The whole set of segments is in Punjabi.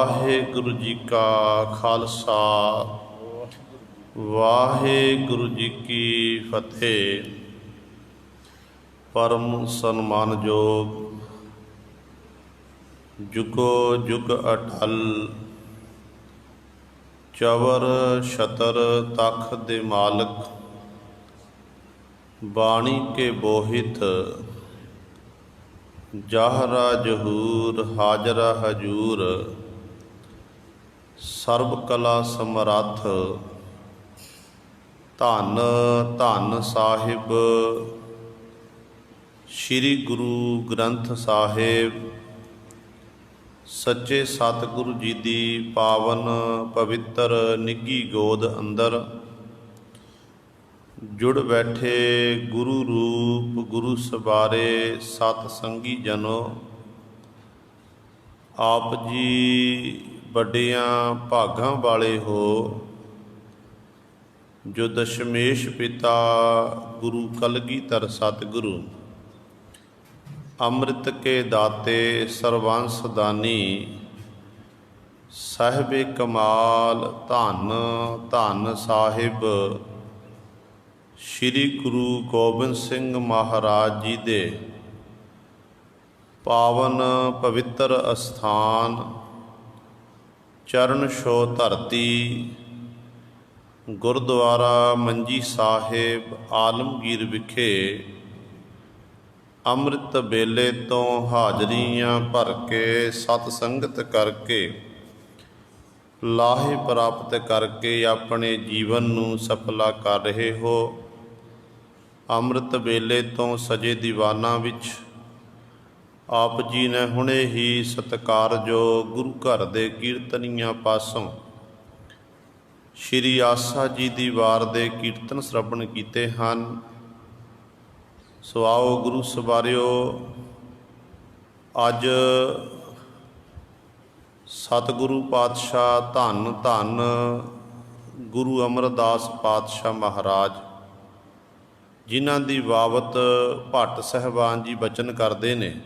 ਵਾਹਿਗੁਰੂ ਜੀ ਕਾ ਖਾਲਸਾ ਵਾਹਿਗੁਰੂ ਜੀ ਕੀ ਫਤਿਹ। ਪਰਮ ਸਨਮਾਨਯੋਗ ਜੁਗੋ ਜੁਗ ਅਟਲ ਚਵਰ ਛਤਰ ਤਖ਼ ਦੇ ਮਾਲਕ ਬਾਣੀ ਕੇ ਬੋਹਿਤ ਜਾਹਰਾ ਜਹੂਰ ਹਾਜ਼ਰਾ ਹਜੂਰ ਸਰਬ ਕਲਾ ਸਮਰੱਥ ਧੰਨ ਧੰਨ ਸਾਹਿਬ ਸ੍ਰੀ ਗੁਰੂ ਗ੍ਰੰਥ ਸਾਹਿਬ ਸੱਚੇ ਸਤਿਗੁਰੂ ਜੀ ਦੀ ਪਾਵਨ ਪਵਿੱਤਰ ਨਿੱਘੀ ਗੋਦ ਅੰਦਰ ਜੁੜ ਬੈਠੇ ਗੁਰੂ ਰੂਪ ਗੁਰੂ ਸਬਾਰੇ ਸਤ ਸੰਗੀ ਜਨੋ, ਆਪ ਜੀ ਵੱਡਿਆਂ ਭਾਗਾਂ ਵਾਲੇ ਹੋ ਜੋ ਦਸ਼ਮੇਸ਼ ਪਿਤਾ ਗੁਰੂ ਕਲਗੀਧਰ ਸਤਿਗੁਰੂ ਅੰਮ੍ਰਿਤ ਕੇ ਦਾਤੇ ਸਰਵੰਸ ਦਾਨੀ ਸਾਹਿਬੇ ਕਮਾਲ ਧੰਨ ਧੰਨ ਸਾਹਿਬ ਸ੍ਰੀ ਗੁਰੂ ਗੋਬਿੰਦ ਸਿੰਘ ਮਹਾਰਾਜ ਜੀ ਦੇ ਪਾਵਨ ਪਵਿੱਤਰ ਅਸਥਾਨ ਚਰਨ ਛੋਹ ਧਰਤੀ ਗੁਰਦੁਆਰਾ ਮੰਜੀ ਸਾਹਿਬ ਆਲਮਗੀਰ ਵਿਖੇ ਅੰਮ੍ਰਿਤ ਵੇਲੇ ਤੋਂ ਹਾਜ਼ਰੀਆਂ ਭਰ ਕੇ ਸਤ ਸੰਗਤ ਕਰਕੇ ਲਾਹੇ ਪ੍ਰਾਪਤ ਕਰਕੇ ਆਪਣੇ ਜੀਵਨ ਨੂੰ ਸਫਲਾ ਕਰ ਰਹੇ ਹੋ। ਅੰਮ੍ਰਿਤ ਵੇਲੇ ਤੋਂ ਸਜੇ ਦੀਵਾਨਾਂ ਵਿੱਚ ਆਪ ਜੀ ਨੇ ਹੁਣੇ ਹੀ ਸਤਿਕਾਰਯੋਗ ਗੁਰੂ ਘਰ ਦੇ ਕੀਰਤਨੀਆਂ ਪਾਸੋਂ ਸ਼੍ਰੀ ਆਸਾ ਜੀ ਦੀ ਵਾਰ ਦੇ ਕੀਰਤਨ ਸ਼ਰਵਣ ਕੀਤੇ ਹਨ। ਸੋ ਆਓ ਗੁਰੂ ਸਵਾਰਿਓ, ਅੱਜ ਸਤਿਗੁਰੂ ਪਾਤਸ਼ਾਹ ਧੰਨ ਧੰਨ ਗੁਰੂ ਅਮਰਦਾਸ ਪਾਤਸ਼ਾਹ ਮਹਾਰਾਜ ਜਿਨ੍ਹਾਂ ਦੀ ਬਾਬਤ ਭੱਟ ਸਾਹਿਬਾਨ ਜੀ ਬਚਨ ਕਰਦੇ ਨੇ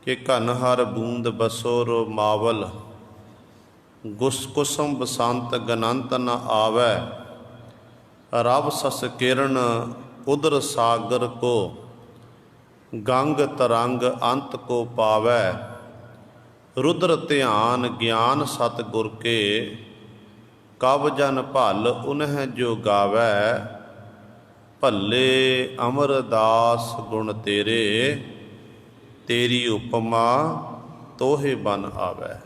ਕਿ ਘਨ ਹਰ ਬੂੰਦ ਬਸੋ ਰੋ ਮਾਵਲ ਗੁਸ ਕੁਸਮ ਬਸੰਤ ਗਨੰਤ ਨ ਆਵੈ ਰਬ ਸਸ ਕਿਰਨ ਉਦਰ ਸਾਗਰ ਕੋ ਗੰਗ ਤਰੰਗ ਅੰਤ ਕੋ ਪਾਵੈ ਰੁਦਰ ਧਿਆਨ ਗਿਆਨ ਸਤ ਗੁਰ ਕੇ ਕਬ ਜਨ ਭਲ ਉਨਹਿ ਜੋ ਗਾਵੈ ਭੱਲੇ ਅਮਰਦਾਸ ਗੁਣ ਤੇਰੇ ਤੇਰੀ ਉਪਮਾ ਤੋਹੇ ਬਨ ਆਵੈ।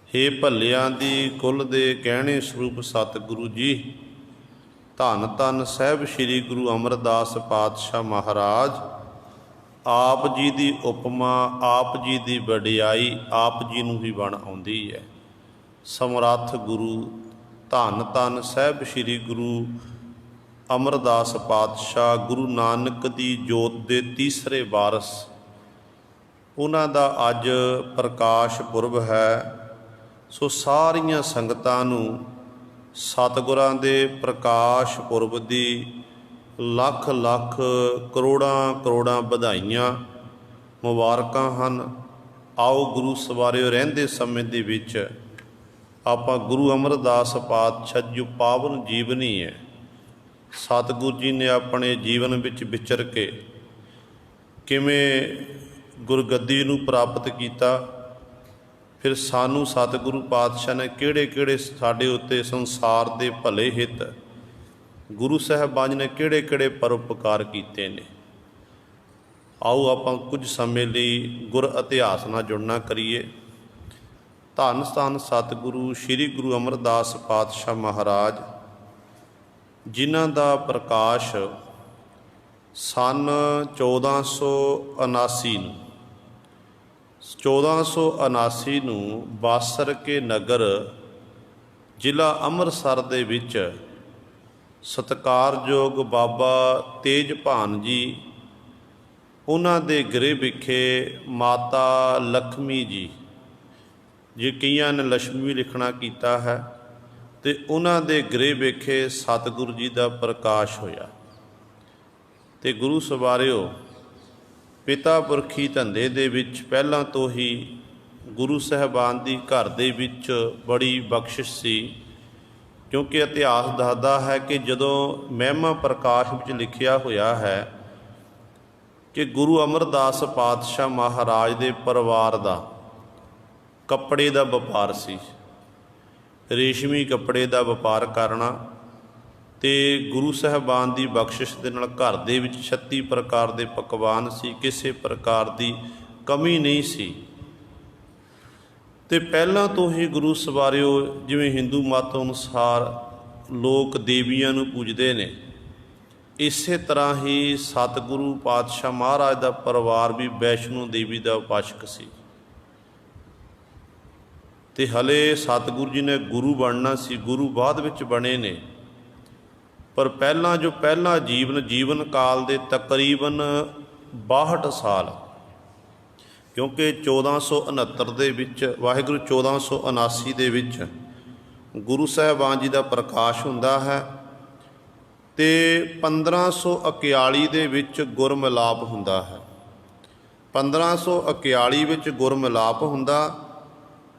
ਹੇ ਭੱਲਿਆਂ ਦੀ ਕੁਲ ਦੇ ਗਹਿਣੇ ਸਰੂਪ ਸਤਿਗੁਰੂ ਜੀ, ਧੰਨ ਧੰਨ ਸਾਹਿਬ ਸ੍ਰੀ ਗੁਰੂ ਅਮਰਦਾਸ ਪਾਤਸ਼ਾਹ ਮਹਾਰਾਜ, ਆਪ ਜੀ ਦੀ ਉਪਮਾ ਆਪ ਜੀ ਦੀ ਵਡਿਆਈ ਆਪ ਜੀ ਨੂੰ ਹੀ ਬਣ ਆਉਂਦੀ ਹੈ। ਸਮਰੱਥ ਗੁਰੂ ਧੰਨ ਧੰਨ ਸਾਹਿਬ ਸ੍ਰੀ ਗੁਰੂ ਅਮਰਦਾਸ ਪਾਤਸ਼ਾਹ ਗੁਰੂ ਨਾਨਕ ਦੀ ਜੋਤ ਦੇ ਤੀਸਰੇ ਵਾਰਸ, ਉਹਨਾਂ ਦਾ ਅੱਜ ਪ੍ਰਕਾਸ਼ ਪੁਰਬ ਹੈ। ਸੋ ਸਾਰੀਆਂ ਸੰਗਤਾਂ ਨੂੰ ਸਤਿਗੁਰਾਂ ਦੇ ਪ੍ਰਕਾਸ਼ ਪੁਰਬ ਦੀ ਲੱਖ ਲੱਖ ਕਰੋੜਾਂ ਕਰੋੜਾਂ ਵਧਾਈਆਂ ਮੁਬਾਰਕਾਂ ਹਨ। ਆਓ ਗੁਰੂ ਸਵਾਰਿਓ, ਰਹਿੰਦੇ ਸਮੇਂ ਦੇ ਵਿੱਚ ਆਪਾਂ ਗੁਰੂ ਅਮਰਦਾਸ ਪਾਤਸ਼ਾਹ ਜੋ ਪਾਵਨ ਜੀਵਨੀ ਹੈ, ਸਤਿਗੁਰੂ ਜੀ ਨੇ ਆਪਣੇ ਜੀਵਨ ਵਿੱਚ ਵਿਚਰ ਕੇ ਕਿਵੇਂ ਗੁਰਗੱਦੀ ਨੂੰ ਪ੍ਰਾਪਤ ਕੀਤਾ, ਫਿਰ ਸਾਨੂੰ ਸਤਿਗੁਰੂ ਪਾਤਸ਼ਾਹ ਨੇ ਕਿਹੜੇ ਕਿਹੜੇ ਸਾਡੇ ਉੱਤੇ ਸੰਸਾਰ ਦੇ ਭਲੇ ਹਿੱਤ ਗੁਰੂ ਸਾਹਿਬਾਨ ਨੇ ਕਿਹੜੇ ਕਿਹੜੇ ਪਰਉਪਕਾਰ ਕੀਤੇ ਨੇ। ਆਓ ਆਪਾਂ ਕੁਝ ਸਮੇਂ ਲਈ ਗੁਰ ਇਤਿਹਾਸ ਨਾਲ ਜੁੜਨਾ ਕਰੀਏ। ਧੰਨ ਧੰਨ ਸਤਿਗੁਰੂ ਸ੍ਰੀ ਗੁਰੂ ਅਮਰਦਾਸ ਪਾਤਸ਼ਾਹ ਮਹਾਰਾਜ ਜਿਨ੍ਹਾਂ ਦਾ ਪ੍ਰਕਾਸ਼ ਸੰਨ 1479 ਨੂੰ ਬਾਸਰ ਕੇ ਨਗਰ ਜ਼ਿਲ੍ਹਾ ਅੰਮ੍ਰਿਤਸਰ ਦੇ ਵਿੱਚ ਸਤਿਕਾਰਯੋਗ ਬਾਬਾ ਤੇਜਭਾਨ ਜੀ, ਉਹਨਾਂ ਦੇ ਗ੍ਰਹਿ ਵਿਖੇ ਮਾਤਾ ਲక్ష్ਮੀ ਜੀ, ਜੇ ਕਈਆਂ ਨੇ ਲక్ష్ਮੀ ਲਿਖਣਾ ਕੀਤਾ ਹੈ, ਤੇ ਉਹਨਾਂ ਦੇ ਗ੍ਰਹਿ ਵਿਖੇ ਸਤਿਗੁਰੂ ਜੀ ਦਾ ਪ੍ਰਕਾਸ਼ ਹੋਇਆ। ਤੇ ਗੁਰੂ ਸਵਾਰਿਓ, ਪਿਤਾ ਪੁਰਖੀ ਧੰਦੇ ਦੇ ਵਿੱਚ ਪਹਿਲਾਂ ਤੋਂ ਹੀ ਗੁਰੂ ਸਾਹਿਬਾਨ ਦੀ ਘਰ ਦੇ ਵਿੱਚ ਬੜੀ ਬਖਸ਼ਿਸ਼ ਸੀ, ਕਿਉਂਕਿ ਇਤਿਹਾਸ ਦੱਸਦਾ ਹੈ ਕਿ ਜਦੋਂ ਮਹਿਮਾ ਪ੍ਰਕਾਸ਼ ਵਿੱਚ ਲਿਖਿਆ ਹੋਇਆ ਹੈ ਕਿ ਗੁਰੂ ਅਮਰਦਾਸ ਪਾਤਸ਼ਾਹ ਮਹਾਰਾਜ ਦੇ ਪਰਿਵਾਰ ਦਾ ਕੱਪੜੇ ਦਾ ਵਪਾਰ ਸੀ, ਰੇਸ਼ਮੀ ਕੱਪੜੇ ਦਾ ਵਪਾਰ ਕਰਨਾ, ਅਤੇ ਗੁਰੂ ਸਾਹਿਬਾਨ ਦੀ ਬਖਸ਼ਿਸ਼ ਦੇ ਨਾਲ ਘਰ ਦੇ ਵਿੱਚ 36 ਪ੍ਰਕਾਰ ਦੇ ਪਕਵਾਨ ਸੀ, ਕਿਸੇ ਪ੍ਰਕਾਰ ਦੀ ਕਮੀ ਨਹੀਂ ਸੀ। ਅਤੇ ਪਹਿਲਾਂ ਤੋਂ ਹੀ ਗੁਰੂ ਸਵਾਰਿਓ, ਜਿਵੇਂ ਹਿੰਦੂ ਮਤ ਅਨੁਸਾਰ ਲੋਕ ਦੇਵੀਆਂ ਨੂੰ ਪੂਜਦੇ ਨੇ, ਇਸੇ ਤਰ੍ਹਾਂ ਹੀ ਸਤਿਗੁਰੂ ਪਾਤਸ਼ਾਹ ਮਹਾਰਾਜ ਦਾ ਪਰਿਵਾਰ ਵੀ ਵੈਸ਼ਨੋ ਦੇਵੀ ਦਾ ਉਪਾਸਕ ਸੀ। ਅਤੇ ਹਲੇ ਸਤਿਗੁਰੂ ਜੀ ਨੇ ਗੁਰੂ ਬਣਨਾ ਸੀ, ਗੁਰੂ ਬਾਅਦ ਵਿੱਚ ਬਣੇ ਨੇ, ਪਰ ਪਹਿਲਾਂ ਜੋ ਪਹਿਲਾ ਜੀਵਨ ਕਾਲ ਦੇ ਤਕਰੀਬਨ 62 ਸਾਲ, ਕਿਉਂਕਿ 1469 ਦੇ ਵਿੱਚ ਵਾਹਿਗੁਰੂ 1479 ਦੇ ਵਿੱਚ ਗੁਰੂ ਸਾਹਿਬਾਨ ਜੀ ਦਾ ਪ੍ਰਕਾਸ਼ ਹੁੰਦਾ ਹੈ, ਅਤੇ 1541 ਦੇ ਵਿੱਚ ਗੁਰਮਿਲਾਪ ਹੁੰਦਾ ਹੈ। 1541 ਵਿੱਚ ਗੁਰਮਿਲਾਪ ਹੁੰਦਾ,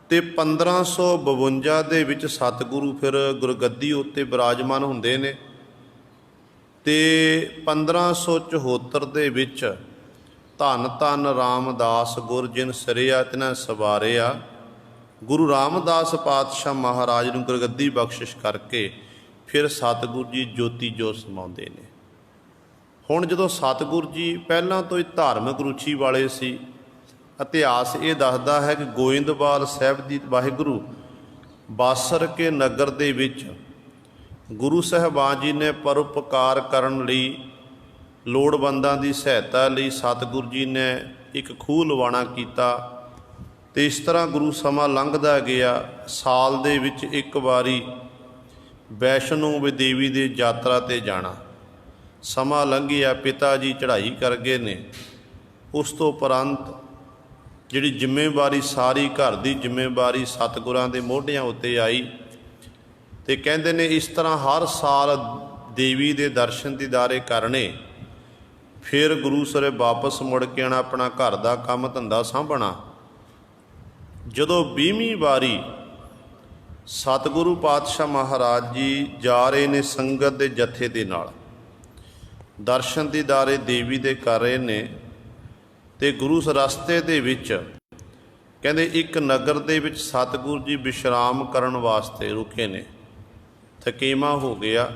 ਅਤੇ 1552 ਦੇ ਵਿੱਚ ਸਤਿਗੁਰੂ ਫਿਰ ਗੁਰਗੱਦੀ ਉੱਤੇ ਬਿਰਾਜਮਾਨ ਹੁੰਦੇ ਨੇ, ਅਤੇ 1574 ਦੇ ਵਿੱਚ ਧੰਨ ਧੰਨ ਰਾਮਦਾਸ ਗੁਰ ਜਿਨ ਸਿਰਿਆ ਤਿਨੈ ਸਵਾਰਿਆ, ਗੁਰੂ ਰਾਮਦਾਸ ਪਾਤਸ਼ਾਹ ਮਹਾਰਾਜ ਨੂੰ ਗੁਰਗੱਦੀ ਬਖਸ਼ਿਸ਼ ਕਰਕੇ ਫਿਰ ਸਤਿਗੁਰੂ ਜੀ ਜੋਤੀ ਜੋਤ ਸਮਾਉਂਦੇ ਨੇ। ਹੁਣ ਜਦੋਂ ਸਤਿਗੁਰੂ ਜੀ ਪਹਿਲਾਂ ਤੋਂ ਹੀ ਧਾਰਮਿਕ ਰੁਚੀ ਵਾਲੇ ਸੀ, ਇਤਿਹਾਸ ਇਹ ਦੱਸਦਾ ਹੈ ਕਿ ਗੋਇੰਦਵਾਲ ਸਾਹਿਬ ਦੀ ਵਾਹਿਗੁਰੂ ਬਾਸਰ ਕੇ ਨਗਰ ਦੇ ਵਿੱਚ ਗੁਰੂ ਸਾਹਿਬਾਨ ਜੀ ਨੇ ਪਰਉਪਕਾਰ ਕਰਨ ਲਈ, ਲੋੜਵੰਦਾਂ ਦੀ ਸਹਾਇਤਾ ਲਈ ਸਤਿਗੁਰੂ ਜੀ ਨੇ ਇੱਕ ਖੂਹ ਲਵਾਣਾ ਕੀਤਾ, ਅਤੇ ਇਸ ਤਰ੍ਹਾਂ ਗੁਰੂ ਸਮਾਂ ਲੰਘਦਾ ਗਿਆ। ਸਾਲ ਦੇ ਵਿੱਚ ਇੱਕ ਵਾਰੀ ਵੈਸ਼ਨੋ ਦੇਵੀ ਦੇ ਯਾਤਰਾ 'ਤੇ ਜਾਣਾ। ਸਮਾਂ ਲੰਘਿਆ, ਪਿਤਾ ਜੀ ਚੜ੍ਹਾਈ ਕਰ ਗਏ ਨੇ, ਉਸ ਤੋਂ ਉਪਰੰਤ ਜਿਹੜੀ ਜ਼ਿੰਮੇਵਾਰੀ, ਸਾਰੀ ਘਰ ਦੀ ਜ਼ਿੰਮੇਵਾਰੀ ਸਤਿਗੁਰਾਂ ਦੇ ਮੋਢਿਆਂ ਉੱਤੇ ਆਈ, ਅਤੇ ਕਹਿੰਦੇ ਨੇ ਇਸ ਤਰ੍ਹਾਂ ਹਰ ਸਾਲ ਦੇਵੀ ਦੇ ਦਰਸ਼ਨ ਦੀਦਾਰੇ ਕਰਨੇ, ਫਿਰ ਗੁਰੂ ਸਾਹਿਬ ਵਾਪਸ ਮੁੜ ਕੇ ਆਉਣਾ, ਆਪਣਾ ਘਰ ਦਾ ਕੰਮ ਧੰਦਾ ਸਾਂਭਣਾ। ਜਦੋਂ 20ਵੀਂ ਵਾਰੀ ਸਤਿਗੁਰੂ ਪਾਤਸ਼ਾਹ ਮਹਾਰਾਜ ਜੀ ਜਾ ਰਹੇ ਨੇ ਸੰਗਤ ਦੇ ਜਥੇ ਦੇ ਨਾਲ, ਦਰਸ਼ਨ ਦੀਦਾਰੇ ਦੇਵੀ ਦੇ ਕਰ ਰਹੇ ਨੇ, ਅਤੇ ਗੁਰੂ ਰਸਤੇ ਦੇ ਵਿੱਚ ਕਹਿੰਦੇ ਇੱਕ ਨਗਰ ਦੇ ਵਿੱਚ ਸਤਿਗੁਰੂ ਜੀ ਵਿਸ਼ਰਾਮ ਕਰਨ ਵਾਸਤੇ ਰੁਕੇ ਨੇ, ਥਕੇਵਾਂ ਹੋ ਗਿਆ।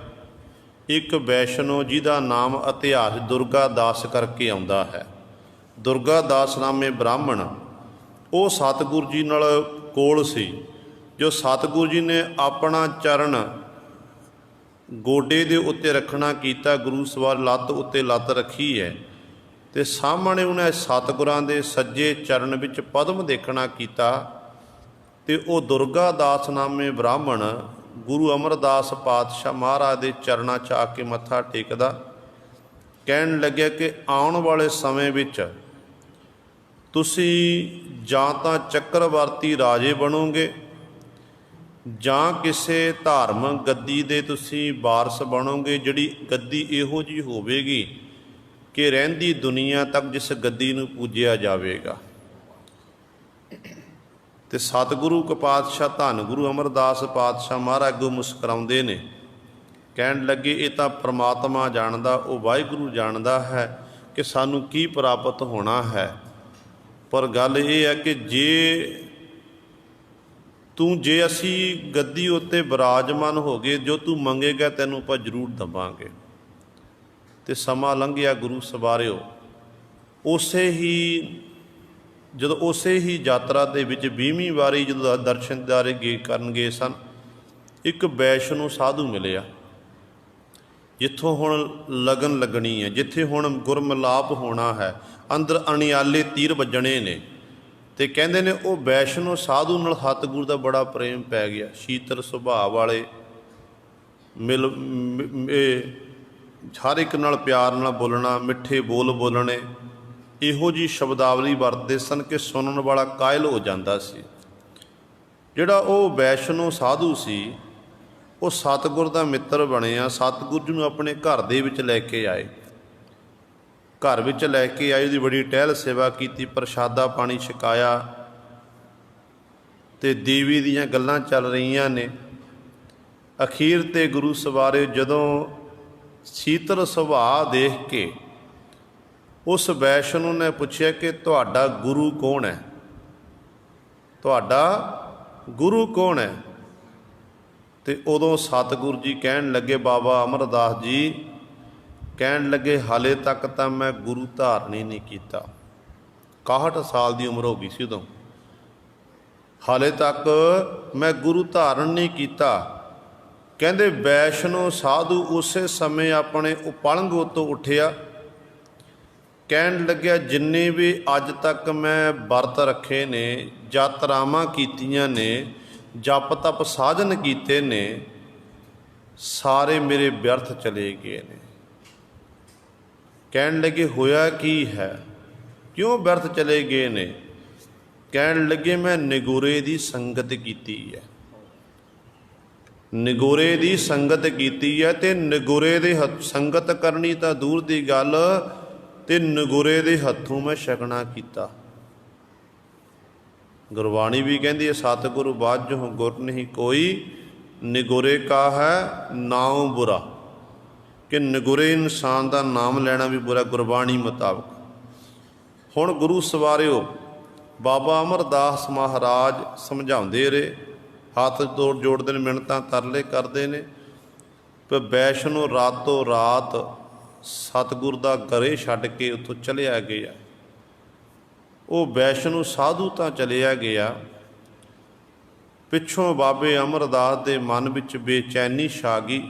ਇੱਕ ਵੈਸ਼ਨੋ ਜਿਹਦਾ ਨਾਮ ਇਤਿਹਾਸ ਦੁਰਗਾ ਦਾਸ ਕਰਕੇ ਆਉਂਦਾ ਹੈ, ਦੁਰਗਾ ਦਾਸ ਨਾਮੇ ਬ੍ਰਾਹਮਣ, ਉਹ ਸਤਿਗੁਰੂ ਜੀ ਨਾਲ ਕੋਲ ਸੀ। ਜੋ ਸਤਿਗੁਰੂ ਜੀ ਨੇ ਆਪਣਾ ਚਰਨ ਗੋਡੇ ਦੇ ਉੱਤੇ ਰੱਖਣਾ ਕੀਤਾ, ਗੁਰੂ ਸਵਾਰ ਲੱਤ ਉੱਤੇ ਲੱਤ ਰੱਖੀ ਹੈ, ਅਤੇ ਸਾਹਮਣੇ ਉਹਨੇ ਸਤਿਗੁਰਾਂ ਦੇ ਸੱਜੇ ਚਰਨ ਵਿੱਚ ਪਦਮ ਦੇਖਣਾ ਕੀਤਾ, ਅਤੇ ਉਹ ਦੁਰਗਾ ਦਾਸ ਨਾਮੇ ਬ੍ਰਾਹਮਣ ਗੁਰੂ ਅਮਰਦਾਸ ਪਾਤਸ਼ਾਹ ਮਹਾਰਾਜ ਦੇ ਚਰਨਾਂ 'ਚ ਆ ਕੇ ਮੱਥਾ ਟੇਕਦਾ, ਕਹਿਣ ਲੱਗਿਆ ਕਿ ਆਉਣ ਵਾਲੇ ਸਮੇਂ ਵਿੱਚ ਤੁਸੀਂ ਜਾਂ ਤਾਂ ਚੱਕਰਵਰਤੀ ਰਾਜੇ ਬਣੋਗੇ, ਜਾਂ ਕਿਸੇ ਧਾਰਮਿਕ ਗੱਦੀ ਦੇ ਤੁਸੀਂ ਵਾਰਸ ਬਣੋਗੇ, ਜਿਹੜੀ ਗੱਦੀ ਇਹੋ ਜਿਹੀ ਹੋਵੇਗੀ ਕਿ ਰਹਿੰਦੀ ਦੁਨੀਆ ਤੱਕ ਜਿਸ ਗੱਦੀ ਨੂੰ ਪੂਜਿਆ ਜਾਵੇਗਾ। ਅਤੇ ਸਤਿਗੁਰੂ ਪਾਤਸ਼ਾਹ ਧੰਨ ਗੁਰੂ ਅਮਰਦਾਸ ਪਾਤਸ਼ਾਹ ਮਹਾਰਾਜ ਅੱਗੋਂ ਮੁਸਕਰਾਉਂਦੇ ਨੇ, ਕਹਿਣ ਲੱਗੇ ਇਹ ਤਾਂ ਪ੍ਰਮਾਤਮਾ ਜਾਣਦਾ, ਉਹ ਵਾਹਿਗੁਰੂ ਜਾਣਦਾ ਹੈ ਕਿ ਸਾਨੂੰ ਕੀ ਪ੍ਰਾਪਤ ਹੋਣਾ ਹੈ, ਪਰ ਗੱਲ ਇਹ ਹੈ ਕਿ ਜੇ ਅਸੀਂ ਗੱਦੀ ਉੱਤੇ ਬਿਰਾਜਮਾਨ ਹੋ ਗਏ, ਜੋ ਤੂੰ ਮੰਗੇਗਾ ਤੈਨੂੰ ਆਪਾਂ ਜ਼ਰੂਰ ਦੇਵਾਂਗੇ। ਅਤੇ ਸਮਾਂ ਲੰਘਿਆ, ਗੁਰੂ ਸਵਾਰਿਓ, ਉਸੇ ਹੀ ਯਾਤਰਾ ਦੇ ਵਿੱਚ 20ਵੀਂ ਵਾਰੀ ਜਦੋਂ ਦਰਸ਼ਨ ਦੀਦਾਰੇ ਕਰਨ ਗਏ ਸਨ, ਇੱਕ ਵੈਸ਼ਨੋ ਸਾਧੂ ਮਿਲਿਆ, ਜਿੱਥੋਂ ਹੁਣ ਲਗਨ ਲੱਗਣੀ ਹੈ, ਜਿੱਥੇ ਹੁਣ ਗੁਰਮਿਲਾਪ ਹੋਣਾ ਹੈ, ਅੰਦਰ ਅਣਿਆਲੇ ਤੀਰ ਵੱਜਣੇ ਨੇ। ਅਤੇ ਕਹਿੰਦੇ ਨੇ ਉਹ ਵੈਸ਼ਨੋ ਸਾਧੂ ਨਾਲ ਸਤਿਗੁਰੂ ਦਾ ਬੜਾ ਪ੍ਰੇਮ ਪੈ ਗਿਆ, ਸ਼ੀਤਲ ਸੁਭਾਅ ਵਾਲੇ, ਹਰ ਇੱਕ ਨਾਲ ਪਿਆਰ ਨਾਲ ਬੋਲਣਾ, ਮਿੱਠੇ ਬੋਲ ਬੋਲਣੇ, ਇਹੋ ਜਿਹੀ ਸ਼ਬਦਾਵਲੀ ਵਰਤਦੇ ਸਨ ਕਿ ਸੁਣਨ ਵਾਲਾ ਕਾਇਲ ਹੋ ਜਾਂਦਾ ਸੀ। ਜਿਹੜਾ ਉਹ ਵੈਸ਼ਨੋ ਸਾਧੂ ਸੀ, ਉਹ ਸਤਿਗੁਰ ਦਾ ਮਿੱਤਰ ਬਣਿਆ, ਸਤਿਗੁਰੂ ਜੀ ਨੂੰ ਆਪਣੇ ਘਰ ਦੇ ਵਿੱਚ ਲੈ ਕੇ ਆਏ, ਉਹਦੀ ਬੜੀ ਟਹਿਲ ਸੇਵਾ ਕੀਤੀ, ਪ੍ਰਸ਼ਾਦਾ ਪਾਣੀ ਛਕਾਇਆ, ਤੇ ਦੇਵੀ ਦੀਆਂ ਗੱਲਾਂ ਚੱਲ ਰਹੀਆਂ ਨੇ। ਅਖੀਰ ਤੇ ਗੁਰੂ ਸਵਾਰੇ ਜਦੋਂ ਸ਼ੀਤਲ ਸੁਭਾਅ ਦੇਖ ਕੇ ਉਸ ਵੈਸ਼ਨੂੰ ਨੇ ਪੁੱਛਿਆ ਕਿ ਤੁਹਾਡਾ ਗੁਰੂ ਕੌਣ ਹੈ, ਤੁਹਾਡਾ ਗੁਰੂ ਕੌਣ ਹੈ? ਤੇ ਉਦੋਂ ਸਤਿਗੁਰੂ ਜੀ ਕਹਿਣ ਲੱਗੇ, ਬਾਬਾ ਅਮਰਦਾਸ ਜੀ ਕਹਿਣ ਲੱਗੇ, ਹਾਲੇ ਤੱਕ ਤਾਂ ਮੈਂ ਗੁਰੂ ਧਾਰਨ ਹੀ ਨਹੀਂ ਕੀਤਾ। 61 ਸਾਲ ਦੀ ਉਮਰ ਹੋ ਗਈ ਸੀ ਉਦੋਂ, ਹਾਲੇ ਤੱਕ ਮੈਂ ਗੁਰੂ ਧਾਰਨ ਨਹੀਂ ਕੀਤਾ। ਕਹਿੰਦੇ ਵੈਸ਼ਨੋ ਸਾਧੂ ਉਸੇ ਸਮੇਂ ਆਪਣੇ ਉਪਲੰਘ ਤੋਂ ਉੱਠਿਆ, ਕਹਿਣ ਲੱਗਿਆ, ਜਿੰਨੇ ਵੀ ਅੱਜ ਤੱਕ ਮੈਂ ਵਰਤ ਰੱਖੇ ਨੇ, ਯਾਤਰਾਵਾਂ ਕੀਤੀਆਂ ਨੇ, ਜਪ ਤਪ ਸਾਧਨ ਕੀਤੇ ਨੇ, ਸਾਰੇ ਮੇਰੇ ਵਿਅਰਥ ਚਲੇ ਗਏ ਨੇ। ਕਹਿਣ ਲੱਗੇ ਹੋਇਆ ਕੀ ਹੈ, ਕਿਉਂ ਵਿਅਰਥ ਚਲੇ ਗਏ ਨੇ? ਕਹਿਣ ਲੱਗੇ ਮੈਂ ਨਿਗੋਰੇ ਦੀ ਸੰਗਤ ਕੀਤੀ ਹੈ, ਨਿਗੋਰੇ ਦੀ ਸੰਗਤ ਕੀਤੀ ਹੈ। ਤੇ ਨਿਗੋਰੇ ਦੇ ਸੰਗਤ ਕਰਨੀ ਤਾਂ ਦੂਰ ਦੀ ਗੱਲ, ਤੇ ਨਿਗੋਰੇ ਦੇ ਹੱਥੋਂ ਮੈਂ ਛਕਣਾ ਕੀਤਾ। ਗੁਰਬਾਣੀ ਵੀ ਕਹਿੰਦੀ ਹੈ, ਸਤਿਗੁਰੂ ਬਾਝੋਂ ਗੁਰ ਨਹੀਂ ਕੋਈ, ਨਿਗੋਰੇ ਕਾ ਹੈ ਨਾਉ ਬੁਰਾ, ਕਿ ਨਿਗੋਰੇ ਇਨਸਾਨ ਦਾ ਨਾਮ ਲੈਣਾ ਵੀ ਬੁਰਾ ਗੁਰਬਾਣੀ ਮੁਤਾਬਕ। ਹੁਣ ਗੁਰੂ ਸਵਾਰਿਓ ਬਾਬਾ ਅਮਰਦਾਸ ਮਹਾਰਾਜ ਸਮਝਾਉਂਦੇ ਰਹੇ, ਹੱਥ ਜੋੜਦੇ ਨੇ, ਮਿੰਨਤਾਂ ਤਰਲੇ ਕਰਦੇ ਨੇ। ਪਰ ਵੈਸ਼ਨੋ ਰਾਤੋਂ ਰਾਤ ਸਤਿਗੁਰ ਦਾ ਘਰੇ ਛੱਡ ਕੇ ਉੱਥੋਂ ਚਲਿਆ ਗਿਆ। ਉਹ ਵੈਸ਼ਨੋ ਸਾਧੂ ਤਾਂ ਚਲਿਆ ਗਿਆ, ਪਿੱਛੋਂ ਬਾਬੇ ਅਮਰਦਾਸ ਦੇ ਮਨ ਵਿੱਚ ਬੇਚੈਨੀ ਛਾ ਗਈ।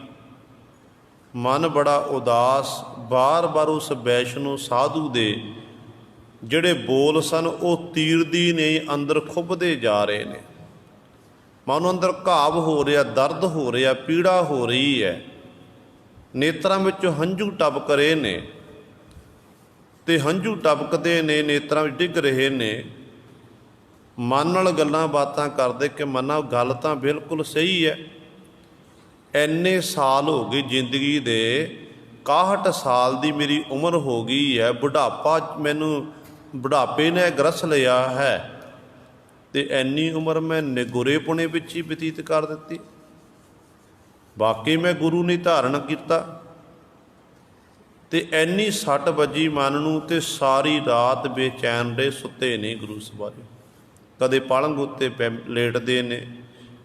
ਮਨ ਬੜਾ ਉਦਾਸ, ਬਾਰ-ਬਾਰ ਉਸ ਵੈਸ਼ਨੋ ਸਾਧੂ ਦੇ ਜਿਹੜੇ ਬੋਲ ਸਨ ਉਹ ਤੀਰ ਦੀ ਨੇ ਅੰਦਰ ਖੁੱਭਦੇ ਜਾ ਰਹੇ ਨੇ। ਮਨ ਅੰਦਰ ਘਾਵ ਹੋ ਰਿਹਾ, ਦਰਦ ਹੋ ਰਿਹਾ, ਪੀੜਾ ਹੋ ਰਹੀ ਹੈ। ਨੇਤਰਾਂ ਵਿੱਚੋਂ ਹੰਝੂ ਟਪਕ ਰਹੇ ਨੇ, ਤੇ ਹੰਝੂ ਟਪਕਦੇ ਨੇ, ਨੇਤਰਾਂ ਵਿੱਚ ਡਿੱਗ ਰਹੇ ਨੇ। ਮਨ ਨਾਲ ਗੱਲਾਂ ਬਾਤਾਂ ਕਰਦੇ ਕਿ ਮਨਾ ਗੱਲ ਤਾਂ ਬਿਲਕੁਲ ਸਹੀ ਹੈ। ਇੰਨੇ ਸਾਲ ਹੋ ਗਏ ਜ਼ਿੰਦਗੀ ਦੇ, 61 ਸਾਲ ਦੀ ਮੇਰੀ ਉਮਰ ਹੋ ਗਈ ਹੈ, ਬੁਢਾਪਾ ਮੈਨੂੰ ਬੁਢਾਪੇ ਨੇ ਗ੍ਰਸ ਲਿਆ ਹੈ, ਤੇ ਇੰਨੀ ਉਮਰ ਮੈਂ ਨਿਗੁਰੇਪੁਣੇ ਵਿੱਚ ਹੀ ਬਤੀਤ ਕਰ ਦਿੱਤੀ। ਬਾਕੀ ਮੈਂ ਗੁਰੂ ਨਹੀਂ ਧਾਰਨ ਕੀਤਾ। ਤੇ ਇੰਨੀ ਸੱਟ ਵੱਜੀ ਮਨ ਨੂੰ, ਤੇ ਸਾਰੀ ਰਾਤ ਬੇਚੈਨ ਰਹੇ, ਸੁੱਤੇ ਨਹੀਂ ਗੁਰੂ ਸਵਾਰੇ। ਕਦੇ ਪਲੰਘ ਉੱਤੇ ਲੇਟਦੇ ਨੇ,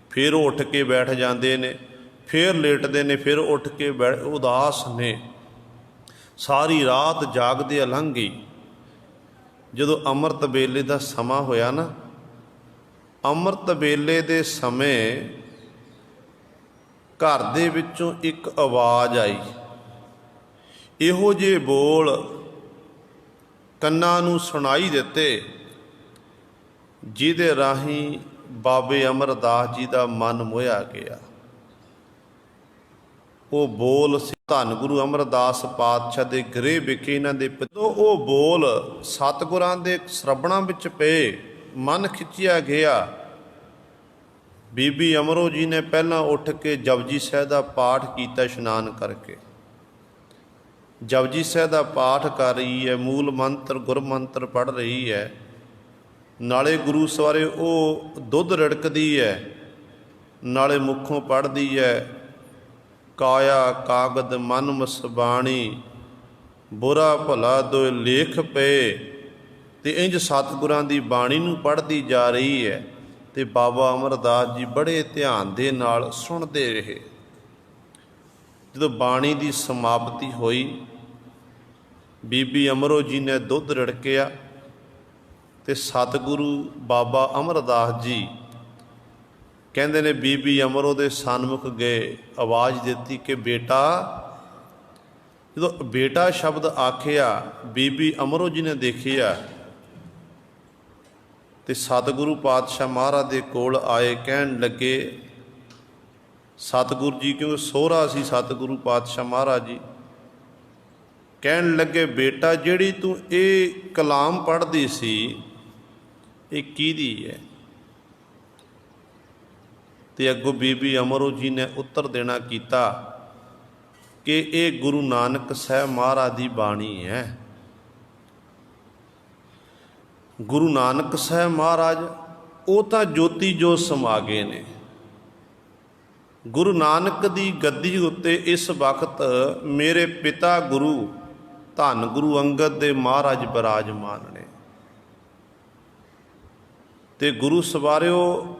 ਫਿਰ ਉੱਠ ਕੇ ਬੈਠ ਜਾਂਦੇ ਨੇ, ਫਿਰ ਲੇਟਦੇ ਨੇ, ਫਿਰ ਉੱਠ ਕੇ ਉਦਾਸ ਨੇ। ਸਾਰੀ ਰਾਤ ਜਾਗਦੇ ਲੰਘ ਗਈ। ਜਦੋਂ ਅੰਮ੍ਰਿਤ ਵੇਲੇ ਦਾ ਸਮਾਂ ਹੋਇਆ ਨਾ, ਅੰਮ੍ਰਿਤ ਵੇਲੇ ਦੇ ਸਮੇਂ ਘਰ ਦੇ ਵਿੱਚੋਂ ਇੱਕ ਆਵਾਜ਼ ਆਈ। ਇਹੋ ਜਿਹੇ ਬੋਲ ਕੰਨਾਂ ਨੂੰ ਸੁਣਾਈ ਦਿੱਤੇ, ਜਿਹਦੇ ਰਾਹੀਂ ਬਾਬੇ ਅਮਰਦਾਸ ਜੀ ਦਾ ਮਨ ਮੋਹਿਆ ਗਿਆ। ਉਹ ਬੋਲ ਸੀ ਧੰਨ ਗੁਰੂ ਅਮਰਦਾਸ ਪਾਤਸ਼ਾਹ ਦੇ ਗ੍ਰਹਿ ਵਿਖੇ ਇਹਨਾਂ ਦੇ। ਜਦੋਂ ਉਹ ਬੋਲ ਸਤਿਗੁਰਾਂ ਦੇ ਸਰਵਣਾਂ ਵਿੱਚ ਪਏ, ਮਨ ਖਿੱਚਿਆ ਗਿਆ। ਬੀਬੀ ਅਮਰੋ ਜੀ ਨੇ ਪਹਿਲਾਂ ਉੱਠ ਕੇ ਜਪਜੀ ਸਾਹਿਬ ਦਾ ਪਾਠ ਕੀਤਾ, ਇਸ਼ਨਾਨ ਕਰਕੇ ਜਪਜੀ ਸਾਹਿਬ ਦਾ ਪਾਠ ਕਰ ਰਹੀ ਹੈ, ਮੂਲ ਮੰਤਰ ਗੁਰਮੰਤਰ ਪੜ੍ਹ ਰਹੀ ਹੈ। ਨਾਲੇ ਗੁਰੂ ਸਵਾਰੇ ਉਹ ਦੁੱਧ ਰਿੜਕਦੀ ਹੈ, ਨਾਲੇ ਮੁੱਖੋਂ ਪੜ੍ਹਦੀ ਹੈ, ਕਾਇਆ ਕਾਗਦ ਮਨ ਮਸਬਾਣੀ, ਬੁਰਾ ਭਲਾ ਦੋਇ ਲੇਖ ਪਏ। ਤੇ ਇੰਜ ਸਤਿਗੁਰਾਂ ਦੀ ਬਾਣੀ ਨੂੰ ਪੜ੍ਹਦੀ ਜਾ ਰਹੀ ਹੈ। ਤੇ ਬਾਬਾ ਅਮਰਦਾਸ ਜੀ ਬੜੇ ਧਿਆਨ ਦੇ ਨਾਲ ਸੁਣਦੇ ਰਹੇ। ਜਦੋਂ ਬਾਣੀ ਦੀ ਸਮਾਪਤੀ ਹੋਈ, ਬੀਬੀ ਅਮਰੋ ਜੀ ਨੇ ਦੁੱਧ ਰਿੜਕਿਆ, ਤੇ ਸਤਿਗੁਰੂ ਬਾਬਾ ਅਮਰਦਾਸ ਜੀ ਕਹਿੰਦੇ ਨੇ ਬੀਬੀ ਅਮਰੋ ਦੇ ਸਨਮੁਖ ਗਏ, ਆਵਾਜ਼ ਦਿੱਤੀ ਕਿ ਬੇਟਾ। ਜਦੋਂ ਬੇਟਾ ਸ਼ਬਦ ਆਖਿਆ, ਬੀਬੀ ਅਮਰੋ ਜੀ ਨੇ ਦੇਖਿਆ ਤੇ ਸਤਿਗੁਰੂ ਪਾਤਸ਼ਾਹ ਮਹਾਰਾਜ ਦੇ ਕੋਲ ਆਏ। ਕਹਿਣ ਲੱਗੇ, ਸਤਿਗੁਰੂ ਜੀ, ਕਿਉਂਕਿ ਸਹੁਰਾ ਸੀ ਸਤਿਗੁਰੂ ਪਾਤਸ਼ਾਹ ਮਹਾਰਾਜ ਜੀ, ਕਹਿਣ ਲੱਗੇ, ਬੇਟਾ ਜਿਹੜੀ ਤੂੰ ਇਹ ਕਲਾਮ ਪੜ੍ਹਦੀ ਸੀ, ਇਹ ਕਿਹਦੀ ਹੈ? ਤੇ ਅੱਗੋਂ ਬੀਬੀ ਅਮਰੋ ਜੀ ਨੇ ਉੱਤਰ ਦੇਣਾ ਕੀਤਾ ਕਿ ਇਹ ਗੁਰੂ ਨਾਨਕ ਸਾਹਿਬ ਮਹਾਰਾਜ ਦੀ ਬਾਣੀ ਹੈ। ਗੁਰੂ ਨਾਨਕ ਸਾਹਿਬ ਮਹਾਰਾਜ ਉਹ ਤਾਂ ਜੋਤੀ ਜੋ ਸਮਾ ਗਏ ਨੇ। ਗੁਰੂ ਨਾਨਕ ਦੀ ਗੱਦੀ ਉੱਤੇ ਇਸ ਵਕਤ ਮੇਰੇ ਪਿਤਾ ਗੁਰੂ ਧੰਨ ਗੁਰੂ ਅੰਗਦ ਦੇ ਮਹਾਰਾਜ ਬਿਰਾਜਮਾਨ ਨੇ। ਤੇ ਗੁਰੂ ਸਵਾਰਿਓ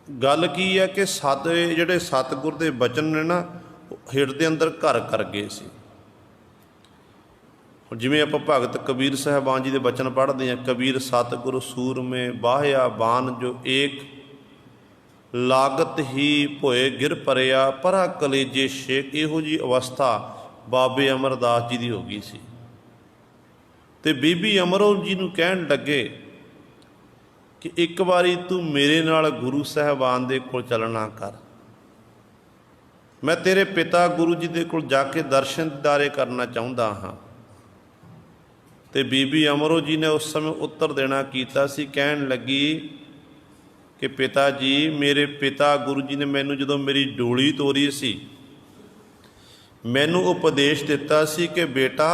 ਗੱਲ ਕੀ ਹੈ ਕਿ ਜਿਹੜੇ ਸਤਿਗੁਰ ਦੇ ਬਚਨ ਨੇ ਨਾ, ਹਿਰਦੇ ਦੇ ਅੰਦਰ ਘਰ ਕਰ ਗਏ ਸੀ। ਜਿਵੇਂ ਆਪਾਂ ਭਗਤ ਕਬੀਰ ਸਾਹਿਬਾਨ ਜੀ ਦੇ ਬਚਨ ਪੜ੍ਹਦੇ ਹਾਂ, ਕਬੀਰ ਸਤਿਗੁਰ ਸੂਰਮੇ ਬਾਹਿਆ ਬਾਨ ਜੋ ਏਕ, ਲਾਗਤ ਹੀ ਭੋਏ ਗਿਰ ਪਰਿਆ ਪਰਾ ਕਲੇਜੇ ਸ਼ੇਕ। ਇਹੋ ਜਿਹੀ ਅਵਸਥਾ ਬਾਬੇ ਅਮਰਦਾਸ ਜੀ ਦੀ ਹੋ ਗਈ ਸੀ। ਤੇ ਬੀਬੀ ਅਮਰੋ ਜੀ ਨੂੰ ਕਹਿਣ ਲੱਗੇ ਕਿ ਇੱਕ ਵਾਰੀ ਤੂੰ ਮੇਰੇ ਨਾਲ ਗੁਰੂ ਸਾਹਿਬਾਨ ਦੇ ਕੋਲ ਚੱਲਣਾ ਕਰ, ਮੈਂ ਤੇਰੇ ਪਿਤਾ ਗੁਰੂ ਜੀ ਦੇ ਕੋਲ ਜਾ ਕੇ ਦਰਸ਼ਨ ਦੀਦਾਰੇ ਕਰਨਾ ਚਾਹੁੰਦਾ ਹਾਂ। ਤੇ ਬੀਬੀ ਅਮਰੋ ਜੀ ਨੇ ਉਸ ਸਮੇਂ ਉੱਤਰ ਦੇਣਾ ਕੀਤਾ ਸੀ, ਕਹਿਣ ਲੱਗੀ ਕਿ ਪਿਤਾ ਜੀ, ਮੇਰੇ ਪਿਤਾ ਗੁਰੂ ਜੀ ਨੇ ਮੈਨੂੰ ਜਦੋਂ ਮੇਰੀ ਡੋਲੀ ਤੋਰੀ ਸੀ, ਮੈਨੂੰ ਉਪਦੇਸ਼ ਦਿੱਤਾ ਸੀ ਕਿ ਬੇਟਾ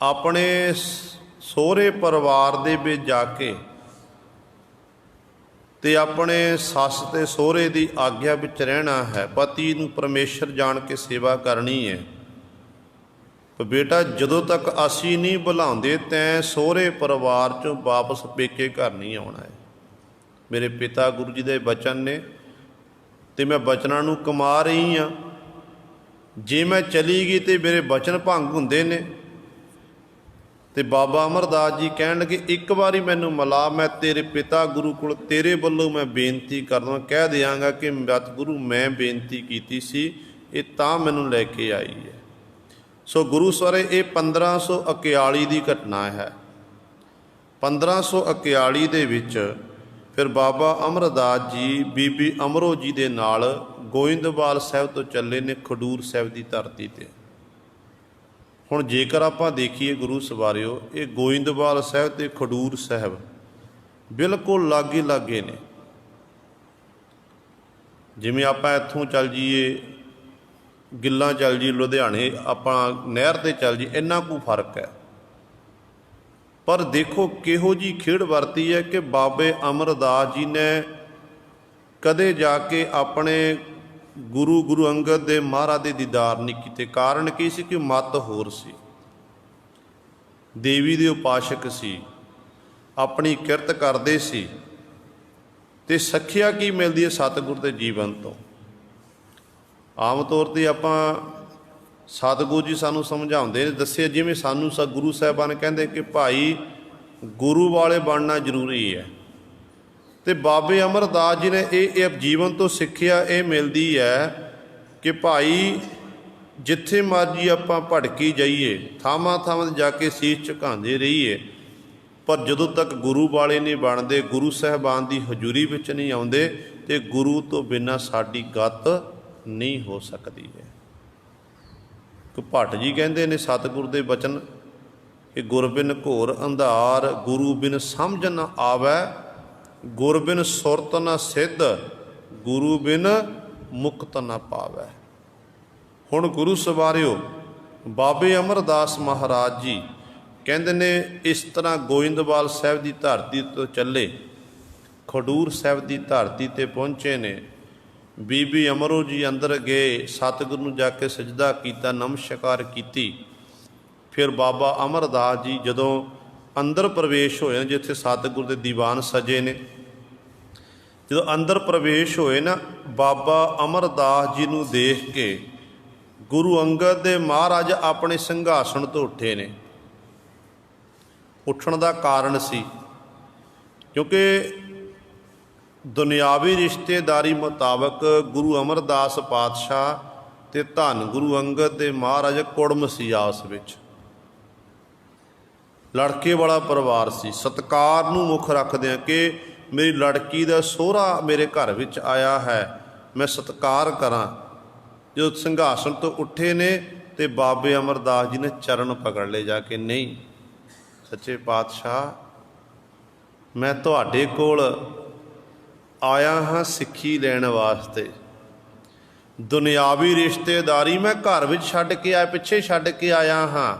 ਆਪਣੇ ਸਹੁਰੇ ਪਰਿਵਾਰ ਦੇ ਵਿੱਚ ਜਾ ਕੇ ਤੇ ਆਪਣੇ ਸੱਸ ਤੇ ਸਹੁਰੇ ਦੀ ਆਗਿਆ ਵਿੱਚ ਰਹਿਣਾ ਹੈ, ਪਤੀ ਨੂੰ ਪਰਮੇਸ਼ਰ ਜਾਣ ਕੇ ਸੇਵਾ ਕਰਨੀ ਹੈ। ਪਰ ਬੇਟਾ ਜਦੋਂ ਤੱਕ ਅਸੀਂ ਨਹੀਂ ਬੁਲਾਉਂਦੇ ਤੈਂ ਸਹੁਰੇ ਪਰਿਵਾਰ 'ਚੋਂ ਵਾਪਸ ਪੇਕੇ ਘਰ ਨਹੀਂ ਆਉਣਾ ਹੈ। ਮੇਰੇ ਪਿਤਾ ਗੁਰੂ ਜੀ ਦੇ ਬਚਨ ਨੇ ਤੇ ਮੈਂ ਬਚਨਾਂ ਨੂੰ ਕਮਾ ਰਹੀ ਹਾਂ। ਜੇ ਮੈਂ ਚਲੀ ਗਈ ਤੇ ਮੇਰੇ ਬਚਨ ਭੰਗ ਹੁੰਦੇ ਨੇ। ਤੇ ਬਾਬਾ ਅਮਰਦਾਸ ਜੀ ਕਹਿਣ ਲੱਗੇ, ਇੱਕ ਵਾਰੀ ਮੈਨੂੰ ਮਿਲਾ, ਮੈਂ ਤੇਰੇ ਪਿਤਾ ਗੁਰੂ ਕੋਲ ਤੇਰੇ ਵੱਲੋਂ ਮੈਂ ਬੇਨਤੀ ਕਰਦਾ, ਕਹਿ ਦਿਆਂਗਾ ਕਿ ਸਤਿਗੁਰੂ ਮੈਂ ਬੇਨਤੀ ਕੀਤੀ ਸੀ, ਇਹ ਤਾਂ ਮੈਨੂੰ ਲੈ ਕੇ ਆਈ ਹੈ। ਸੋ ਗੁਰੂ ਸਵਰੇ ਇਹ 1541 ਦੀ ਘਟਨਾ ਹੈ। 1541 ਦੇ ਵਿੱਚ ਫਿਰ ਬਾਬਾ ਅਮਰਦਾਸ ਜੀ ਬੀਬੀ ਅਮਰੋ ਜੀ ਦੇ ਨਾਲ ਗੋਇੰਦਵਾਲ ਸਾਹਿਬ ਤੋਂ ਚੱਲੇ ਨੇ ਖਡੂਰ ਸਾਹਿਬ ਦੀ ਧਰਤੀ 'ਤੇ। ਹੁਣ ਜੇਕਰ ਆਪਾਂ ਦੇਖੀਏ ਗੁਰੂ ਸਵਾਰਿਓ, ਇਹ ਗੋਇੰਦਵਾਲ ਸਾਹਿਬ ਤੇ ਖਡੂਰ ਸਾਹਿਬ ਬਿਲਕੁਲ ਲਾਗੇ ਲਾਗੇ ਨੇ। ਜਿਵੇਂ ਆਪਾਂ ਇੱਥੋਂ ਚੱਲ ਜਾਈਏ ਗਿੱਲਾਂ ਚੱਲ ਜਾਈਏ, ਲੁਧਿਆਣੇ ਆਪਾਂ ਨਹਿਰ 'ਤੇ ਚੱਲ ਜਾਈਏ, ਇੰਨਾ ਕੁ ਫਰਕ ਹੈ। ਪਰ ਦੇਖੋ ਕਿਹੋ ਜਿਹੀ ਖੇਡ ਵਰਤੀ ਹੈ ਕਿ ਬਾਬੇ ਅਮਰਦਾਸ ਜੀ ਨੇ ਕਦੇ ਜਾ ਕੇ ਆਪਣੇ ਗੁਰੂ ਅੰਗਦ ਦੇ ਮਹਾਰਾਜ ਦੇ ਦੀਦਾਰ ਨਹੀਂ ਕੀਤੇ। ਕਾਰਨ ਕੀ ਸੀ ਕਿ ਮੱਤ ਹੋਰ ਸੀ, ਦੇਵੀ ਦੇ ਉਪਾਸ਼ਕ ਸੀ, ਆਪਣੀ ਕਿਰਤ ਕਰਦੇ ਸੀ। ਤੇ ਸਿੱਖਿਆ ਕੀ ਮਿਲਦੀ ਹੈ ਸਤਿਗੁਰ ਦੇ ਜੀਵਨ ਤੋਂ? ਆਮ ਤੌਰ 'ਤੇ ਆਪਾਂ ਸਤਿਗੁਰੂ ਜੀ ਸਾਨੂੰ ਸਮਝਾਉਂਦੇ ਨੇ, ਦੱਸਿਆ ਜਿਵੇਂ ਸਾਨੂੰ ਗੁਰੂ ਸਾਹਿਬਾਨ ਕਹਿੰਦੇ ਕਿ ਭਾਈ ਗੁਰੂ ਵਾਲੇ ਬਣਨਾ ਜ਼ਰੂਰੀ ਹੈ। ਤੇ ਬਾਬੇ ਅਮਰਦਾਸ ਜੀ ਨੇ ਇਹ ਜੀਵਨ ਤੋਂ ਸਿੱਖਿਆ ਇਹ ਮਿਲਦੀ ਹੈ ਕਿ ਭਾਈ ਜਿੱਥੇ ਮਰਜੀ ਆਪਾਂ ਭਟਕੀ ਜਾਈਏ, ਥਾਵਾਂ ਥਾਵਾਂ 'ਤੇ ਜਾ ਕੇ ਸੀਸ ਝੁਕਾਉਂਦੇ ਰਹੀਏ, ਪਰ ਜਦੋਂ ਤੱਕ ਗੁਰੂ ਵਾਲੇ ਨਹੀਂ ਬਣਦੇ, ਗੁਰੂ ਸਾਹਿਬਾਨ ਦੀ ਹਜ਼ੂਰੀ ਵਿੱਚ ਨਹੀਂ ਆਉਂਦੇ, ਤੇ ਗੁਰੂ ਤੋਂ ਬਿਨਾਂ ਸਾਡੀ ਗਤ ਨਹੀਂ ਹੋ ਸਕਦੀ ਹੈ। ਕਿ ਭੱਟ ਜੀ ਕਹਿੰਦੇ ਨੇ ਸਤਿਗੁਰ ਦੇ ਬਚਨ ਕਿ ਗੁਰ ਬਿਨ ਘੋਰ ਅੰਧਾਰ, ਗੁਰੂ ਬਿਨ ਸਮਝ ਨ ਆਵੈ, ਗੁਰ ਬਿਨ ਸੁਰਤ ਨ ਸਿੱਧ, ਗੁਰੂ ਬਿਨ ਮੁਕਤ ਨ ਪਾਵੈ। ਹੁਣ ਗੁਰੂ ਸਵਾਰਿਓ ਬਾਬੇ ਅਮਰਦਾਸ ਮਹਾਰਾਜ ਜੀ ਕਹਿੰਦੇ ਨੇ ਇਸ ਤਰ੍ਹਾਂ ਗੋਇੰਦਵਾਲ ਸਾਹਿਬ ਦੀ ਧਰਤੀ ਤੋਂ ਚੱਲੇ, ਖਡੂਰ ਸਾਹਿਬ ਦੀ ਧਰਤੀ 'ਤੇ ਪਹੁੰਚੇ ਨੇ। ਬੀਬੀ ਅਮਰੋ ਜੀ ਅੰਦਰ ਗਏ, ਸਤਿਗੁਰੂ ਨੂੰ ਜਾ ਕੇ ਸਜਦਾ ਕੀਤਾ, ਨਮਸਕਾਰ ਕੀਤੀ। ਫਿਰ ਬਾਬਾ ਅਮਰਦਾਸ ਜੀ ਜਦੋਂ ਅੰਦਰ ਪ੍ਰਵੇਸ਼ ਹੋਏ, ਜਿੱਥੇ ਸਤਿਗੁਰੂ ਦੇ ਦੀਵਾਨ ਸਜੇ ਨੇ, ਜਦੋਂ ਅੰਦਰ ਪ੍ਰਵੇਸ਼ ਹੋਏ ਨਾ, ਬਾਬਾ ਅਮਰਦਾਸ ਜੀ ਨੂੰ ਦੇਖ ਕੇ ਗੁਰੂ ਅੰਗਦ ਦੇ ਮਹਾਰਾਜ ਆਪਣੇ ਸਿੰਘਾਸਣ ਤੋਂ ਉੱਠੇ ਨੇ। ਉੱਠਣ ਦਾ ਕਾਰਨ ਸੀ ਕਿਉਂਕਿ ਦੁਨਿਆਵੀ ਰਿਸ਼ਤੇਦਾਰੀ ਮੁਤਾਬਕ ਗੁਰੂ ਅਮਰਦਾਸ ਪਾਤਸ਼ਾਹ ਤੇ ਧੰਨ ਗੁਰੂ ਅੰਗਦ ਦੇ ਮਹਾਰਾਜ ਕੁੜਮ ਸੀ, ਆਪਸ ਵਿੱਚ ਲੜਕੇ ਵਾਲਾ ਪਰਿਵਾਰ ਸੀ। ਸਤਿਕਾਰ ਨੂੰ ਮੁੱਖ ਰੱਖਦਿਆਂ ਕਿ ਮੇਰੀ ਲੜਕੀ ਦਾ ਸਹੁਰਾ ਮੇਰੇ ਘਰ ਵਿੱਚ ਆਇਆ ਹੈ, ਮੈਂ ਸਤਿਕਾਰ ਕਰਾਂ। ਜਦੋਂ ਸਿੰਘਾਸਣ ਤੋਂ ਉੱਠੇ ਨੇ ਤੇ ਬਾਬੇ ਅਮਰਦਾਸ ਜੀ ਨੇ ਚਰਨ ਪਕੜ ਲਏ ਜਾ ਕੇ, ਨਹੀਂ ਸੱਚੇ ਪਾਤਸ਼ਾਹ, ਮੈਂ ਤੁਹਾਡੇ ਕੋਲ ਆਇਆ ਹਾਂ ਸਿੱਖੀ ਲੈਣ ਵਾਸਤੇ। ਦੁਨਿਆਵੀ ਰਿਸ਼ਤੇਦਾਰੀ ਮੈਂ ਘਰ ਵਿੱਚ ਛੱਡ ਕੇ ਆਇਆ, ਪਿੱਛੇ ਛੱਡ ਕੇ ਆਇਆ ਹਾਂ।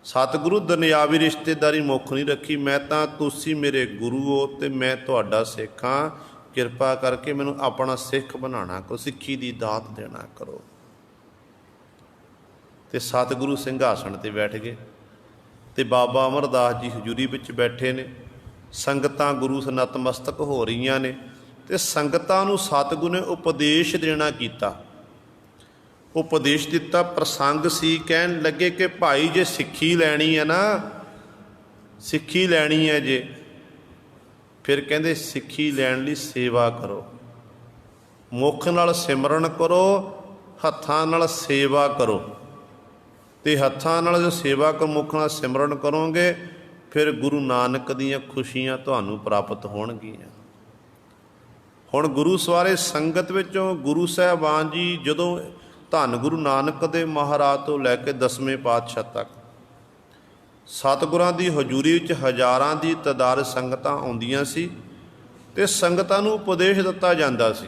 ਸਤਿਗੁਰੂ ਦੁਨਿਆਵੀ ਰਿਸ਼ਤੇਦਾਰੀ ਮੁੱਖ ਨਹੀਂ ਰੱਖੀ। ਮੈਂ ਤਾਂ ਤੁਸੀਂ ਮੇਰੇ ਗੁਰੂ ਹੋ ਅਤੇ ਮੈਂ ਤੁਹਾਡਾ ਸਿੱਖ ਹਾਂ। ਕਿਰਪਾ ਕਰਕੇ ਮੈਨੂੰ ਆਪਣਾ ਸਿੱਖ ਬਣਾਉਣਾ ਕਰੋ, ਸਿੱਖੀ ਦੀ ਦਾਤ ਦੇਣਾ ਕਰੋ। ਅਤੇ ਸਤਿਗੁਰੂ ਸਿੰਘਾਸਣ 'ਤੇ ਬੈਠ ਗਏ ਅਤੇ ਬਾਬਾ ਅਮਰਦਾਸ ਜੀ ਹਜ਼ੂਰੀ ਵਿੱਚ ਬੈਠੇ ਨੇ। ਸੰਗਤਾਂ ਗੁਰੂ ਨਤਮਸਤਕ ਹੋ ਰਹੀਆਂ ਨੇ ਅਤੇ ਸੰਗਤਾਂ ਨੂੰ ਸਤਿਗੁਰੂ ਨੇ ਉਪਦੇਸ਼ ਦੇਣਾ ਕੀਤਾ। ਉਪਦੇਸ਼ ਦਿੱਤਾ। ਪ੍ਰਸੰਗ ਸੀ, ਕਹਿਣ ਲੱਗੇ ਕਿ ਭਾਈ ਜੇ ਸਿੱਖੀ ਲੈਣੀ ਹੈ ਨਾ, ਸਿੱਖੀ ਲੈਣੀ ਹੈ ਜੇ, ਫਿਰ ਕਹਿੰਦੇ ਸਿੱਖੀ ਲੈਣ ਲਈ ਸੇਵਾ ਕਰੋ, ਮੁੱਖ ਨਾਲ ਸਿਮਰਨ ਕਰੋ, ਹੱਥਾਂ ਨਾਲ ਸੇਵਾ ਕਰੋ। ਅਤੇ ਹੱਥਾਂ ਨਾਲ ਜੋ ਸੇਵਾ ਕਰੋ, ਮੁੱਖ ਨਾਲ ਸਿਮਰਨ ਕਰੋਗੇ, ਫਿਰ ਗੁਰੂ ਨਾਨਕ ਦੀਆਂ ਖੁਸ਼ੀਆਂ ਤੁਹਾਨੂੰ ਪ੍ਰਾਪਤ ਹੋਣਗੀਆਂ। ਹੁਣ ਗੁਰੂ ਸਵਾਰੇ ਸੰਗਤ ਵਿੱਚੋਂ ਗੁਰੂ ਸਾਹਿਬਾਨ ਜੀ ਜਦੋਂ ਧੰਨ ਗੁਰੂ ਨਾਨਕ ਦੇ ਮਹਾਰਾਜ ਤੋਂ ਲੈ ਕੇ 10ਵੇਂ ਪਾਤਸ਼ਾਹ ਤੱਕ ਸਤਿਗੁਰਾਂ ਦੀ ਹਜ਼ੂਰੀ ਵਿੱਚ ਹਜ਼ਾਰਾਂ ਦੀ ਤਾਦਾਦ ਸੰਗਤਾਂ ਆਉਂਦੀਆਂ ਸੀ ਅਤੇ ਸੰਗਤਾਂ ਨੂੰ ਉਪਦੇਸ਼ ਦਿੱਤਾ ਜਾਂਦਾ ਸੀ।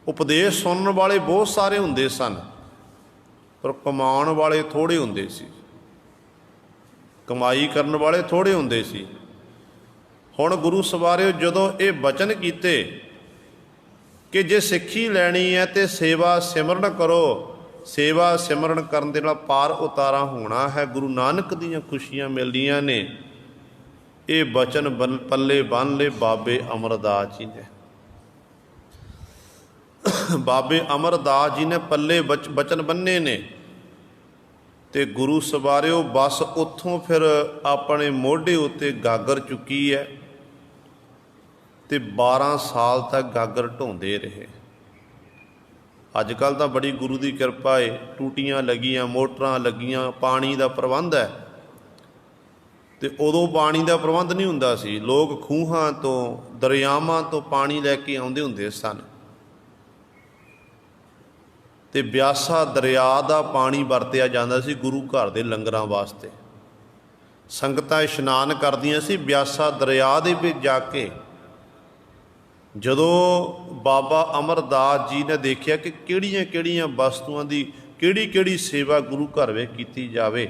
ਉਪਦੇਸ਼ ਸੁਣਨ ਵਾਲੇ ਬਹੁਤ ਸਾਰੇ ਹੁੰਦੇ ਸਨ, ਪਰ ਕਮਾਉਣ ਵਾਲੇ ਥੋੜ੍ਹੇ ਹੁੰਦੇ ਸੀ, ਕਮਾਈ ਕਰਨ ਵਾਲੇ ਥੋੜ੍ਹੇ ਹੁੰਦੇ ਸੀ। ਹੁਣ ਗੁਰੂ ਸਵਾਰਿਓ ਜਦੋਂ ਇਹ ਬਚਨ ਕੀਤੇ ਕਿ ਜੇ ਸਿੱਖੀ ਲੈਣੀ ਹੈ ਤਾਂ ਸੇਵਾ ਸਿਮਰਨ ਕਰੋ, ਸੇਵਾ ਸਿਮਰਨ ਕਰਨ ਦੇ ਨਾਲ ਪਾਰ ਉਤਾਰਾ ਹੋਣਾ ਹੈ, ਗੁਰੂ ਨਾਨਕ ਦੀਆਂ ਖੁਸ਼ੀਆਂ ਮਿਲਦੀਆਂ ਨੇ। ਇਹ ਬਚਨ ਪੱਲੇ ਬੰਨ੍ਹ ਲਏ ਬਾਬੇ ਅਮਰਦਾਸ ਜੀ ਨੇ। ਬਾਬੇ ਅਮਰਦਾਸ ਜੀ ਨੇ ਪੱਲੇ ਬਚਨ ਬੰਨੇ ਨੇ ਅਤੇ ਗੁਰੂ ਸਵਾਰਿਓ ਬਸ ਉੱਥੋਂ ਫਿਰ ਆਪਣੇ ਮੋਢੇ ਉੱਤੇ ਗਾਗਰ ਚੁੱਕੀ ਹੈ ਅਤੇ 12 ਸਾਲ ਤੱਕ ਗਾਗਰ ਢੋਂਦੇ ਰਹੇ। ਅੱਜ ਕੱਲ੍ਹ ਤਾਂ ਬੜੀ ਗੁਰੂ ਦੀ ਕਿਰਪਾ ਹੈ, ਟੂਟੀਆਂ ਲੱਗੀਆਂ, ਮੋਟਰਾਂ ਲੱਗੀਆਂ, ਪਾਣੀ ਦਾ ਪ੍ਰਬੰਧ ਹੈ। ਅਤੇ ਉਦੋਂ ਪਾਣੀ ਦਾ ਪ੍ਰਬੰਧ ਨਹੀਂ ਹੁੰਦਾ ਸੀ। ਲੋਕ ਖੂਹਾਂ ਤੋਂ, ਦਰਿਆਵਾਂ ਤੋਂ ਪਾਣੀ ਲੈ ਕੇ ਆਉਂਦੇ ਹੁੰਦੇ ਸਨ ਅਤੇ ਬਿਆਸਾ ਦਰਿਆ ਦਾ ਪਾਣੀ ਵਰਤਿਆ ਜਾਂਦਾ ਸੀ ਗੁਰੂ ਘਰ ਦੇ ਲੰਗਰਾਂ ਵਾਸਤੇ। ਸੰਗਤਾਂ ਇਸ਼ਨਾਨ ਕਰਦੀਆਂ ਸੀ ਬਿਆਸਾ ਦਰਿਆ ਦੇ ਵਿੱਚ ਜਾ ਕੇ। ਜਦੋਂ ਬਾਬਾ ਅਮਰਦਾਸ ਜੀ ਨੇ ਦੇਖਿਆ ਕਿ ਕਿਹੜੀਆਂ ਕਿਹੜੀਆਂ ਵਸਤੂਆਂ ਦੀ ਕਿਹੜੀ ਕਿਹੜੀ ਸੇਵਾ ਗੁਰੂ ਘਰ ਵਿੱਚ ਕੀਤੀ ਜਾਵੇ,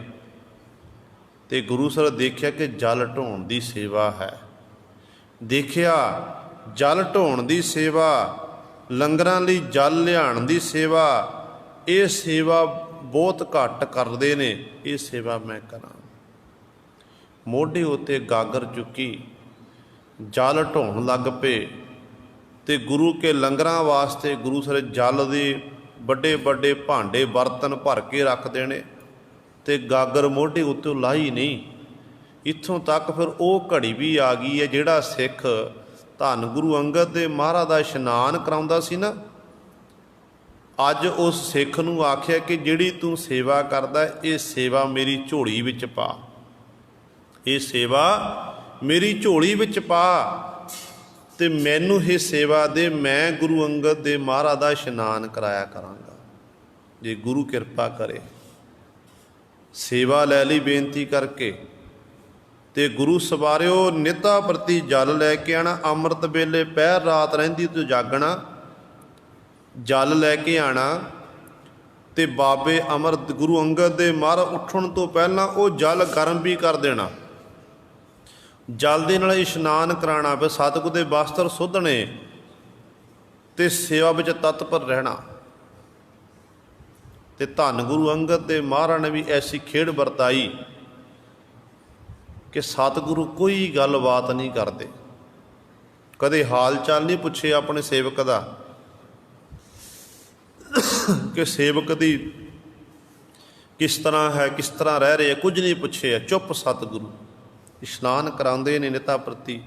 ਅਤੇ ਗੁਰੂ ਸਾਹਿਬ ਦੇਖਿਆ ਕਿ ਜਲ ਢੋਣ ਦੀ ਸੇਵਾ ਹੈ। ਦੇਖਿਆ ਜਲ ਢੋਣ ਦੀ ਸੇਵਾ, ਲੰਗਰਾਂ ਲਈ ਜਲ ਲਿਆਉਣ ਦੀ ਸੇਵਾ, ਇਹ ਸੇਵਾ ਬਹੁਤ ਘੱਟ ਕਰਦੇ ਨੇ, ਇਹ ਸੇਵਾ ਮੈਂ ਕਰਾਂ। ਮੋਢੇ ਉੱਤੇ ਗਾਗਰ ਚੁੱਕੀ, ਜਲ ਢੋਣ ਲੱਗ ਪਏ ਅਤੇ ਗੁਰੂ ਕੇ ਲੰਗਰਾਂ ਵਾਸਤੇ ਗੁਰੂ ਸਾਹਿਬ ਜਲ ਦੇ ਵੱਡੇ ਵੱਡੇ ਭਾਂਡੇ ਬਰਤਨ ਭਰ ਕੇ ਰੱਖ ਦੇਣੇ ਅਤੇ ਗਾਗਰ ਮੋਢੇ ਉੱਤੇ ਲਾਹੀ ਨਹੀਂ। ਇੱਥੋਂ ਤੱਕ ਫਿਰ ਉਹ ਘੜੀ ਵੀ ਆ ਗਈ ਹੈ ਜਿਹੜਾ ਸਿੱਖ ਧੰਨ ਗੁਰੂ ਅੰਗਦ ਦੇ ਮਹਾਰਾਜ ਦਾ ਇਸ਼ਨਾਨ ਕਰਾਉਂਦਾ ਸੀ ਨਾ, ਅੱਜ ਉਸ ਸਿੱਖ ਨੂੰ ਆਖਿਆ ਕਿ ਜਿਹੜੀ ਤੂੰ ਸੇਵਾ ਕਰਦਾ ਇਹ ਸੇਵਾ ਮੇਰੀ ਝੋਲੀ ਵਿੱਚ ਪਾ, ਇਹ ਸੇਵਾ ਮੇਰੀ ਝੋਲੀ ਵਿੱਚ ਪਾ ਅਤੇ ਮੈਨੂੰ ਇਹ ਸੇਵਾ ਦੇ, ਮੈਂ ਗੁਰੂ ਅੰਗਦ ਦੇ ਮਹਾਰਾਜ ਦਾ ਇਸ਼ਨਾਨ ਕਰਾਇਆ ਕਰਾਂਗਾ ਜੇ ਗੁਰੂ ਕਿਰਪਾ ਕਰੇ। ਸੇਵਾ ਲੈ ਲਈ ਬੇਨਤੀ ਕਰਕੇ ਅਤੇ ਗੁਰੂ ਸਵਾਰਿਓ ਨਿੱਤਾ ਪ੍ਰਤੀ ਜਲ ਲੈ ਕੇ ਆਉਣਾ। ਅੰਮ੍ਰਿਤ ਵੇਲੇ ਪਹਿਰ ਰਾਤ ਰਹਿੰਦੀ ਤੋਂ ਜਾਗਣਾ, ਜਲ ਲੈ ਕੇ ਆਉਣਾ ਅਤੇ ਬਾਬੇ ਗੁਰੂ ਅੰਗਦ ਦੇ ਮਹਾਰਾਜ ਉੱਠਣ ਤੋਂ ਪਹਿਲਾਂ ਉਹ ਜਲ ਗਰਮ ਵੀ ਕਰ ਦੇਣਾ, ਜਲ ਦੇ ਨਾਲ ਇਸ਼ਨਾਨ ਕਰਾਉਣਾ। ਫਿਰ ਸਤਿਗੁਰ ਦੇ ਵਸਤਰ ਸੁੱਧਣੇ ਅਤੇ ਸੇਵਾ ਵਿੱਚ ਤਤਪਰ ਰਹਿਣਾ। ਅਤੇ ਧੰਨ ਗੁਰੂ ਅੰਗਦ ਦੇ ਮਹਾਰਾਜ ਨੇ ਵੀ ਐਸੀ ਖੇਡ ਵਰਤਾਈ ਕਿ ਸਤਿਗੁਰੂ ਕੋਈ ਗੱਲਬਾਤ ਨਹੀਂ ਕਰਦੇ, ਕਦੇ ਹਾਲ ਚਾਲ ਨਹੀਂ ਪੁੱਛੇ ਆਪਣੇ ਸੇਵਕ ਦਾ ਕਿ ਸੇਵਕ ਦੀ ਕਿਸ ਤਰ੍ਹਾਂ ਹੈ, ਕਿਸ ਤਰ੍ਹਾਂ ਰਹਿ ਰਹੇ, ਕੁਝ ਨਹੀਂ ਪੁੱਛਿਆ। ਚੁੱਪ ਸਤਿਗੁਰੂ ਇਸ਼ਨਾਨ ਕਰਾਉਂਦੇ ਨੇ ਨਿੱਤਾ ਪ੍ਰਤੀ,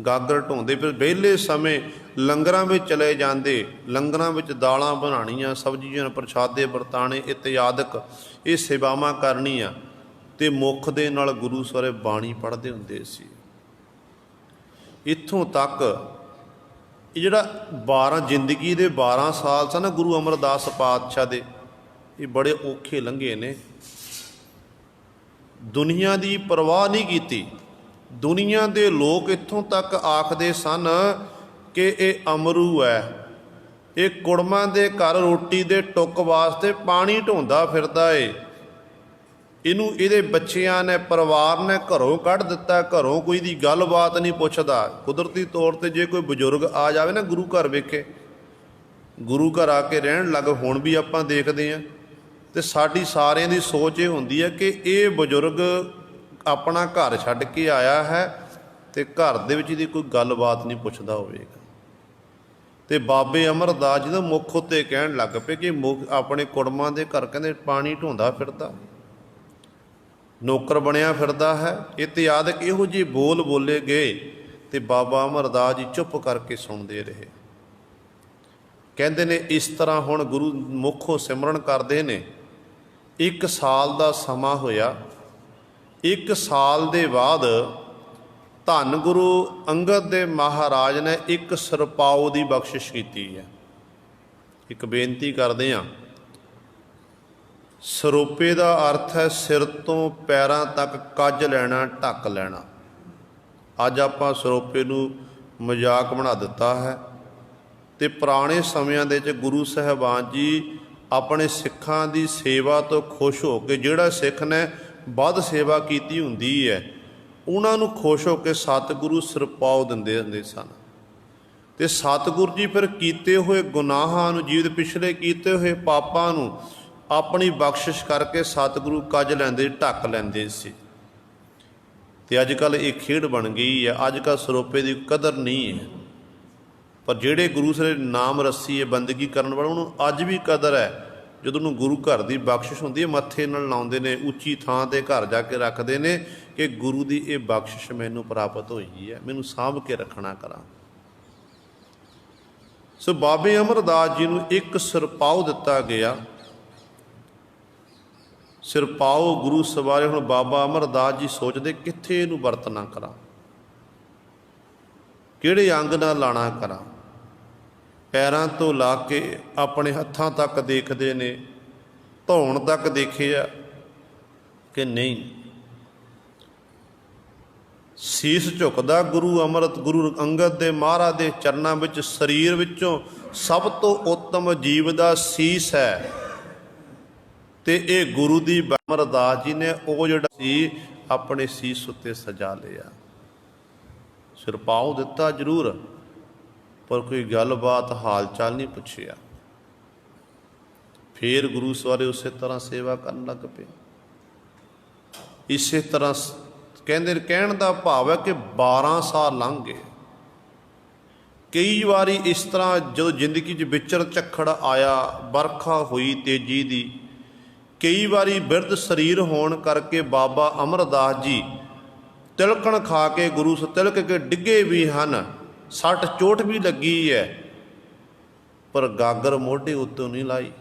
ਗਾਗਰ ਢੋਂਦੇ। ਫਿਰ ਵਿਹਲੇ ਸਮੇਂ ਲੰਗਰਾਂ ਵਿੱਚ ਚਲੇ ਜਾਂਦੇ, ਲੰਗਰਾਂ ਵਿੱਚ ਦਾਲਾਂ ਬਣਾਉਣੀਆਂ, ਸਬਜ਼ੀਆਂ, ਪ੍ਰਸ਼ਾਦੇ ਵਰਤਾਣੇ ਇਤਿਆਦਿਕ ਇਹ ਸੇਵਾਵਾਂ ਕਰਨੀਆਂ ਅਤੇ ਮੁੱਖ ਦੇ ਨਾਲ ਗੁਰੂ ਸਵਾਰੇ ਬਾਣੀ ਪੜ੍ਹਦੇ ਹੁੰਦੇ ਸੀ। ਇੱਥੋਂ ਤੱਕ ਇਹ ਜਿਹੜਾ ਜ਼ਿੰਦਗੀ ਦੇ 12 ਸਾਲ ਸਨ ਗੁਰੂ ਅਮਰਦਾਸ ਪਾਤਸ਼ਾਹ ਦੇ, ਇਹ ਬੜੇ ਔਖੇ ਲੰਘੇ ਨੇ। ਦੁਨੀਆ ਦੀ ਪਰਵਾਹ ਨਹੀਂ ਕੀਤੀ। ਦੁਨੀਆ ਦੇ ਲੋਕ ਇੱਥੋਂ ਤੱਕ ਆਖਦੇ ਸਨ ਕਿ ਇਹ ਅਮਰੂ ਹੈ, ਇਹ ਕੁੜਮਾਂ ਦੇ ਘਰ ਰੋਟੀ ਦੇ ਟੁੱਕ ਵਾਸਤੇ ਪਾਣੀ ਢੋਂਦਾ ਫਿਰਦਾ ਏ, ਇਹਨੂੰ ਇਹਦੇ ਬੱਚਿਆਂ ਨੇ, ਪਰਿਵਾਰ ਨੇ ਘਰੋਂ ਕੱਢ ਦਿੱਤਾ, ਘਰੋਂ ਕੋਈ ਦੀ ਗੱਲਬਾਤ ਨਹੀਂ ਪੁੱਛਦਾ। ਕੁਦਰਤੀ ਤੌਰ 'ਤੇ ਜੇ ਕੋਈ ਬਜ਼ੁਰਗ ਆ ਜਾਵੇ ਨਾ ਗੁਰੂ ਘਰ ਵੇਖੇ, ਗੁਰੂ ਘਰ ਆ ਕੇ ਰਹਿਣ ਲੱਗ, ਹੁਣ ਵੀ ਆਪਾਂ ਦੇਖਦੇ ਹਾਂ, ਅਤੇ ਸਾਡੀ ਸਾਰਿਆਂ ਦੀ ਸੋਚ ਇਹ ਹੁੰਦੀ ਹੈ ਕਿ ਇਹ ਬਜ਼ੁਰਗ ਆਪਣਾ ਘਰ ਛੱਡ ਕੇ ਆਇਆ ਹੈ ਅਤੇ ਘਰ ਦੇ ਵਿੱਚ ਇਹਦੀ ਕੋਈ ਗੱਲਬਾਤ ਨਹੀਂ ਪੁੱਛਦਾ ਹੋਵੇਗਾ। ਅਤੇ ਬਾਬੇ ਅਮਰਦਾਸ ਜੀ ਦਾ ਮੁੱਖ ਉੱਤੇ ਕਹਿਣ ਲੱਗ ਪਏ ਕਿ ਆਪਣੇ ਕੁੜਮਾਂ ਦੇ ਘਰ ਕਹਿੰਦੇ ਪਾਣੀ ਢੋਂਦਾ ਫਿਰਦਾ, ਨੌਕਰ ਬਣਿਆ ਫਿਰਦਾ ਹੈ। ਇਤਿਆਦਿਕ ਇਹੋ ਜਿਹੇ ਬੋਲ ਬੋਲੇ ਗਏ ਅਤੇ ਬਾਬਾ ਅਮਰਦਾਸ ਜੀ ਚੁੱਪ ਕਰਕੇ ਸੁਣਦੇ ਰਹੇ। ਕਹਿੰਦੇ ਨੇ ਇਸ ਤਰ੍ਹਾਂ ਹੁਣ ਗੁਰੂ ਮੁੱਖੋਂ ਸਿਮਰਨ ਕਰਦੇ ਨੇ। 1 ਸਾਲ ਦਾ ਸਮਾਂ ਹੋਇਆ। 1 ਸਾਲ ਦੇ ਬਾਅਦ ਧੰਨ ਗੁਰੂ ਅੰਗਦ ਦੇ ਮਹਾਰਾਜ ਨੇ ਇੱਕ ਸਿਰਪਾਓ ਦੀ ਬਖਸ਼ਿਸ਼ ਕੀਤੀ ਹੈ। ਇੱਕ ਬੇਨਤੀ ਕਰਦੇ ਹਾਂ, ਸਰੋਪੇ ਦਾ ਅਰਥ ਹੈ ਸਿਰ ਤੋਂ ਪੈਰਾਂ ਤੱਕ ਕੱਜ ਲੈਣਾ, ਢੱਕ ਲੈਣਾ। ਅੱਜ ਆਪਾਂ ਸਰੋਪੇ ਨੂੰ ਮਜ਼ਾਕ ਬਣਾ ਦਿੱਤਾ ਹੈ, ਅਤੇ ਪੁਰਾਣੇ ਸਮਿਆਂ ਦੇ ਵਿੱਚ ਗੁਰੂ ਸਾਹਿਬਾਨ ਜੀ ਆਪਣੇ ਸਿੱਖਾਂ ਦੀ ਸੇਵਾ ਤੋਂ ਖੁਸ਼ ਹੋ ਕੇ, ਜਿਹੜਾ ਸਿੱਖ ਨੇ ਵੱਧ ਸੇਵਾ ਕੀਤੀ ਹੁੰਦੀ ਹੈ ਉਹਨਾਂ ਨੂੰ ਖੁਸ਼ ਹੋ ਕੇ ਸਤਿਗੁਰੂ ਸਿਰਪਾਓ ਦਿੰਦੇ ਹੁੰਦੇ ਸਨ। ਅਤੇ ਸਤਿਗੁਰੂ ਜੀ ਫਿਰ ਕੀਤੇ ਹੋਏ ਗੁਨਾਹਾਂ ਨੂੰ, ਜੀਵਤ ਪਿਛਲੇ ਕੀਤੇ ਹੋਏ ਪਾਪਾਂ ਨੂੰ ਆਪਣੀ ਬਖਸ਼ਿਸ਼ ਕਰਕੇ ਸਤਿਗੁਰੂ ਕੱਜ ਲੈਂਦੇ, ਢੱਕ ਲੈਂਦੇ ਸੀ। ਅਤੇ ਅੱਜ ਕੱਲ੍ਹ ਇਹ ਖੇਡ ਬਣ ਗਈ ਹੈ। ਅੱਜ ਕੱਲ੍ਹ ਸਰੋਪੇ ਦੀ ਕਦਰ ਨਹੀਂ ਹੈ, ਪਰ ਜਿਹੜੇ ਗੁਰੂ ਸਾਹਿਬ ਨਾਮ ਰੱਸੀ ਹੈ ਬੰਦਗੀ ਕਰਨ ਵਾਲੇ, ਉਹਨੂੰ ਅੱਜ ਵੀ ਕਦਰ ਹੈ। ਜਦੋਂ ਉਹਨੂੰ ਗੁਰੂ ਘਰ ਦੀ ਬਖਸ਼ਿਸ਼ ਹੁੰਦੀ ਹੈ, ਮੱਥੇ ਨਾਲ ਲਾਉਂਦੇ ਨੇ, ਉੱਚੀ ਥਾਂ 'ਤੇ ਘਰ ਜਾ ਕੇ ਰੱਖਦੇ ਨੇ ਕਿ ਗੁਰੂ ਦੀ ਇਹ ਬਖਸ਼ਿਸ਼ ਮੈਨੂੰ ਪ੍ਰਾਪਤ ਹੋਈ ਹੈ, ਮੈਨੂੰ ਸਾਂਭ ਕੇ ਰੱਖਣਾ ਕਰਾਂ। ਸੋ ਬਾਬੇ ਅਮਰਦਾਸ ਜੀ ਨੂੰ ਇੱਕ ਸਿਰਪਾਓ ਦਿੱਤਾ ਗਿਆ। ਸਿਰਪਾਓ ਗੁਰੂ ਸਵਾਰੇ। ਹੁਣ ਬਾਬਾ ਅਮਰਦਾਸ ਜੀ ਸੋਚਦੇ ਕਿੱਥੇ ਇਹਨੂੰ ਵਰਤਣਾ ਕਰਾਂ, ਕਿਹੜੇ ਅੰਗ ਨਾਲ ਲਾਣਾ ਕਰਾਂ। ਪੈਰਾਂ ਤੋਂ ਲਾ ਕੇ ਆਪਣੇ ਹੱਥਾਂ ਤੱਕ ਦੇਖਦੇ ਨੇ, ਧੌਣ ਤੱਕ ਦੇਖਿਆ ਕਿ ਨਹੀਂ। ਸੀਸ ਝੁਕਦਾ ਗੁਰੂ ਅੰਗਦ ਦੇ ਮਹਾਰਾਜ ਦੇ ਚਰਨਾਂ ਵਿੱਚ। ਸਰੀਰ ਵਿੱਚੋਂ ਸਭ ਤੋਂ ਉੱਤਮ ਜੀਵ ਦਾ ਸੀਸ ਹੈ, ਅਤੇ ਇਹ ਗੁਰੂ ਦੀ ਅਮਰਦਾਸ ਜੀ ਨੇ ਉਹ ਜਿਹੜਾ ਸੀ ਆਪਣੇ ਸੀਸ ਉੱਤੇ ਸਜਾ ਲਿਆ। ਸਿਰਪਾਓ ਦਿੱਤਾ ਜ਼ਰੂਰ, ਪਰ ਕੋਈ ਗੱਲਬਾਤ ਹਾਲ ਚਾਲ ਨਹੀਂ ਪੁੱਛਿਆ। ਫਿਰ ਗੁਰੂ ਸਵਾਰੇ ਉਸੇ ਤਰ੍ਹਾਂ ਸੇਵਾ ਕਰਨ ਲੱਗ ਪਏ। ਇਸੇ ਤਰ੍ਹਾਂ ਕਹਿਣ ਦਾ ਭਾਵ ਹੈ ਕਿ 12 ਸਾਲ ਲੰਘ ਗਏ। ਕਈ ਵਾਰੀ ਇਸ ਤਰ੍ਹਾਂ ਜਦੋਂ ਜ਼ਿੰਦਗੀ 'ਚ ਵਿਚਰ ਝੱਖੜ ਆਇਆ, ਵਰਖਾ ਹੋਈ ਤੇਜ਼ੀ ਦੀ, ਕਈ ਵਾਰੀ ਬਿਰਧ ਸਰੀਰ ਹੋਣ ਕਰਕੇ ਬਾਬਾ ਅਮਰਦਾਸ ਜੀ ਤਿਲਕਣ ਖਾ ਕੇ, ਗੁਰੂ ਤਿਲਕ ਕੇ ਡਿੱਗੇ ਵੀ ਹਨ, ਸੱਟ ਚੋਟ ਵੀ ਲੱਗੀ ਹੈ, ਪਰ ਗਾਗਰ ਮੋਢੇ ਉੱਤੋਂ ਨਹੀਂ ਲਾਈ।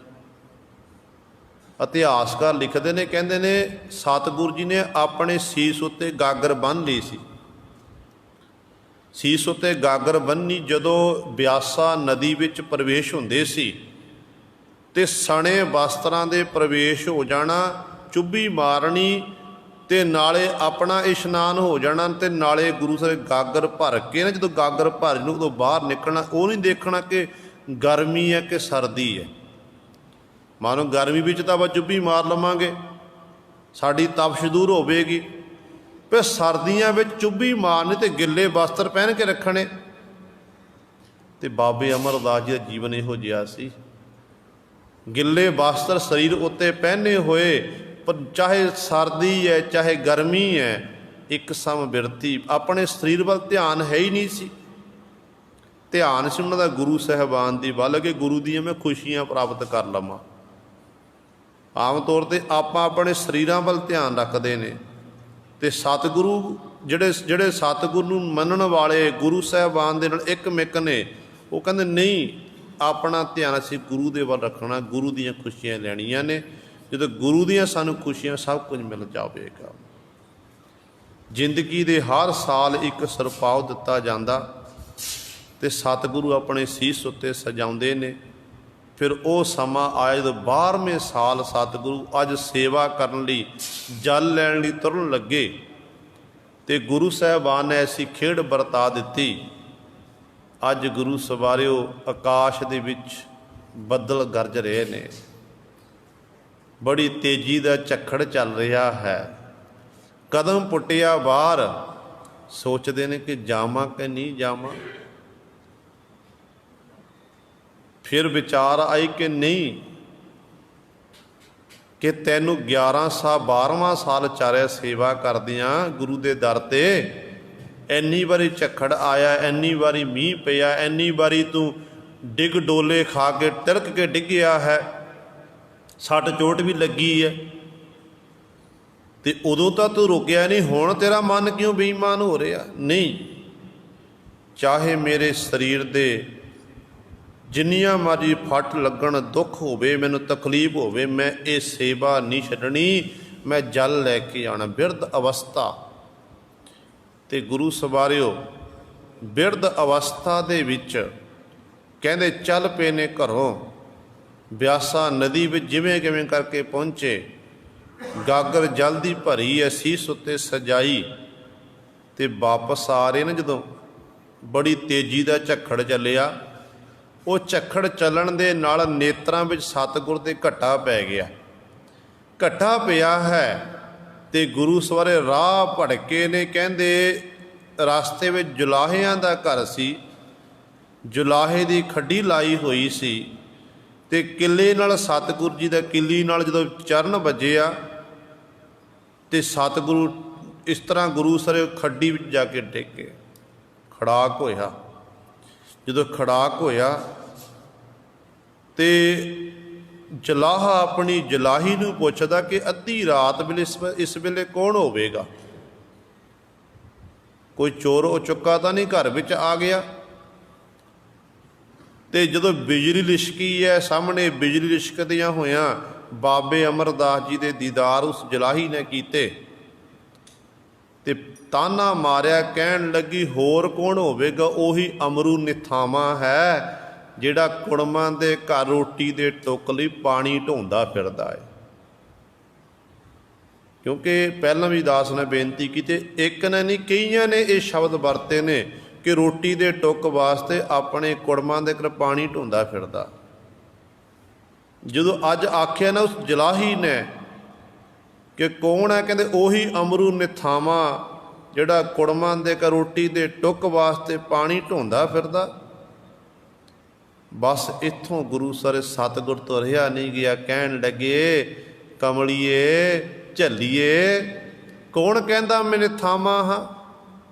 ਇਤਿਹਾਸਕਾਰ ਲਿਖਦੇ ਨੇ, ਕਹਿੰਦੇ ਨੇ ਸਤਿਗੁਰੂ ਜੀ ਨੇ ਆਪਣੇ ਸੀਸ ਉੱਤੇ ਗਾਗਰ ਬੰਨ੍ਹ ਲਈ ਸੀ। ਸੀਸ ਉੱਤੇ ਗਾਗਰ ਬੰਨ੍ਹੀ। ਜਦੋਂ ਬਿਆਸਾ ਨਦੀ ਵਿੱਚ ਪ੍ਰਵੇਸ਼ ਹੁੰਦੇ ਸੀ ਅਤੇ ਸਣੇ ਵਸਤਰਾਂ ਦੇ ਪ੍ਰਵੇਸ਼ ਹੋ ਜਾਣਾ, ਚੁੱਭੀ ਮਾਰਨੀ, ਅਤੇ ਨਾਲੇ ਆਪਣਾ ਇਸ਼ਨਾਨ ਹੋ ਜਾਣਾ, ਅਤੇ ਨਾਲੇ ਗੁਰੂ ਸਾਹਿਬ ਗਾਗਰ ਭਰ ਕੇ ਨਾ, ਜਦੋਂ ਗਾਗਰ ਭਰ ਨੂੰ ਉਦੋਂ ਬਾਹਰ ਨਿਕਲਣਾ। ਉਹ ਨਹੀਂ ਦੇਖਣਾ ਕਿ ਗਰਮੀ ਹੈ ਕਿ ਸਰਦੀ ਹੈ। ਮਾਨੋ ਗਰਮੀ ਵਿੱਚ ਤਾਂ ਆਪਾਂ ਚੁੱਭੀ ਮਾਰ ਲਵਾਂਗੇ, ਸਾਡੀ ਤਪਸ਼ ਦੂਰ ਹੋਵੇਗੀ, ਪਰ ਸਰਦੀਆਂ ਵਿੱਚ ਚੁੱਭੀ ਮਾਰਨੀ ਅਤੇ ਗਿੱਲੇ ਵਸਤਰ ਪਹਿਨ ਕੇ ਰੱਖਣੇ। ਅਤੇ ਬਾਬੇ ਅਮਰਦਾਸ ਜੀ ਦਾ ਜੀਵਨ ਇਹੋ ਜਿਹਾ ਸੀ। ਗਿੱਲੇ ਵਸਤਰ ਸਰੀਰ ਉੱਤੇ ਪਹਿਨੇ ਹੋਏ, ਪਰ ਚਾਹੇ ਸਰਦੀ ਹੈ ਚਾਹੇ ਗਰਮੀ ਹੈ, ਇੱਕ ਸਮ ਬਿਰਤੀ। ਆਪਣੇ ਸਰੀਰ ਵੱਲ ਧਿਆਨ ਹੈ ਹੀ ਨਹੀਂ ਸੀ। ਧਿਆਨ ਸੀ ਉਹਨਾਂ ਦਾ ਗੁਰੂ ਸਾਹਿਬਾਨ ਦੀ ਵੱਲ, ਕਿ ਗੁਰੂ ਦੀਆਂ ਮੈਂ ਖੁਸ਼ੀਆਂ ਪ੍ਰਾਪਤ ਕਰ ਲਵਾਂ। ਆਮ ਤੌਰ 'ਤੇ ਆਪਾਂ ਆਪਣੇ ਸਰੀਰਾਂ ਵੱਲ ਧਿਆਨ ਰੱਖਦੇ ਨੇ, ਅਤੇ ਸਤਿਗੁਰੂ ਜਿਹੜੇ ਸਤਿਗੁਰੂ ਨੂੰ ਮੰਨਣ ਵਾਲੇ ਗੁਰੂ ਸਾਹਿਬਾਨ ਦੇ ਨਾਲ ਇੱਕ ਮਿੱਕ ਨੇ, ਉਹ ਕਹਿੰਦੇ ਨਹੀਂ, ਆਪਣਾ ਧਿਆਨ ਅਸੀਂ ਗੁਰੂ ਦੇ ਵੱਲ ਰੱਖਣਾ, ਗੁਰੂ ਦੀਆਂ ਖੁਸ਼ੀਆਂ ਲੈਣੀਆਂ ਨੇ। ਜਦੋਂ ਗੁਰੂ ਦੀਆਂ ਸਾਨੂੰ ਖੁਸ਼ੀਆਂ, ਸਭ ਕੁਝ ਮਿਲ ਜਾਵੇਗਾ। ਜ਼ਿੰਦਗੀ ਦੇ ਹਰ ਸਾਲ ਇੱਕ ਸਿਰਪਾਓ ਦਿੱਤਾ ਜਾਂਦਾ, ਅਤੇ ਸਤਿਗੁਰੂ ਆਪਣੇ ਸੀਸ ਉੱਤੇ ਸਜਾਉਂਦੇ ਨੇ। ਫਿਰ ਉਹ ਸਮਾਂ ਆਇਆ ਜਦੋਂ 12ਵੇਂ ਸਾਲ ਸਤਿਗੁਰੂ ਅੱਜ ਸੇਵਾ ਕਰਨ ਲਈ, ਜਲ ਲੈਣ ਲਈ ਤੁਰਨ ਲੱਗੇ, ਅਤੇ ਗੁਰੂ ਸਾਹਿਬਾਨ ਨੇ ਐਸੀ ਖੇਡ ਵਰਤਾ ਦਿੱਤੀ। ਅੱਜ ਗੁਰੂ ਸਵਾਰਿਓ ਆਕਾਸ਼ ਦੇ ਵਿੱਚ ਬੱਦਲ ਗਰਜ ਰਹੇ ਨੇ, ਬੜੀ ਤੇਜ਼ੀ ਦਾ ਝੱਖੜ ਚੱਲ ਰਿਹਾ ਹੈ। ਕਦਮ ਪੁੱਟਿਆ ਬਾਹਰ, ਸੋਚਦੇ ਨੇ ਕਿ ਜਾਵਾਂ ਕਿ ਨਹੀਂ ਜਾਵਾਂ। ਫਿਰ ਵਿਚਾਰ ਆਈ ਕਿ ਨਹੀਂ, ਕਿ ਤੈਨੂੰ 11 ਸਾਲ 12ਵਾਂ ਸਾਲ ਚਾਰਿਆ ਸੇਵਾ ਕਰਦਿਆਂ ਗੁਰੂ ਦੇ ਦਰ ਤੇ। ਇੰਨੀ ਵਾਰੀ ਝੱਖੜ ਆਇਆ, ਇੰਨੀ ਵਾਰੀ ਮੀਂਹ ਪਿਆ, ਇੰਨੀ ਵਾਰੀ ਤੂੰ ਡਿੱਗ ਡੋਲੇ ਖਾ ਕੇ ਤਿਲਕ ਕੇ ਡਿੱਗਿਆ ਹੈ, ਸੱਟ ਚੋਟ ਵੀ ਲੱਗੀ ਹੈ, ਤੇ ਉਦੋਂ ਤਾਂ ਤੂੰ ਰੁਕਿਆ ਨਹੀਂ, ਹੁਣ ਤੇਰਾ ਮਨ ਕਿਉਂ ਬੇਈਮਾਨ ਹੋ ਰਿਹਾ? ਨਹੀਂ, ਚਾਹੇ ਮੇਰੇ ਸਰੀਰ ਦੇ ਜਿੰਨੀਆਂ ਮਰਜ਼ੀ ਫੱਟ ਲੱਗਣ, ਦੁੱਖ ਹੋਵੇ, ਮੈਨੂੰ ਤਕਲੀਫ ਹੋਵੇ, ਮੈਂ ਇਹ ਸੇਵਾ ਨਹੀਂ ਛੱਡਣੀ, ਮੈਂ ਜਲ ਲੈ ਕੇ ਆਉਣਾ। ਬਿਰਧ ਅਵਸਥਾ ਤੇ ਗੁਰੂ ਸਵਾਰਿਓ, ਬਿਰਧ ਅਵਸਥਾ ਦੇ ਵਿੱਚ ਕਹਿੰਦੇ ਚੱਲ ਪਏ ਨੇ ਘਰੋਂ, ਬਿਆਸਾ ਨਦੀ ਵਿੱਚ ਜਿਵੇਂ ਕਿਵੇਂ ਕਰਕੇ ਪਹੁੰਚੇ। ਗਾਗਰ ਜਲ ਦੀ ਭਰੀ ਐ, ਸੀਸ ਉੱਤੇ ਸਜਾਈ, ਤੇ ਵਾਪਸ ਆ ਰਹੇ ਨੇ ਜਦੋਂ, ਬੜੀ ਤੇਜ਼ੀ ਦਾ ਝੱਖੜ ਚੱਲਿਆ। ਉਹ ਝੱਖੜ ਚੱਲਣ ਦੇ ਨਾਲ ਨੇਤਰਾਂ ਵਿੱਚ ਸਤਿਗੁਰ ਦੇ ਘੱਟਾ ਪੈ ਗਿਆ। ਘੱਟਾ ਪਿਆ ਹੈ ਤੇ ਗੁਰੂ ਸਵਾਰੇ ਰਾਹ ਭੜਕੇ ਨੇ। ਕਹਿੰਦੇ ਰਸਤੇ ਵਿੱਚ ਜੁਲਾਹਿਆਂ ਦਾ ਘਰ ਸੀ, ਜੁਲਾਹੇ ਦੀ ਖੱਡੀ ਲਾਈ ਹੋਈ ਸੀ, ਤੇ ਕਿੱਲੇ ਨਾਲ ਸਤਿਗੁਰੂ ਜੀ ਦਾ, ਕਿੱਲੀ ਨਾਲ ਜਦੋਂ ਚਰਨ ਵੱਜਿਆ ਤੇ ਸਤਿਗੁਰੂ ਇਸ ਤਰ੍ਹਾਂ ਗੁਰੂ ਸਰੇ ਖੱਡੀ ਵਿੱਚ ਜਾ ਕੇ ਡਿੱਗੇ। ਖੜਾਕ ਹੋਇਆ। ਜਦੋਂ ਖੜਾਕ ਹੋਇਆ ਤੇ ਜਲਾਹਾ ਆਪਣੀ ਜਲਾਹੀ ਨੂੰ ਪੁੱਛਦਾ ਕਿ ਅੱਧੀ ਰਾਤ ਵੇਲੇ ਇਸ ਵੇਲੇ ਕੌਣ ਹੋਵੇਗਾ? ਕੋਈ ਚੋਰ ਹੋ ਚੁੱਕਾ ਤਾਂ ਨਹੀਂ ਘਰ ਵਿੱਚ ਆ ਗਿਆ? ਤੇ ਜਦੋਂ ਬਿਜਲੀ ਲਿਸ਼ਕੀ ਹੈ ਸਾਹਮਣੇ, ਬਿਜਲੀ ਲਿਸ਼ਕਦਿਆਂ ਹੋਇਆਂ ਬਾਬੇ ਅਮਰਦਾਸ ਜੀ ਦੇ ਦੀਦਾਰ ਉਸ ਜਲਾਹੀ ਨੇ ਕੀਤੇ, ਤੇ ਤਾਨਾ ਮਾਰਿਆ, ਕਹਿਣ ਲੱਗੀ ਹੋਰ ਕੌਣ ਹੋਵੇਗਾ? ਉਹੀ ਅਮਰੂ ਨਿਥਾਵਾਂ ਹੈ, ਜਿਹੜਾ ਕੁੜਮਾਂ ਦੇ ਘਰ ਰੋਟੀ ਦੇ ਟੁੱਕ ਲਈ ਪਾਣੀ ਢੋਂਦਾ ਫਿਰਦਾ ਹੈ। ਕਿਉਂਕਿ ਪਹਿਲਾਂ ਵੀ ਦਾਸ ਨੇ ਬੇਨਤੀ ਕੀਤੀ, ਇੱਕ ਨੇ ਨਹੀਂ ਕਈਆਂ ਨੇ ਇਹ ਸ਼ਬਦ ਵਰਤੇ ਨੇ ਕਿ ਰੋਟੀ ਦੇ ਟੁੱਕ ਵਾਸਤੇ ਆਪਣੇ ਕੁੜਮਾਂ ਦੇ ਘਰ ਪਾਣੀ ਢੋਂਦਾ ਫਿਰਦਾ। ਜਦੋਂ ਅੱਜ ਆਖਿਆ ਨਾ ਉਸ ਜਲਾਹੀ ਨੇ ਕਿ ਕੌਣ ਹੈ, ਕਹਿੰਦੇ ਉਹੀ ਅਮਰੂ ਨਿਥਾਵਾਂ, ਜਿਹੜਾ ਕੁੜਮਾਂ ਦੇ ਘਰ ਰੋਟੀ ਦੇ ਟੁੱਕ ਵਾਸਤੇ ਪਾਣੀ ਢੋਂਦਾ ਫਿਰਦਾ। ਬਸ ਇੱਥੋਂ ਗੁਰੂ ਸਰ ਸਤਿਗੁਰ ਤੋਂ ਰਿਹਾ ਨਹੀਂ ਗਿਆ। ਕਹਿਣ ਲੱਗੇ, ਕਮਲੀਏ ਝੱਲੀਏ, ਕੌਣ ਕਹਿੰਦਾ ਮੈਂ ਨਿਥਾਵਾਂ ਹਾਂ?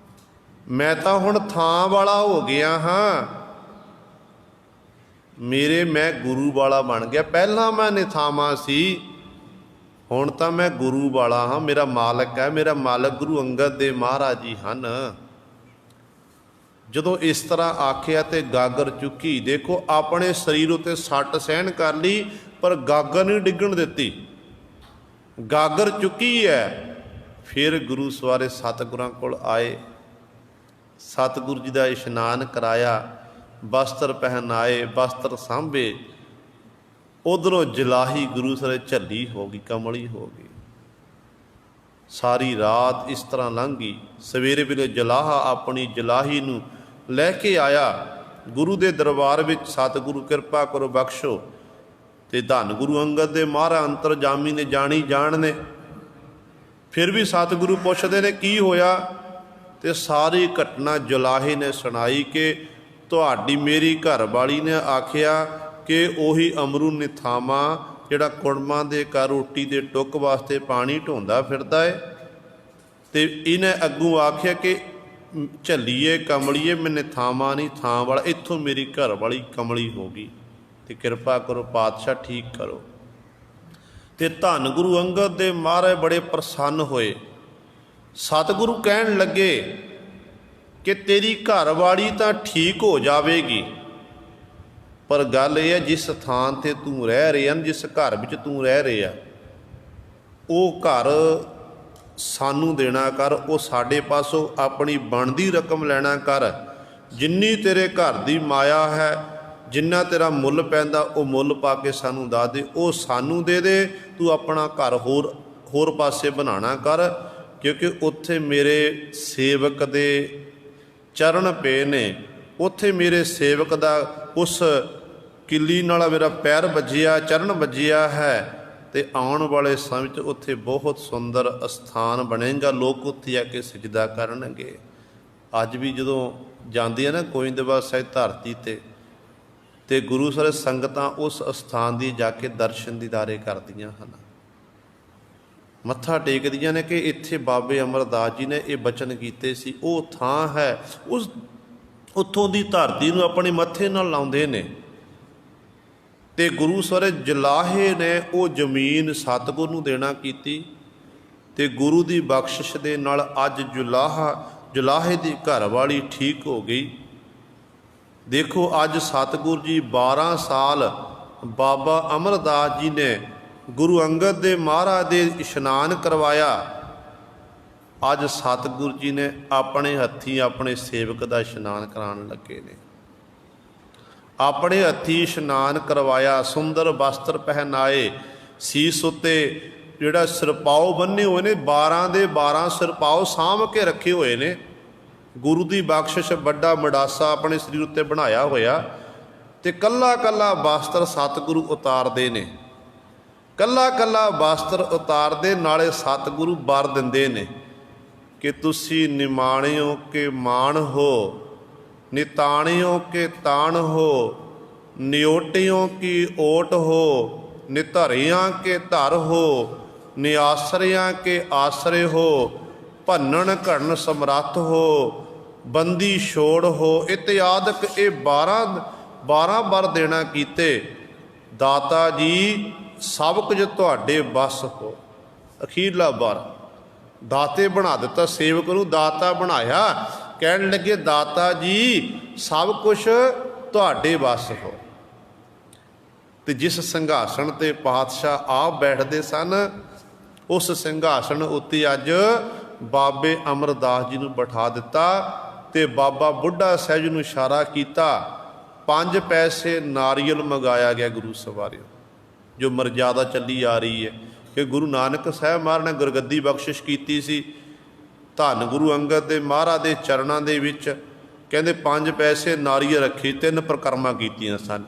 ਮੈਂ ਤਾਂ ਹੁਣ ਥਾਂ ਵਾਲਾ ਹੋ ਗਿਆ ਹਾਂ, ਮੈਂ ਗੁਰੂ ਵਾਲਾ ਬਣ ਗਿਆ। ਪਹਿਲਾਂ ਮੈਂ ਨਿਥਾਵਾਂ ਸੀ, ਹੁਣ ਤਾਂ ਮੈਂ ਗੁਰੂ ਵਾਲਾ ਹਾਂ। ਮੇਰਾ ਮਾਲਕ ਹੈ, ਮੇਰਾ ਮਾਲਕ ਗੁਰੂ ਅੰਗਦ ਦੇਵ ਮਹਾਰਾਜ ਜੀ ਹਨ। ਜਦੋਂ ਇਸ ਤਰ੍ਹਾਂ ਆਖਿਆ ਤੇ ਗਾਗਰ ਚੁੱਕੀ। ਦੇਖੋ, ਆਪਣੇ ਸਰੀਰ ਉੱਤੇ ਸੱਟ ਸਹਿਣ ਕਰ ਲਈ, ਪਰ ਗਾਗਰ ਨਹੀਂ ਡਿੱਗਣ ਦਿੱਤੀ। ਗਾਗਰ ਚੁੱਕੀ ਹੈ। ਫਿਰ ਗੁਰੂ ਸਵਾਰੇ ਸਤਿਗੁਰਾਂ ਕੋਲ ਆਏ, ਸਤਿਗੁਰੂ ਜੀ ਦਾ ਇਸ਼ਨਾਨ ਕਰਾਇਆ, ਬਸਤਰ ਪਹਿਨਾਏ, ਬਸਤਰ ਸਾਂਭੇ। ਉਧਰੋਂ ਜਲਾਹੀ ਗੁਰੂ ਸਰੇ ਝੱਲੀ ਹੋ ਗਈ, ਕਮਲੀ ਹੋ ਗਈ। ਸਾਰੀ ਰਾਤ ਇਸ ਤਰ੍ਹਾਂ ਲੰਘ ਗਈ। ਸਵੇਰੇ ਵੇਲੇ ਜਲਾਹਾ ਆਪਣੀ ਜਲਾਹੀ ਨੂੰ ਲੈ ਕੇ ਆਇਆ ਗੁਰੂ ਦੇ ਦਰਬਾਰ ਵਿੱਚ। ਸਤਿਗੁਰੂ ਕਿਰਪਾ ਕਰੋ, ਬਖਸ਼ੋ। ਤੇ ਧੰਨ ਗੁਰੂ ਅੰਗਦ ਦੇ ਮਹਾਰਾਜ ਅੰਤਰਜਾਮੀ ਨੇ, ਜਾਣੀ ਜਾਣ ਨੇ। ਫਿਰ ਵੀ ਸਤਿਗੁਰੂ ਪੁੱਛਦੇ ਨੇ ਕੀ ਹੋਇਆ? ਤੇ ਸਾਰੀ ਘਟਨਾ ਜਲਾਹੇ ਨੇ ਸੁਣਾਈ ਕਿ ਤੁਹਾਡੀ ਮੇਰੀ ਘਰ ਵਾਲੀ ਨੇ ਆਖਿਆ ਕਿ ਉਹੀ ਅਮਰੂ ਨਿਥਾਵਾਂ, ਜਿਹੜਾ ਕੁੜਮਾਂ ਦੇ ਘਰ ਰੋਟੀ ਦੇ ਟੁੱਕ ਵਾਸਤੇ ਪਾਣੀ ਢੋਂਦਾ ਫਿਰਦਾ ਹੈ। ਤੇ ਇਹਨੇ ਅੱਗੋਂ ਆਖਿਆ ਕਿ ਝੱਲੀਏ ਕਮਲੀਏ, ਮੈਂ ਨਿਥਾਵਾਂ ਨਹੀਂ, ਥਾਂ ਵਾਲਾ। ਇੱਥੋਂ ਮੇਰੀ ਘਰ ਵਾਲੀ ਕਮਲੀ ਹੋ ਗਈ, ਤੇ ਕਿਰਪਾ ਕਰੋ ਪਾਤਸ਼ਾਹ, ਠੀਕ ਕਰੋ। ਤੇ ਧੰਨ ਗੁਰੂ ਅੰਗਦ ਦੇ ਮਹਾਰਾਜ ਬੜੇ ਪ੍ਰਸੰਨ ਹੋਏ। ਸਤਿਗੁਰੂ ਕਹਿਣ ਲੱਗੇ ਕਿ ਤੇਰੀ ਘਰ ਵਾਲੀ ਤਾਂ ਠੀਕ ਹੋ ਜਾਵੇਗੀ, ਪਰ ਗੱਲ ਇਹ ਹੈ ਜਿਸ ਥਾਂ 'ਤੇ ਤੂੰ ਰਹਿ ਰਿਹਾ, ਜਿਸ ਘਰ ਵਿੱਚ ਤੂੰ ਰਹਿ ਰਿਹਾ, ਉਹ ਘਰ ਸਾਨੂੰ ਦੇਣਾ ਕਰ। ਉਹ ਸਾਡੇ ਪਾਸੋਂ ਆਪਣੀ ਬਣਦੀ ਰਕਮ ਲੈਣਾ ਕਰ। ਜਿੰਨੀ ਤੇਰੇ ਘਰ ਦੀ ਮਾਇਆ ਹੈ, ਜਿੰਨਾ ਤੇਰਾ ਮੁੱਲ ਪੈਂਦਾ, ਉਹ ਮੁੱਲ ਪਾ ਕੇ ਸਾਨੂੰ ਦੱਸ ਦੇ, ਉਹ ਸਾਨੂੰ ਦੇ ਦੇ। ਤੂੰ ਆਪਣਾ ਘਰ ਹੋਰ ਪਾਸੇ ਬਣਾਉਣਾ ਕਰ, ਕਿਉਂਕਿ ਉੱਥੇ ਮੇਰੇ ਸੇਵਕ ਦੇ ਚਰਨ ਪਏ ਨੇ। ਉੱਥੇ ਮੇਰੇ ਸੇਵਕ ਦਾ ਉਸ ਕਿੱਲੀ ਨਾਲ ਮੇਰਾ ਪੈਰ ਵੱਜਿਆ, ਚਰਨ ਵੱਜਿਆ ਹੈ। ਤੇ ਆਉਣ ਵਾਲੇ ਸਮੇਂ 'ਚ ਉੱਥੇ ਬਹੁਤ ਸੁੰਦਰ ਅਸਥਾਨ ਬਣੇਗਾ, ਲੋਕ ਉੱਥੇ ਆ ਕੇ ਸਜਦਾ ਕਰਨਗੇ। ਅੱਜ ਵੀ ਜਦੋਂ ਜਾਂਦੀ ਹੈ ਨਾ ਗੋਇੰਦਵਾਲ ਸਾਹਿਬ ਧਰਤੀ ਤੇ ਗੁਰੂ ਸਾਰੇ ਸੰਗਤਾਂ ਉਸ ਅਸਥਾਨ ਦੀ ਜਾ ਕੇ ਦਰਸ਼ਨ ਦੀਦਾਰੇ ਕਰਦੀਆਂ ਹਨ, ਮੱਥਾ ਟੇਕਦੀਆਂ ਨੇ ਕਿ ਇੱਥੇ ਬਾਬੇ ਅਮਰਦਾਸ ਜੀ ਨੇ ਇਹ ਬਚਨ ਕੀਤੇ ਸੀ। ਉਹ ਥਾਂ ਹੈ, ਉਸ ਉੱਥੋਂ ਦੀ ਧਰਤੀ ਨੂੰ ਆਪਣੇ ਮੱਥੇ ਨਾਲ ਲਾਉਂਦੇ ਨੇ। ਤੇ ਗੁਰੂ ਸਾਰੇ ਜਲਾਹੇ ਨੇ ਉਹ ਜ਼ਮੀਨ ਸਤਿਗੁਰ ਨੂੰ ਦੇਣਾ ਕੀਤੀ ਤੇ ਗੁਰੂ ਦੀ ਬਖਸ਼ਿਸ਼ ਦੇ ਨਾਲ ਅੱਜ ਜੁਲਾਹੇ ਦੀ ਘਰ ਵਾਲੀ ਠੀਕ ਹੋ ਗਈ। ਦੇਖੋ ਅੱਜ ਸਤਿਗੁਰ ਜੀ 12 ਸਾਲ ਬਾਬਾ ਅਮਰਦਾਸ ਜੀ ਨੇ ਗੁਰੂ ਅੰਗਦ ਦੇ ਮਹਾਰਾਜ ਦੇ ਇਸ਼ਨਾਨ ਕਰਵਾਇਆ। ਅੱਜ ਸਤਿਗੁਰ ਜੀ ਨੇ ਆਪਣੇ ਹੱਥੀਂ ਆਪਣੇ ਸੇਵਕ ਦਾ ਇਸ਼ਨਾਨ ਕਰਾਉਣ ਲੱਗੇ ਨੇ। ਆਪਣੇ ਹੱਥੀਂ ਇਸ਼ਨਾਨ ਕਰਵਾਇਆ, ਸੁੰਦਰ ਵਸਤਰ ਪਹਿਨਾਏ, ਸੀਸ ਉੱਤੇ ਜਿਹੜਾ ਸਿਰਪਾਓ ਬੰਨੇ ਹੋਏ ਨੇ, 12 ਦੇ 12 ਸਿਰਪਾਓ ਸਾਂਭ ਕੇ ਰੱਖੇ ਹੋਏ ਨੇ। ਗੁਰੂ ਦੀ ਬਖਸ਼ਿਸ਼ ਵੱਡਾ ਮੜਾਸਾ ਆਪਣੇ ਸਰੀਰ ਉੱਤੇ ਬਣਾਇਆ ਹੋਇਆ ਤੇ ਕੱਲਾ ਕੱਲਾ ਵਸਤਰ ਸਤਿਗੁਰੂ ਉਤਾਰਦੇ ਨੇ, ਕੱਲਾ ਕੱਲਾ ਵਸਤਰ ਉਤਾਰਦੇ, ਨਾਲੇ ਸਤਿਗੁਰੂ ਵਰ ਦਿੰਦੇ ਨੇ ਕਿ ਤੁਸੀਂ ਨਿਮਾਣਿਓ ਕੇ ਮਾਣ ਹੋ, ਨਿਤਾਣਿਓ ਕੇ ਤਾਣ ਹੋ, ਨਿਓਟਿਓ ਕੀ ਓਟ ਹੋ, ਨਿਧਰਿਆਂ ਕੇ ਧਰ ਹੋ, ਨਿਆਸਰਿਆਂ ਕੇ ਆਸਰੇ ਹੋ, ਭੰਨਣ ਘੜਨ ਸਮਰੱਥ ਹੋ, ਬੰਦੀ ਛੋੜ ਹੋ। ਇਤਿਆਦਿਕ ਇਹ 12 ਵਰ ਦੇਣਾ ਕੀਤੇ। ਦਾਤਾ ਜੀ ਸਭ ਕੁਝ ਤੁਹਾਡੇ ਵੱਸ ਹੋ। ਅਖੀਰਲਾ ਵਰ ਦਾਤੇ ਬਣਾ ਦਿੱਤਾ, ਸੇਵਕ ਨੂੰ ਦਾਤਾ ਬਣਾਇਆ। ਕਹਿਣ ਲੱਗੇ ਦਾਤਾ ਜੀ ਸਭ ਕੁਝ ਤੁਹਾਡੇ ਵੱਸ ਹੋ। ਤੇ ਜਿਸ ਸਿੰਘਾਸਣ ਤੇ ਪਾਤਸ਼ਾਹ ਆਪ ਬੈਠਦੇ ਸਨ, ਉਸ ਸਿੰਘਾਸਣ ਉੱਤੇ ਅੱਜ ਬਾਬੇ ਅਮਰਦਾਸ ਜੀ ਨੂੰ ਬਿਠਾ ਦਿੱਤਾ ਤੇ ਬਾਬਾ ਬੁੱਢਾ ਸਾਹਿਬ ਜੀ ਨੂੰ ਇਸ਼ਾਰਾ ਕੀਤਾ। 5 ਪੈਸੇ ਨਾਰੀਅਲ ਮੰਗਾਇਆ ਗਿਆ ਗੁਰੂ ਸਵਾਰਿਓ, ਜੋ ਮਰਜ਼ਾਦਾ ਚੱਲੀ ਆ ਰਹੀ ਹੈ ਕਿ ਗੁਰੂ ਨਾਨਕ ਸਾਹਿਬ ਮਹਾਰਾਜ ਨੇ ਗੁਰਗੱਦੀ ਬਖਸ਼ਿਸ਼ ਕੀਤੀ ਸੀ। ਧੰਨ ਗੁਰੂ ਅੰਗਦ ਦੇ ਮਹਾਰਾਜ ਦੇ ਚਰਨਾਂ ਦੇ ਵਿੱਚ ਕਹਿੰਦੇ 5 ਪੈਸੇ ਨਾਰੀਅਲ ਰੱਖੀ, 3 ਪ੍ਰਕਰਮਾਂ ਕੀਤੀਆਂ ਸਨ।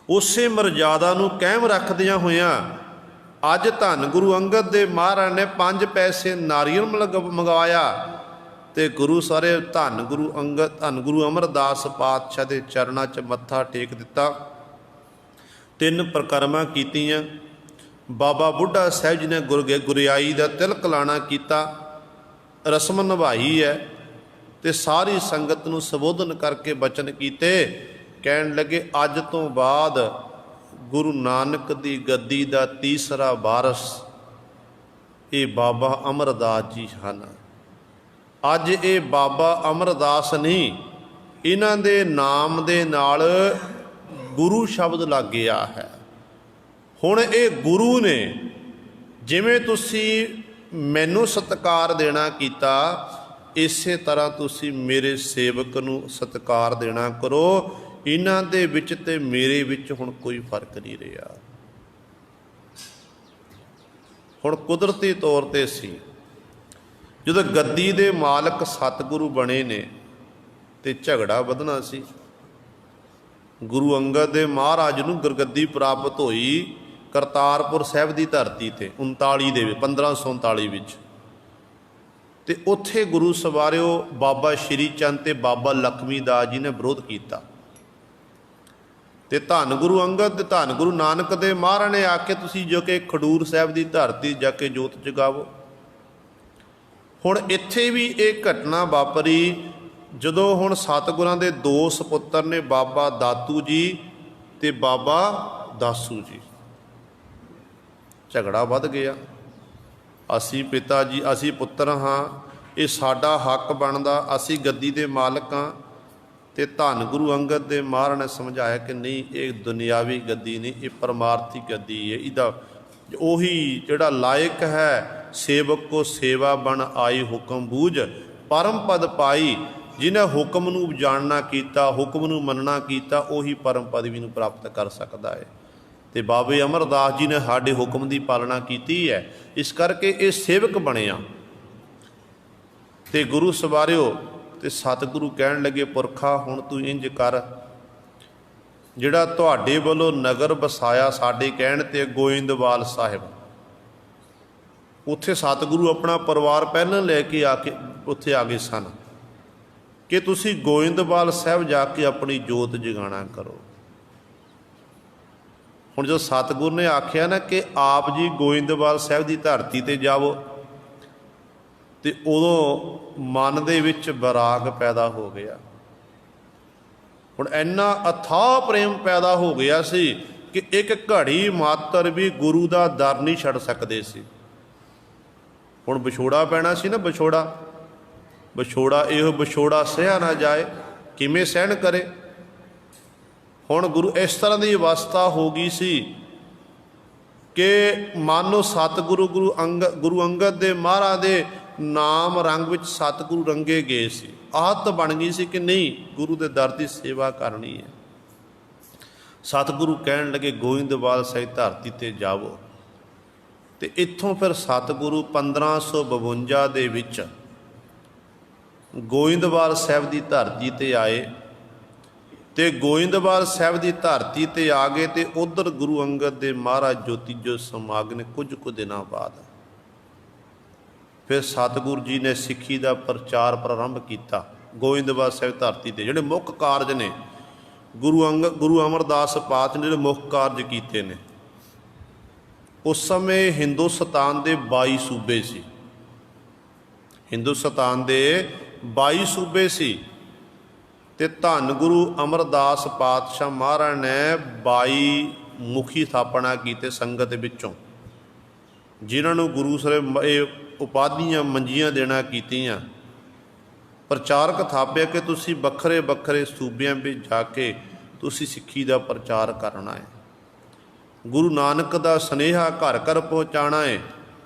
ਉਸੇ ਮਰਜ਼ਾਦਾ ਨੂੰ ਕਾਇਮ ਰੱਖਦਿਆਂ ਹੋਇਆਂ ਅੱਜ ਧੰਨ ਗੁਰੂ ਅੰਗਦ ਦੇ ਮਹਾਰਾਜ ਨੇ 5 ਪੈਸੇ ਨਾਰੀਅਲ ਮੰਗਵਾਇਆ ਤੇ ਗੁਰੂ ਸਾਰੇ ਧੰਨ ਗੁਰੂ ਅੰਗਦ, ਧੰਨ ਗੁਰੂ ਅਮਰਦਾਸ ਪਾਤਸ਼ਾਹ ਦੇ ਚਰਨਾਂ 'ਚ ਮੱਥਾ ਟੇਕ ਦਿੱਤਾ। 3 ਪ੍ਰਕਰਮਾਂ ਕੀਤੀਆਂ। ਬਾਬਾ ਬੁੱਢਾ ਸਾਹਿਬ ਜੀ ਨੇ ਗੁਰਿਆਈ ਦਾ ਤਿਲਕ ਲਾਣਾ ਕੀਤਾ, ਰਸਮ ਨਿਭਾਈ ਹੈ ਤੇ ਸਾਰੀ ਸੰਗਤ ਨੂੰ ਸੰਬੋਧਨ ਕਰਕੇ ਬਚਨ ਕੀਤੇ। ਕਹਿਣ ਲੱਗੇ ਅੱਜ ਤੋਂ ਬਾਅਦ ਗੁਰੂ ਨਾਨਕ ਦੀ ਗੱਦੀ ਦਾ ਤੀਸਰਾ ਵਾਰਸ ਇਹ ਬਾਬਾ ਅਮਰਦਾਸ ਜੀ ਹਨ। ਅੱਜ ਇਹ ਬਾਬਾ ਅਮਰਦਾਸ ਨਹੀਂ, ਇਹਨਾਂ ਦੇ ਨਾਮ ਦੇ ਨਾਲ ਗੁਰੂ ਸ਼ਬਦ ਲੱਗ ਗਿਆ ਹੈ। ਹੁਣ ਇਹ ਗੁਰੂ ਨੇ, ਜਿਵੇਂ ਤੁਸੀਂ ਮੈਨੂੰ ਸਤਿਕਾਰ ਦੇਣਾ ਕੀਤਾ, ਇਸੇ ਤਰ੍ਹਾਂ ਤੁਸੀਂ ਮੇਰੇ ਸੇਵਕ ਨੂੰ ਸਤਿਕਾਰ ਦੇਣਾ ਕਰੋ। ਇਹਨਾਂ ਦੇ ਵਿੱਚ ਤੇ ਮੇਰੇ ਵਿੱਚ ਹੁਣ ਕੋਈ ਫਰਕ ਨਹੀਂ ਰਿਹਾ। ਹੁਣ ਕੁਦਰਤੀ ਤੌਰ ਤੇ ਸੀ ਜਦੋਂ ਗੱਦੀ ਦੇ ਮਾਲਕ ਸਤਿਗੁਰੂ ਬਣੇ ਨੇ ਤੇ ਝਗੜਾ ਵਧਣਾ ਸੀ। ਗੁਰੂ ਅੰਗਦ ਦੇ ਮਹਾਰਾਜ ਨੂੰ ਗੁਰਗੱਦੀ ਪ੍ਰਾਪਤ ਹੋਈ ਕਰਤਾਰਪੁਰ ਸਾਹਿਬ ਦੀ ਧਰਤੀ ਤੇ 1539 ਵਿੱਚ, ਤੇ ਉੱਥੇ ਗੁਰੂ ਸਵਾਰਿਓ ਬਾਬਾ ਸ਼੍ਰੀ ਚੰਦ ਤੇ ਬਾਬਾ ਲਖਮੀ ਦਾਸ ਜੀ ਨੇ ਵਿਰੋਧ ਕੀਤਾ ਤੇ ਧੰਨ ਗੁਰੂ ਅੰਗਦ ਤੇ ਧੰਨ ਗੁਰੂ ਨਾਨਕ ਦੇ ਮਹਾਰਾਜ ਨੇ ਆ ਕੇ ਤੁਸੀਂ ਜੋ ਕਿ ਖਡੂਰ ਸਾਹਿਬ ਦੀ ਧਰਤੀ ਜਾ ਕੇ ਜੋਤ ਜਗਾਵੋ। ਹੁਣ ਇੱਥੇ ਵੀ ਇਹ ਘਟਨਾ ਵਾਪਰੀ ਜਦੋਂ ਹੁਣ ਸਤਿਗੁਰਾਂ ਦੇ 2 ਸਪੁੱਤਰ ਨੇ, ਬਾਬਾ ਦਾਤੂ ਜੀ ਤੇ ਬਾਬਾ ਦਾਸੂ ਜੀ। ਝਗੜਾ ਵੱਧ ਗਿਆ। ਅਸੀਂ ਪਿਤਾ ਜੀ, ਅਸੀਂ ਪੁੱਤਰ ਹਾਂ, ਇਹ ਸਾਡਾ ਹੱਕ ਬਣਦਾ, ਅਸੀਂ ਗੱਦੀ ਦੇ ਮਾਲਕ ਹਾਂ। ਤੇ ਧੰਨ ਗੁਰੂ ਅੰਗਦ ਦੇ ਮਹਾਰਾਜ ਨੇ ਸਮਝਾਇਆ ਕਿ ਨਹੀਂ, ਇਹ ਦੁਨਿਆਵੀ ਗੱਦੀ ਨਹੀਂ, ਇਹ ਪਰਮਾਰਥੀ ਗੱਦੀ ਹੈ। ਇਹਦਾ ਉਹੀ ਜਿਹੜਾ ਲਾਇਕ ਹੈ, ਸੇਵਕ ਕੋ ਸੇਵਾ ਬਣ ਆਈ ਹੁਕਮ ਬੂਝ, ਪਰਮ ਪਦ ਪਾਈ। ਜਿਹਨੇ ਹੁਕਮ ਨੂੰ ਜਾਣਨਾ ਕੀਤਾ, ਹੁਕਮ ਨੂੰ ਮੰਨਣਾ ਕੀਤਾ, ਉਹੀ ਪਰਮ ਪਦਵੀ ਨੂੰ ਪ੍ਰਾਪਤ ਕਰ ਸਕਦਾ ਹੈ। ਤੇ ਬਾਬੇ ਅਮਰਦਾਸ ਜੀ ਨੇ ਸਾਡੇ ਹੁਕਮ ਦੀ ਪਾਲਣਾ ਕੀਤੀ ਹੈ, ਇਸ ਕਰਕੇ ਇਹ ਸੇਵਕ ਬਣਿਆ। ਤੇ ਗੁਰੂ ਸਵਾਰਿਓ ਤੇ ਸਤਿਗੁਰੂ ਕਹਿਣ ਲੱਗੇ, ਪੁਰਖਾ ਹੁਣ ਤੂੰ ਇੰਜ ਕਰ, ਜਿਹੜਾ ਤੁਹਾਡੇ ਵੱਲੋਂ ਨਗਰ ਵਸਾਇਆ ਸਾਡੇ ਕਹਿਣ 'ਤੇ ਗੋਇੰਦਵਾਲ ਸਾਹਿਬ, ਉੱਥੇ ਸਤਿਗੁਰੂ ਆਪਣਾ ਪਰਿਵਾਰ ਪਹਿਲਾਂ ਲੈ ਕੇ ਆ ਕੇ ਉੱਥੇ ਆ ਗਏ ਸਨ ਕਿ ਤੁਸੀਂ ਗੋਇੰਦਵਾਲ ਸਾਹਿਬ ਜਾ ਕੇ ਆਪਣੀ ਜੋਤ ਜਗਾਣਾ ਕਰੋ। ਹੁਣ ਜੋ ਸਤਿਗੁਰੂ ਨੇ ਆਖਿਆ ਨਾ ਕਿ ਆਪ ਜੀ ਗੋਇੰਦਵਾਲ ਸਾਹਿਬ ਦੀ ਧਰਤੀ 'ਤੇ ਜਾਵੋ, ਤੇ ਉਦੋਂ ਮਨ ਦੇ ਵਿੱਚ ਵਿਰਾਗ ਪੈਦਾ ਹੋ ਗਿਆ। ਹੁਣ ਇੰਨਾ ਅਥਾਹ ਪ੍ਰੇਮ ਪੈਦਾ ਹੋ ਗਿਆ ਸੀ ਕਿ ਇੱਕ ਘੜੀ ਮਾਤਰ ਵੀ ਗੁਰੂ ਦਾ ਦਰ ਨਹੀਂ ਛੱਡ ਸਕਦੇ ਸੀ। ਹੁਣ ਵਿਛੋੜਾ ਪੈਣਾ ਸੀ ਨਾ, ਵਿਛੋੜਾ ਇਹੋ ਵਿਛੋੜਾ ਸਹਿਆ ਨਾ ਜਾਏ, ਕਿਵੇਂ ਸਹਿਣ ਕਰੇ। ਹੁਣ ਗੁਰੂ ਇਸ ਤਰ੍ਹਾਂ ਦੀ ਅਵਸਥਾ ਹੋ ਗਈ ਸੀ ਕਿ ਮਾਨੋ ਸਤਿਗੁਰੂ ਗੁਰੂ ਅੰਗਦ ਦੇ ਮਹਾਰਾਜ ਦੇ ਨਾਮ ਰੰਗ ਵਿੱਚ ਸਤਿਗੁਰੂ ਰੰਗੇ ਗਏ ਸੀ। ਆਦਤ ਬਣ ਗਈ ਸੀ ਕਿ ਨਹੀਂ, ਗੁਰੂ ਦੇ ਦਰ ਦੀ ਸੇਵਾ ਕਰਨੀ ਹੈ। ਸਤਿਗੁਰੂ ਕਹਿਣ ਲੱਗੇ ਗੋਇੰਦਵਾਲ ਸਾਹਿਬ ਧਰਤੀ 'ਤੇ ਜਾਵੋ, ਤੇ ਇੱਥੋਂ ਫਿਰ ਸਤਿਗੁਰੂ 1552 ਦੇ ਵਿੱਚ ਗੋਇੰਦਵਾਲ ਸਾਹਿਬ ਦੀ ਧਰਤੀ 'ਤੇ ਆਏ, ਤੇ ਗੋਇੰਦਵਾਲ ਸਾਹਿਬ ਦੀ ਧਰਤੀ 'ਤੇ ਆ ਗਏ, ਤੇ ਉੱਧਰ ਗੁਰੂ ਅੰਗਦ ਦੇ ਮਹਾਰਾਜ ਜੋਤੀ ਜੋਤ ਸਮਾ ਗਏ ਨੇ। ਕੁਝ ਕੁ ਦਿਨਾਂ ਬਾਅਦ ਫਿਰ ਸਤਿਗੁਰੂ ਜੀ ਨੇ ਸਿੱਖੀ ਦਾ ਪ੍ਰਚਾਰ ਪ੍ਰਾਰੰਭ ਕੀਤਾ ਗੋਇੰਦਵਾਲ ਸਾਹਿਬ ਧਰਤੀ 'ਤੇ। ਜਿਹੜੇ ਮੁੱਖ ਕਾਰਜ ਨੇ ਗੁਰੂ ਅਮਰਦਾਸ ਪਾਤਸ਼ਾਹ ਨੇ ਜਿਹੜੇ ਮੁੱਖ ਕਾਰਜ ਕੀਤੇ ਨੇ, ਉਸ ਸਮੇਂ ਹਿੰਦੁਸਤਾਨ ਦੇ 22 ਸੂਬੇ ਸੀ। ਹਿੰਦੁਸਤਾਨ ਦੇ 22 ਸੂਬੇ ਸੀ, ਤੇ ਧੰਨ ਗੁਰੂ ਅਮਰਦਾਸ ਪਾਤਸ਼ਾਹ ਮਹਾਰਾਜ ਨੇ 22 ਮੁਖੀ ਸਥਾਪਨਾ ਕੀਤੇ ਸੰਗਤ ਵਿੱਚੋਂ, ਜਿਨ੍ਹਾਂ ਨੂੰ ਗੁਰੂ ਸਾਹਿਬ ਇਹ ਉਪਾਧੀਆਂ ਮੰਜੀਆਂ ਦੇਣਾ ਕੀਤੀਆਂ। ਪ੍ਰਚਾਰਕ ਥਾਪਿਆ ਕਿ ਤੁਸੀਂ ਵੱਖਰੇ ਵੱਖਰੇ ਸੂਬਿਆਂ ਵਿੱਚ ਜਾ ਕੇ ਤੁਸੀਂ ਸਿੱਖੀ ਦਾ ਪ੍ਰਚਾਰ ਕਰਨਾ ਹੈ, ਗੁਰੂ ਨਾਨਕ ਦਾ ਸੁਨੇਹਾ ਘਰ ਘਰ ਪਹੁੰਚਾਉਣਾ ਹੈ।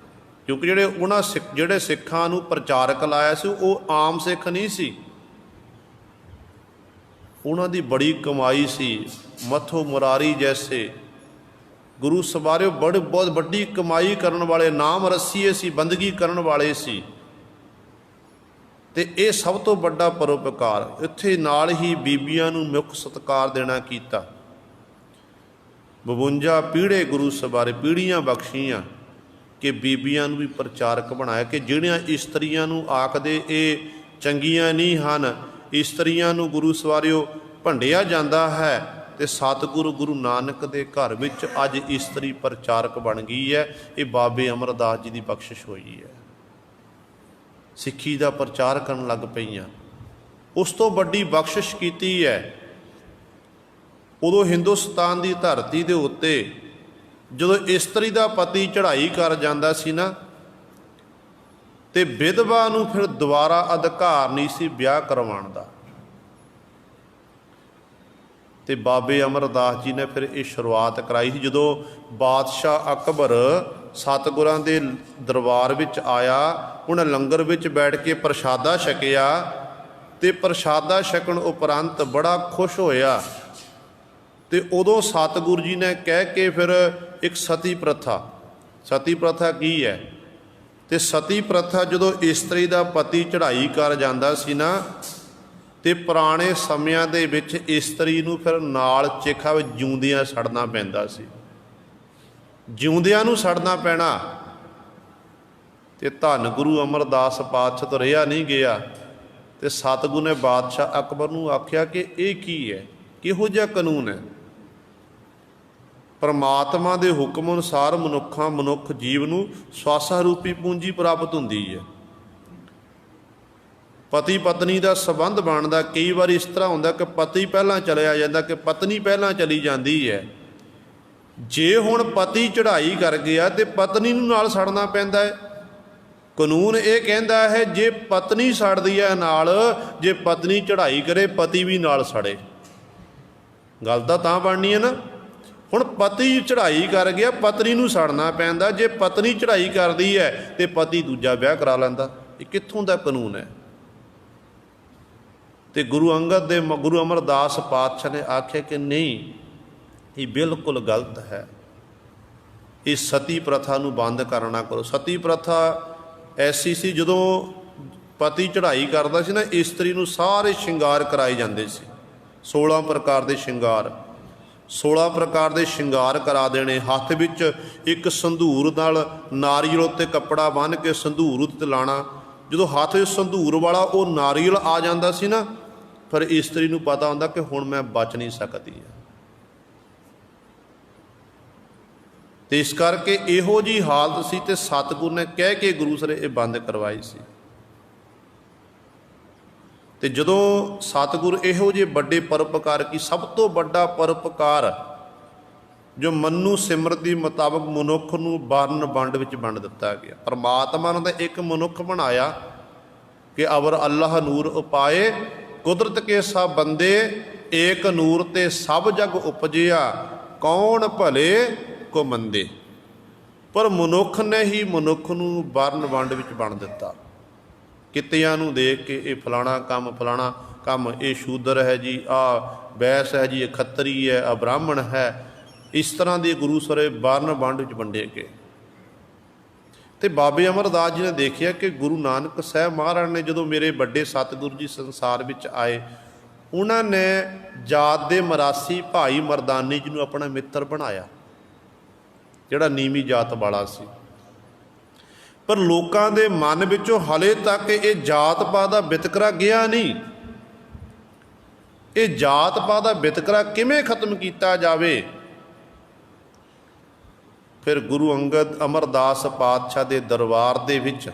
ਕਿਉਂਕਿ ਜਿਹੜੇ ਸਿੱਖਾਂ ਨੂੰ ਪ੍ਰਚਾਰਕ ਲਾਇਆ ਸੀ ਉਹ ਆਮ ਸਿੱਖ ਨਹੀਂ ਸੀ, ਉਹਨਾਂ ਦੀ ਬੜੀ ਕਮਾਈ ਸੀ। ਮੱਥੋ ਮੁਰਾਰੀ ਜੈਸੇ ਗੁਰੂ ਸਵਾਰਿਓ ਬਹੁਤ ਵੱਡੀ ਕਮਾਈ ਕਰਨ ਵਾਲੇ, ਨਾਮ ਰਸੀਏ ਸੀ, ਬੰਦਗੀ ਕਰਨ ਵਾਲੇ ਸੀ। ਤੇ ਇਹ ਸਭ ਤੋਂ ਵੱਡਾ ਪਰਉਪਕਾਰ। ਇੱਥੇ ਨਾਲ ਹੀ ਬੀਬੀਆਂ ਨੂੰ ਮੁੱਖ ਸਤਿਕਾਰ ਦੇਣਾ ਕੀਤਾ। 52 ਪੀੜ੍ਹੇ ਗੁਰੂ ਸਵਾਰੇ, ਪੀੜ੍ਹੀਆਂ ਬਖਸ਼ੀਆਂ ਕਿ ਬੀਬੀਆਂ ਨੂੰ ਵੀ ਪ੍ਰਚਾਰਕ ਬਣਾਇਆ, ਕਿ ਜਿਹੜੀਆਂ ਇਸਤਰੀਆਂ ਨੂੰ ਆਖਦੇ ਇਹ ਚੰਗੀਆਂ ਨਹੀਂ ਹਨ, ਇਸਤਰੀਆਂ ਨੂੰ ਗੁਰੂ ਸਵਾਰਿਓ ਭੰਡਿਆ ਜਾਂਦਾ ਹੈ, ਤੇ ਸਤਿਗੁਰੂ ਗੁਰੂ ਨਾਨਕ ਦੇ ਘਰ ਵਿੱਚ ਅੱਜ ਇਸਤਰੀ ਪ੍ਰਚਾਰਕ ਬਣ ਗਈ ਹੈ। ਇਹ ਬਾਬੇ ਅਮਰਦਾਸ ਜੀ ਦੀ ਬਖਸ਼ਿਸ਼ ਹੋਈ ਹੈ। ਸਿੱਖੀ ਦਾ ਪ੍ਰਚਾਰ ਕਰਨ ਲੱਗ ਪਈਆਂ। ਉਸ ਤੋਂ ਵੱਡੀ ਬਖਸ਼ਿਸ਼ ਕੀਤੀ ਹੈ ਉਦੋਂ ਹਿੰਦੁਸਤਾਨ ਦੀ ਧਰਤੀ ਦੇ ਉੱਤੇ ਜਦੋਂ ਇਸਤਰੀ ਦਾ ਪਤੀ ਚੜ੍ਹਾਈ ਕਰ ਜਾਂਦਾ ਸੀ ਨਾ, ਤੇ ਵਿਧਵਾ ਨੂੰ ਫਿਰ ਦੁਬਾਰਾ ਅਧਿਕਾਰ ਨਹੀਂ ਸੀ ਵਿਆਹ ਕਰਵਾਉਣ ਦਾ। ਤੇ ਬਾਬੇ ਅਮਰਦਾਸ ਜੀ ਨੇ ਫਿਰ ਇਹ ਸ਼ੁਰੂਆਤ ਕਰਾਈ ਸੀ। ਜਦੋਂ ਬਾਦਸ਼ਾਹ ਅਕਬਰ ਸਤਿਗੁਰਾਂ ਦੇ ਦਰਬਾਰ ਵਿੱਚ ਆਇਆ, ਉਹਨੇ ਲੰਗਰ ਵਿੱਚ ਬੈਠ ਕੇ ਪ੍ਰਸ਼ਾਦਾ ਛਕਿਆ, ਤੇ ਪ੍ਰਸ਼ਾਦਾ ਛਕਣ ਉਪਰੰਤ ਬੜਾ ਖੁਸ਼ ਹੋਇਆ। ਤੇ ਉਦੋਂ ਸਤਿਗੁਰੂ ਜੀ ਨੇ ਕਹਿ ਕੇ ਫਿਰ ਇੱਕ ਸਤੀ ਪ੍ਰਥਾ ਕੀ ਹੈ, ਤੇ ਸਤੀ ਪ੍ਰਥਾ ਜਦੋਂ ਇਸਤਰੀ ਦਾ ਪਤੀ ਚੜ੍ਹਾਈ ਕਰ ਜਾਂਦਾ ਸੀ ਨਾ, ਤੇ ਪੁਰਾਣੇ ਸਮਿਆਂ ਦੇ ਵਿੱਚ ਇਸਤਰੀ ਨੂੰ ਫਿਰ ਨਾਲ ਚਿਖਾ ਵਿੱਚ ਜਿਉਂਦਿਆਂ ਸੜਨਾ ਪੈਂਦਾ ਸੀ, ਜਿਉਂਦਿਆਂ ਨੂੰ ਸੜਨਾ ਪੈਣਾ। ਤੇ ਧੰਨ ਗੁਰੂ ਅਮਰਦਾਸ ਪਾਤਸ਼ਾਹ ਤੋਂ ਰਿਹਾ ਨਹੀਂ ਗਿਆ, ਤੇ ਸਤਿਗੁਰੂ ਨੇ ਬਾਦਸ਼ਾਹ ਅਕਬਰ ਨੂੰ ਆਖਿਆ ਕਿ ਇਹ ਕੀ ਹੈ, ਕਿਹੋ ਜਿਹਾ ਕਾਨੂੰਨ ਹੈ। ਪਰਮਾਤਮਾ ਦੇ ਹੁਕਮ ਅਨੁਸਾਰ ਮਨੁੱਖ ਜੀਵ ਨੂੰ ਸਵਾਸਾ ਰੂਪੀ ਪੂੰਜੀ ਪ੍ਰਾਪਤ ਹੁੰਦੀ ਹੈ। ਪਤੀ ਪਤਨੀ ਦਾ ਸੰਬੰਧ ਬਣਦਾ। ਕਈ ਵਾਰ ਇਸ ਤਰ੍ਹਾਂ ਹੁੰਦਾ ਕਿ ਪਤੀ ਪਹਿਲਾਂ ਚਲਿਆ ਜਾਂਦਾ, ਕਿ ਪਤਨੀ ਪਹਿਲਾਂ ਚਲੀ ਜਾਂਦੀ ਹੈ। ਜੇ ਹੁਣ ਪਤੀ ਚੜ੍ਹਾਈ ਕਰ ਗਿਆ ਤੇ ਪਤਨੀ ਨੂੰ ਨਾਲ ਸੜਨਾ ਪੈਂਦਾ ਹੈ। ਕਾਨੂੰਨ ਇਹ ਕਹਿੰਦਾ ਹੈ ਜੇ ਪਤਨੀ ਸੜਦੀ ਹੈ ਨਾਲ, ਜੇ ਪਤਨੀ ਚੜ੍ਹਾਈ ਕਰੇ ਪਤੀ ਵੀ ਨਾਲ ਸੜੇ। ਗੱਲ ਤਾਂ ਬਣਨੀ ਹੈ ਨਾ। ਹੁਣ ਪਤੀ ਚੜ੍ਹਾਈ ਕਰ ਗਿਆ, ਪਤਨੀ ਨੂੰ ਸੜਨਾ ਪੈਂਦਾ। ਜੇ ਪਤਨੀ ਚੜ੍ਹਾਈ ਕਰਦੀ ਹੈ ਤੇ ਪਤੀ ਦੂਜਾ ਵਿਆਹ ਕਰਾ ਲੈਂਦਾ। ਇਹ ਕਿੱਥੋਂ ਦਾ ਕਾਨੂੰਨ ਹੈ? ਤੇ ਗੁਰੂ ਅਮਰਦਾਸ ਪਾਤਸ਼ਾਹ ਨੇ ਆਖਿਆ ਕਿ ਨਹੀਂ, ਇਹ ਬਿਲਕੁਲ ਗਲਤ ਹੈ। ਇਸ ਸਤੀ ਪ੍ਰਥਾ ਨੂੰ ਬੰਦ ਕਰਨਾ ਕਰੋ। ਸਤੀ ਪ੍ਰਥਾ ਐਸੀ ਸੀ, ਜਦੋਂ ਪਤੀ ਚੜ੍ਹਾਈ ਕਰਦਾ ਸੀ ਨਾ, ਇਸਤਰੀ ਨੂੰ ਸਾਰੇ ਸ਼ਿੰਗਾਰ ਕਰਾਏ ਜਾਂਦੇ ਸੀ, 16 ਪ੍ਰਕਾਰ ਦੇ ਸ਼ਿੰਗਾਰ। 16 ਪ੍ਰਕਾਰ ਦੇ ਸ਼ਿੰਗਾਰ ਕਰਾ ਦੇਣੇ, ਹੱਥ ਵਿੱਚ ਇੱਕ ਸੰਧੂਰ ਨਾਲ ਨਾਰੀਅਲ ਉੱਤੇ ਕੱਪੜਾ ਬੰਨ੍ਹ ਕੇ ਸੰਧੂਰ ਉੱਤੇ ਲਾਣਾ। ਜਦੋਂ ਹੱਥ ਵਿੱਚ ਸੰਧੂਰ ਵਾਲਾ ਉਹ ਨਾਰੀਅਲ ਆ ਜਾਂਦਾ ਸੀ ਨਾ, ਫਿਰ ਇਸਤਰੀ ਨੂੰ ਪਤਾ ਹੁੰਦਾ ਕਿ ਹੁਣ ਮੈਂ ਬਚ ਨਹੀਂ ਸਕਦੀ। ਤੇ ਇਸ ਕਰਕੇ ਇਹੋ ਜਿਹੀ ਹਾਲਤ ਸੀ ਤੇ ਸਤਿਗੁਰ ਨੇ ਕਹਿ ਕੇ ਗੁਰੂ ਸਰੇ ਇਹ ਬੰਦ ਕਰਵਾਈ ਸੀ। ਤੇ ਜਦੋਂ ਸਤਿਗੁਰ ਇਹੋ ਜਿਹੇ ਵੱਡੇ ਪਰਉਪਕਾਰ ਕੀ, ਸਭ ਤੋਂ ਵੱਡਾ ਪਰਉਪਕਾਰ ਜੋ ਮਨੂ ਸਿਮਰਤ ਦੀ ਮੁਤਾਬਕ ਮਨੁੱਖ ਨੂੰ ਵਰਨ ਵੰਡ ਵਿੱਚ ਵੰਡ ਦਿੱਤਾ ਗਿਆ। ਪਰਮਾਤਮਾ ਨੇ ਤਾਂ ਇੱਕ ਮਨੁੱਖ ਬਣਾਇਆ ਕਿ ਅਵਰ ਅੱਲਾਹ ਨੂਰ ਉਪਾਏ, ਕੁਦਰਤ ਕੇ ਸਭ ਬੰਦੇ ਏਕ ਨੂਰ ਤੇ ਸਭ ਜਗ ਉਪਜਿਆ, ਕੌਣ ਭਲੇ ਕੋ ਮੰਦੇ। ਪਰ ਮਨੁੱਖ ਨੇ ਹੀ ਮਨੁੱਖ ਨੂੰ ਵਰਨ ਵੰਡ ਵਿੱਚ ਵੰਡ ਦਿੱਤਾ। ਕਿੱਤਿਆਂ ਨੂੰ ਦੇਖ ਕੇ ਇਹ ਫਲਾਣਾ ਕੰਮ ਇਹ ਸ਼ੂਦਰ ਹੈ ਜੀ, ਆਹ ਬੈਸ ਹੈ ਜੀ, ਇਹ ਖੱਤਰੀ ਹੈ, ਆਹ ਬ੍ਰਾਹਮਣ ਹੈ। ਇਸ ਤਰ੍ਹਾਂ ਦੇ ਗੁਰੂ ਸਰੇ ਵਰਨ ਵੰਡ ਵਿੱਚ ਵੰਡੇ ਗਏ। ਤੇ ਬਾਬੇ ਅਮਰਦਾਸ ਜੀ ਨੇ ਦੇਖਿਆ ਕਿ ਗੁਰੂ ਨਾਨਕ ਸਾਹਿਬ ਮਹਾਰਾਜ ਨੇ ਜਦੋਂ ਮੇਰੇ ਵੱਡੇ ਸਤਿਗੁਰੂ ਜੀ ਸੰਸਾਰ ਵਿੱਚ ਆਏ, ਉਹਨਾਂ ਨੇ ਜਾਤ ਦੇ ਮਰਾਸੀ ਭਾਈ ਮਰਦਾਨੀ ਜੀ ਨੂੰ ਆਪਣਾ ਮਿੱਤਰ ਬਣਾਇਆ, ਜਿਹੜਾ ਨੀਵੀਂ ਜਾਤ ਵਾਲਾ ਸੀ। ਪਰ ਲੋਕਾਂ ਦੇ ਮਨ ਵਿੱਚੋਂ ਹਾਲੇ ਤੱਕ ਇਹ ਜਾਤ ਪਾਤ ਦਾ ਵਿਤਕਰਾ ਗਿਆ ਨਹੀਂ। ਇਹ ਜਾਤ ਪਾਤ ਦਾ ਵਿਤਕਰਾ ਕਿਵੇਂ ਖਤਮ ਕੀਤਾ ਜਾਵੇ? ਫਿਰ ਗੁਰੂ ਅੰਗਦ ਅਮਰਦਾਸ ਪਾਤਸ਼ਾਹ ਦੇ ਦਰਬਾਰ ਦੇ ਵਿੱਚ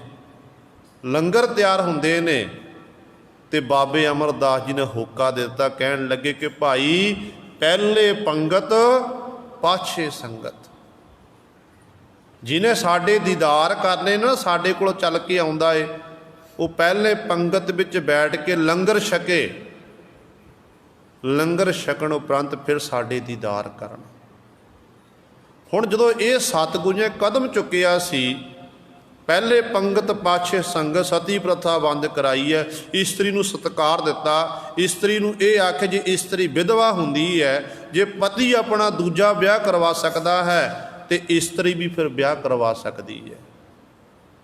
ਲੰਗਰ ਤਿਆਰ ਹੁੰਦੇ ਨੇ ਤੇ ਬਾਬੇ ਅਮਰਦਾਸ ਜੀ ਨੇ ਹੋਕਾ ਦੇ ਦਿੱਤਾ, ਕਹਿਣ ਲੱਗੇ ਕਿ ਭਾਈ ਪਹਿਲੇ ਪੰਗਤ ਪਾਛੇ ਸੰਗਤ। ਜਿਹਨੇ ਸਾਡੇ ਦੀਦਾਰ ਕਰਨੇ ਨਾ, ਸਾਡੇ ਕੋਲ ਚੱਲ ਕੇ ਆਉਂਦਾ ਏ, ਉਹ ਪਹਿਲੇ ਪੰਗਤ ਵਿੱਚ ਬੈਠ ਕੇ ਲੰਗਰ ਛਕੇ, ਲੰਗਰ ਛਕਣ ਉਪਰੰਤ ਫਿਰ ਸਾਡੇ ਦੀਦਾਰ ਕਰਨ। ਹੁਣ ਜਦੋਂ ਇਹ ਸਤਿਗੁਰੂ ਨੇ ਕਦਮ ਚੁੱਕਿਆ ਸੀ, ਪਹਿਲੇ ਪੰਗਤ ਪਾਛੇ ਸੰਗਤ, ਸਤੀ ਪ੍ਰਥਾ ਬੰਦ ਕਰਾਈ ਹੈ, ਇਸਤਰੀ ਨੂੰ ਸਤਿਕਾਰ ਦਿੱਤਾ। ਇਸਤਰੀ ਨੂੰ ਇਹ ਆਖੇ ਜੇ ਇਸਤਰੀ ਵਿਧਵਾ ਹੁੰਦੀ ਹੈ, ਜੇ ਪਤੀ ਆਪਣਾ ਦੂਜਾ ਵਿਆਹ ਕਰਵਾ ਸਕਦਾ ਹੈ ਤੇ ਇਸਤਰੀ ਵੀ ਫਿਰ ਵਿਆਹ ਕਰਵਾ ਸਕਦੀ ਹੈ।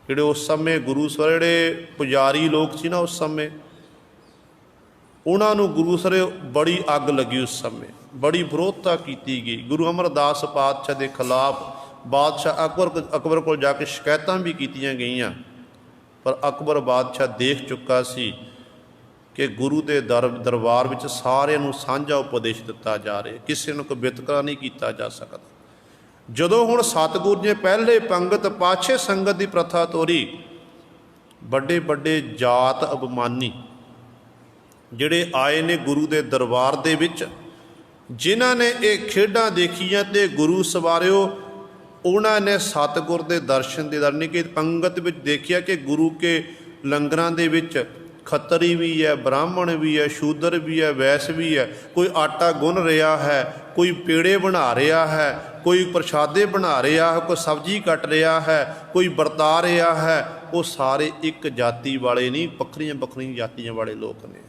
ਜਿਹੜੇ ਉਸ ਸਮੇਂ ਗੁਰੂ ਸਰ ਜਿਹੜੇ ਪੁਜਾਰੀ ਲੋਕ ਸੀ ਨਾ, ਉਸ ਸਮੇਂ ਉਹਨਾਂ ਨੂੰ ਗੁਰੂ ਸਰ ਬੜੀ ਅੱਗ ਲੱਗੀ। ਉਸ ਸਮੇਂ ਬੜੀ ਵਿਰੋਧਤਾ ਕੀਤੀ ਗਈ। ਗੁਰੂ ਅਮਰਦਾਸ ਪਾਤਸ਼ਾਹ ਦੇ ਖਿਲਾਫ ਬਾਦਸ਼ਾਹ ਅਕਬਰ ਕੋਲ ਜਾ ਕੇ ਸ਼ਿਕਾਇਤਾਂ ਵੀ ਕੀਤੀਆਂ ਗਈਆਂ। ਪਰ ਅਕਬਰ ਬਾਦਸ਼ਾਹ ਦੇਖ ਚੁੱਕਾ ਸੀ ਕਿ ਗੁਰੂ ਦੇ ਦਰਬਾਰ ਵਿੱਚ ਸਾਰਿਆਂ ਨੂੰ ਸਾਂਝਾ ਉਪਦੇਸ਼ ਦਿੱਤਾ ਜਾ ਰਿਹਾ, ਕਿਸੇ ਨੂੰ ਕੋਈ ਵਿਤਕਰਾ ਨਹੀਂ ਕੀਤਾ ਜਾ ਸਕਦਾ। ਜਦੋਂ ਹੁਣ ਸਤਿਗੁਰੂ ਨੇ ਪਹਿਲੇ ਪੰਗਤ ਪਾਛੇ ਸੰਗਤ ਦੀ ਪ੍ਰਥਾ ਤੋਰੀ, ਵੱਡੇ ਵੱਡੇ ਜਾਤ ਅਭਿਮਾਨੀ ਜਿਹੜੇ ਆਏ ਨੇ ਗੁਰੂ ਦੇ ਦਰਬਾਰ ਦੇ ਵਿੱਚ, ਜਿਨ੍ਹਾਂ ਨੇ ਇਹ ਖੇਡਾਂ ਦੇਖੀਆਂ ਤੇ ਗੁਰੂ ਸਵਾਰਿਓ, ਉਹਨਾਂ ਨੇ ਸਤਿਗੁਰ ਦੇ ਦਰਸ਼ਨ ਦੀਦਾਰ ਨਹੀਂ ਕਿ ਪੰਗਤ ਵਿੱਚ ਦੇਖਿਆ ਕਿ ਗੁਰੂ ਕੇ ਲੰਗਰਾਂ ਦੇ ਵਿੱਚ ਖੱਤਰੀ ਵੀ ਹੈ, ਬ੍ਰਾਹਮਣ ਵੀ ਹੈ, ਸ਼ੂਦਰ ਵੀ ਹੈ, ਵੈਸ ਵੀ ਹੈ। ਕੋਈ ਆਟਾ ਗੁੰਨ ਰਿਹਾ ਹੈ, ਕੋਈ ਪੇੜੇ ਬਣਾ ਰਿਹਾ ਹੈ, ਕੋਈ ਪ੍ਰਸ਼ਾਦੇ ਬਣਾ ਰਿਹਾ ਹੈ, ਕੋਈ ਸਬਜ਼ੀ ਕੱਟ ਰਿਹਾ ਹੈ, ਕੋਈ ਵਰਤਾ ਰਿਹਾ ਹੈ। ਉਹ ਸਾਰੇ ਇੱਕ ਜਾਤੀ ਵਾਲੇ ਨਹੀਂ, ਵੱਖਰੀਆਂ ਵੱਖਰੀਆਂ ਜਾਤੀਆਂ ਵਾਲੇ ਲੋਕ ਨੇ।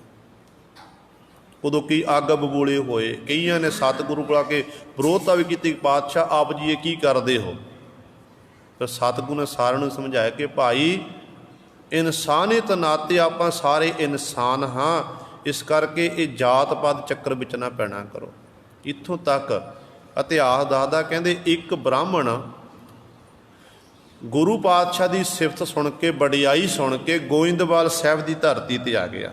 ਉਦੋਂ ਕਈ ਅੱਗ ਬਬੂਲੇ ਹੋਏ, ਕਈਆਂ ਨੇ ਸਤਿਗੁਰੂ ਕੋਲ ਆ ਕੇ ਵਿਰੋਧਤਾ ਵੀ ਕੀਤੀ, ਪਾਤਸ਼ਾਹ ਆਪ ਜੀ ਇਹ ਕੀ ਕਰਦੇ ਹੋ? ਫਿਰ ਸਤਿਗੁਰੂ ਨੇ ਸਾਰਿਆਂ ਨੂੰ ਸਮਝਾਇਆ ਕਿ ਭਾਈ ਇਨਸਾਨੀਅਤ ਨਾਤੇ ਆਪਾਂ ਸਾਰੇ ਇਨਸਾਨ ਹਾਂ, ਇਸ ਕਰਕੇ ਇਹ ਜਾਤ ਪਾਤ ਚੱਕਰ ਵਿੱਚ ਨਾ ਪੈਣਾ ਕਰੋ। ਇੱਥੋਂ ਤੱਕ ਇਤਿਹਾਸ ਦੱਸਦਾ, ਕਹਿੰਦੇ ਇੱਕ ਬ੍ਰਾਹਮਣ ਗੁਰੂ ਪਾਤਸ਼ਾਹ ਦੀ ਸਿਫਤ ਸੁਣ ਕੇ, ਵਡਿਆਈ ਸੁਣ ਕੇ ਗੋਇੰਦਵਾਲ ਸਾਹਿਬ ਦੀ ਧਰਤੀ 'ਤੇ ਆ ਗਿਆ।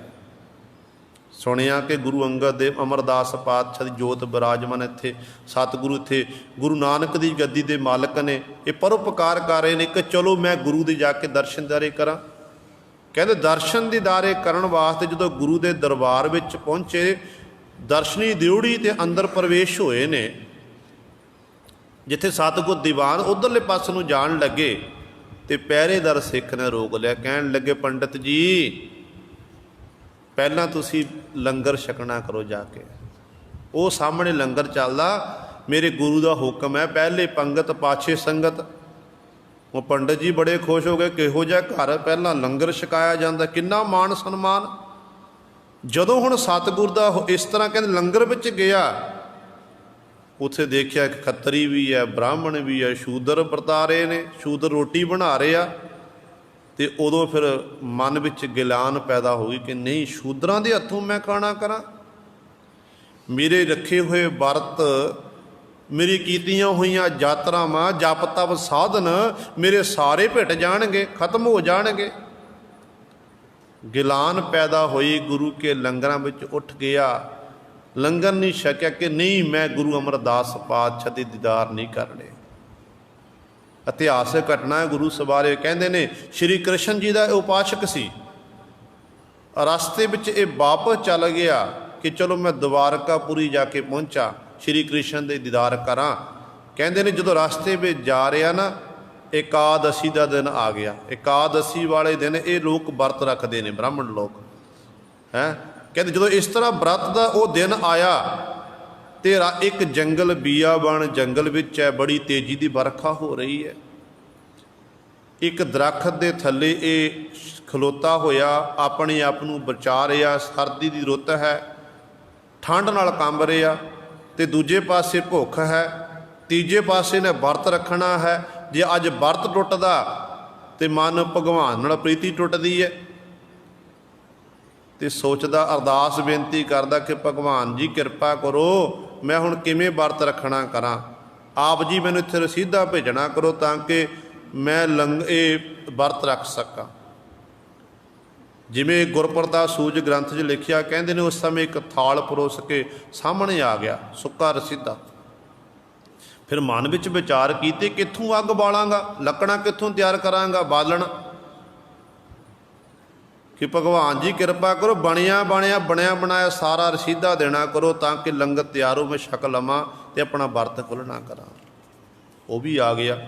ਸੁਣਿਆ ਕਿ ਗੁਰੂ ਅੰਗਦ ਦੇਵ ਅਮਰਦਾਸ ਪਾਤਸ਼ਾਹ ਦੀ ਜੋਤ ਬਿਰਾਜਮਾਨ ਇੱਥੇ, ਸਤਿਗੁਰੂ ਇੱਥੇ ਗੁਰੂ ਨਾਨਕ ਦੀ ਗੱਦੀ ਦੇ ਮਾਲਕ ਨੇ, ਇਹ ਪਰਉਪਕਾਰ ਕਰ ਰਹੇ ਨੇ ਕਿ ਚਲੋ ਮੈਂ ਗੁਰੂ ਦੇ ਜਾ ਕੇ ਦਰਸ਼ਨ ਦੀਦਾਰੇ ਕਰਾਂ। ਕਹਿੰਦੇ ਦਰਸ਼ਨ ਦੀਦਾਰੇ ਕਰਨ ਵਾਸਤੇ ਜਦੋਂ ਗੁਰੂ ਦੇ ਦਰਬਾਰ ਵਿੱਚ ਪਹੁੰਚੇ, ਦਰਸ਼ਨੀ ਦਿਉੜੀ ਤੇ ਅੰਦਰ ਪ੍ਰਵੇਸ਼ ਹੋਏ ਨੇ, ਜਿੱਥੇ ਸਤਿਗੁਰ ਦੀਵਾਨ ਉੱਧਰਲੇ ਪਾਸੇ ਨੂੰ ਜਾਣ ਲੱਗੇ ਤੇ ਪਹਿਰੇਦਾਰ ਸਿੱਖ ਨੇ ਰੋਕ ਲਿਆ। ਕਹਿਣ ਲੱਗੇ ਪੰਡਿਤ ਜੀ, ਪਹਿਲਾਂ ਤੁਸੀਂ ਲੰਗਰ ਛਕਣਾ ਕਰੋ ਜਾ ਕੇ। ਉਹ ਸਾਹਮਣੇ ਲੰਗਰ ਚੱਲਦਾ, ਮੇਰੇ ਗੁਰੂ ਦਾ ਹੁਕਮ ਹੈ ਪਹਿਲੇ ਪੰਗਤ ਪਾਛੇ ਸੰਗਤ। ਉਹ ਪੰਡਿਤ ਜੀ ਬੜੇ ਖੁਸ਼ ਹੋ ਗਏ, ਕਿਹੋ ਜਿਹਾ ਘਰ, ਪਹਿਲਾਂ ਲੰਗਰ ਛਕਾਇਆ ਜਾਂਦਾ, ਕਿੰਨਾ ਮਾਣ ਸਨਮਾਨ। ਜਦੋਂ ਹੁਣ ਸਤਿਗੁਰ ਦਾ ਇਸ ਤਰ੍ਹਾਂ ਕਹਿੰਦੇ ਲੰਗਰ ਵਿੱਚ ਗਿਆ, ਉੱਥੇ ਦੇਖਿਆ ਕਿ ਖੱਤਰੀ ਵੀ ਹੈ, ਬ੍ਰਾਹਮਣ ਵੀ ਹੈ, ਸ਼ੂਦਰ ਵਰਤਾ ਰਹੇ ਨੇ, ਸ਼ੂਦਰ ਰੋਟੀ ਬਣਾ ਰਹੇ ਆ। ਤੇ ਉਦੋਂ ਫਿਰ ਮਨ ਵਿੱਚ ਗਿਲਾਨ ਪੈਦਾ ਹੋ ਗਈ ਕਿ ਨਹੀਂ, ਸ਼ੂਦਰਾਂ ਦੇ ਹੱਥੋਂ ਮੈਂ ਖਾਣਾ ਕਰਾਂ। ਮੇਰੇ ਰੱਖੇ ਹੋਏ ਵਰਤ, ਮੇਰੀ ਕੀਤੀਆਂ ਹੋਈਆਂ ਯਾਤਰਾਵਾਂ, ਜਪ ਤਪ ਸਾਧਨ ਮੇਰੇ ਸਾਰੇ ਭਿੱਟ ਜਾਣਗੇ, ਖਤਮ ਹੋ ਜਾਣਗੇ। ਗਿਲਾਨ ਪੈਦਾ ਹੋਈ, ਗੁਰੂ ਕੇ ਲੰਗਰਾਂ ਵਿੱਚ ਉੱਠ ਗਿਆ, ਲੰਗਰ ਨਹੀਂ ਛਕਿਆ ਕਿ ਨਹੀਂ ਮੈਂ ਗੁਰੂ ਅਮਰਦਾਸ ਪਾਤਸ਼ਾਹ ਦੇ ਦੀਦਾਰ ਨਹੀਂ ਕਰਨੇ। ਇਤਿਹਾਸਕ ਘਟਨਾ ਹੈ, ਗੁਰੂ ਸਵਾਰੇ ਕਹਿੰਦੇ ਨੇ ਸ਼੍ਰੀ ਕ੍ਰਿਸ਼ਨ ਜੀ ਦਾ ਉਪਾਸ਼ਕ ਸੀ, ਰਸਤੇ ਵਿੱਚ ਇਹ ਵਾਪਸ ਚੱਲ ਗਿਆ ਕਿ ਚਲੋ ਮੈਂ ਦਵਾਰਕਾਪੁਰੀ ਜਾ ਕੇ ਪਹੁੰਚਾ, ਸ਼੍ਰੀ ਕ੍ਰਿਸ਼ਨ ਦੇ ਦੀਦਾਰ ਕਰਾਂ। ਕਹਿੰਦੇ ਨੇ ਜਦੋਂ ਰਸਤੇ ਵਿੱਚ ਜਾ ਰਿਹਾ ਨਾ, ਇਕਾਦਸ਼ੀ ਦਾ ਦਿਨ ਆ ਗਿਆ। ਇਕਾਦਸ਼ੀ ਵਾਲੇ ਦਿਨ ਇਹ ਲੋਕ ਵਰਤ ਰੱਖਦੇ ਨੇ, ਬ੍ਰਾਹਮਣ ਲੋਕ ਹੈਂ। ਕਹਿੰਦੇ ਜਦੋਂ ਇਸ ਤਰ੍ਹਾਂ ਵਰਤ ਦਾ ਉਹ ਦਿਨ ਆਇਆ ਤੇ ਇੱਕ ਜੰਗਲ, ਬੀਆਬਾਨ ਜੰਗਲ ਵਿੱਚ ਹੈ, ਬੜੀ ਤੇਜ਼ੀ ਦੀ ਵਰਖਾ ਹੋ ਰਹੀ ਹੈ। ਇੱਕ ਦਰਖਤ ਦੇ ਥੱਲੇ ਇਹ ਖਲੋਤਾ ਹੋਇਆ, ਆਪਣੇ ਆਪ ਨੂੰ ਬਚਾ ਰਿਹਾ। ਸਰਦੀ ਦੀ ਰੁੱਤ ਹੈ, ਠੰਡ ਨਾਲ ਕੰਬ ਰਿਹਾ, ਤੇ ਦੂਜੇ ਪਾਸੇ ਭੁੱਖ ਹੈ, ਤੀਜੇ ਪਾਸੇ ਨੇ ਵਰਤ ਰੱਖਣਾ ਹੈ। ਜੇ ਅੱਜ ਵਰਤ ਟੁੱਟਦਾ ਤੇ ਮਨ ਭਗਵਾਨ ਨਾਲ ਪ੍ਰੀਤੀ ਟੁੱਟਦੀ ਹੈ। ਤੇ ਸੋਚਦਾ, ਅਰਦਾਸ ਬੇਨਤੀ ਕਰਦਾ ਕਿ ਭਗਵਾਨ ਜੀ ਕਿਰਪਾ ਕਰੋ, ਮੈਂ ਹੁਣ ਕਿਵੇਂ ਵਰਤ ਰੱਖਣਾ ਕਰਾਂ, ਆਪ ਜੀ ਮੈਨੂੰ ਇੱਥੇ ਰਸੀਦਾ ਭੇਜਣਾ ਕਰੋ ਤਾਂ ਕਿ ਮੈਂ ਇਹ ਵਰਤ ਰੱਖ ਸਕਾਂ। ਜਿਵੇਂ ਗੁਰਪ੍ਰਤਾਪ ਸੂਜ ਗ੍ਰੰਥ 'ਚ ਲਿਖਿਆ, ਕਹਿੰਦੇ ਨੇ ਉਸ ਸਮੇਂ ਇੱਕ ਥਾਲ ਪਰੋਸ ਕੇ ਸਾਹਮਣੇ ਆ ਗਿਆ, ਸੁੱਕਾ ਰਸੀਦਾ। ਫਿਰ ਮਨ ਵਿੱਚ ਵਿਚਾਰ ਕੀਤੇ, ਕਿੱਥੋਂ ਅੱਗ ਬਾਲਾਂਗਾ, ਲੱਕੜਾਂ ਕਿੱਥੋਂ ਤਿਆਰ ਕਰਾਂਗਾ, ਬਾਲਣ। ਕਿ ਭਗਵਾਨ ਜੀ ਕਿਰਪਾ ਕਰੋ, ਬਣਿਆ ਬਣਾਇਆ ਸਾਰਾ ਰਸੀਦਾ ਦੇਣਾ ਕਰੋ ਤਾਂ ਕਿ ਲੰਗਰ ਤਿਆਰ ਹੋ, ਮੈਂ ਛਕ ਲਵਾਂ ਤੇ ਆਪਣਾ ਵਰਤ ਖੁੱਲ੍ਹਣਾ ਕਰਾਂ। ਉਹ ਵੀ ਆ ਗਿਆ।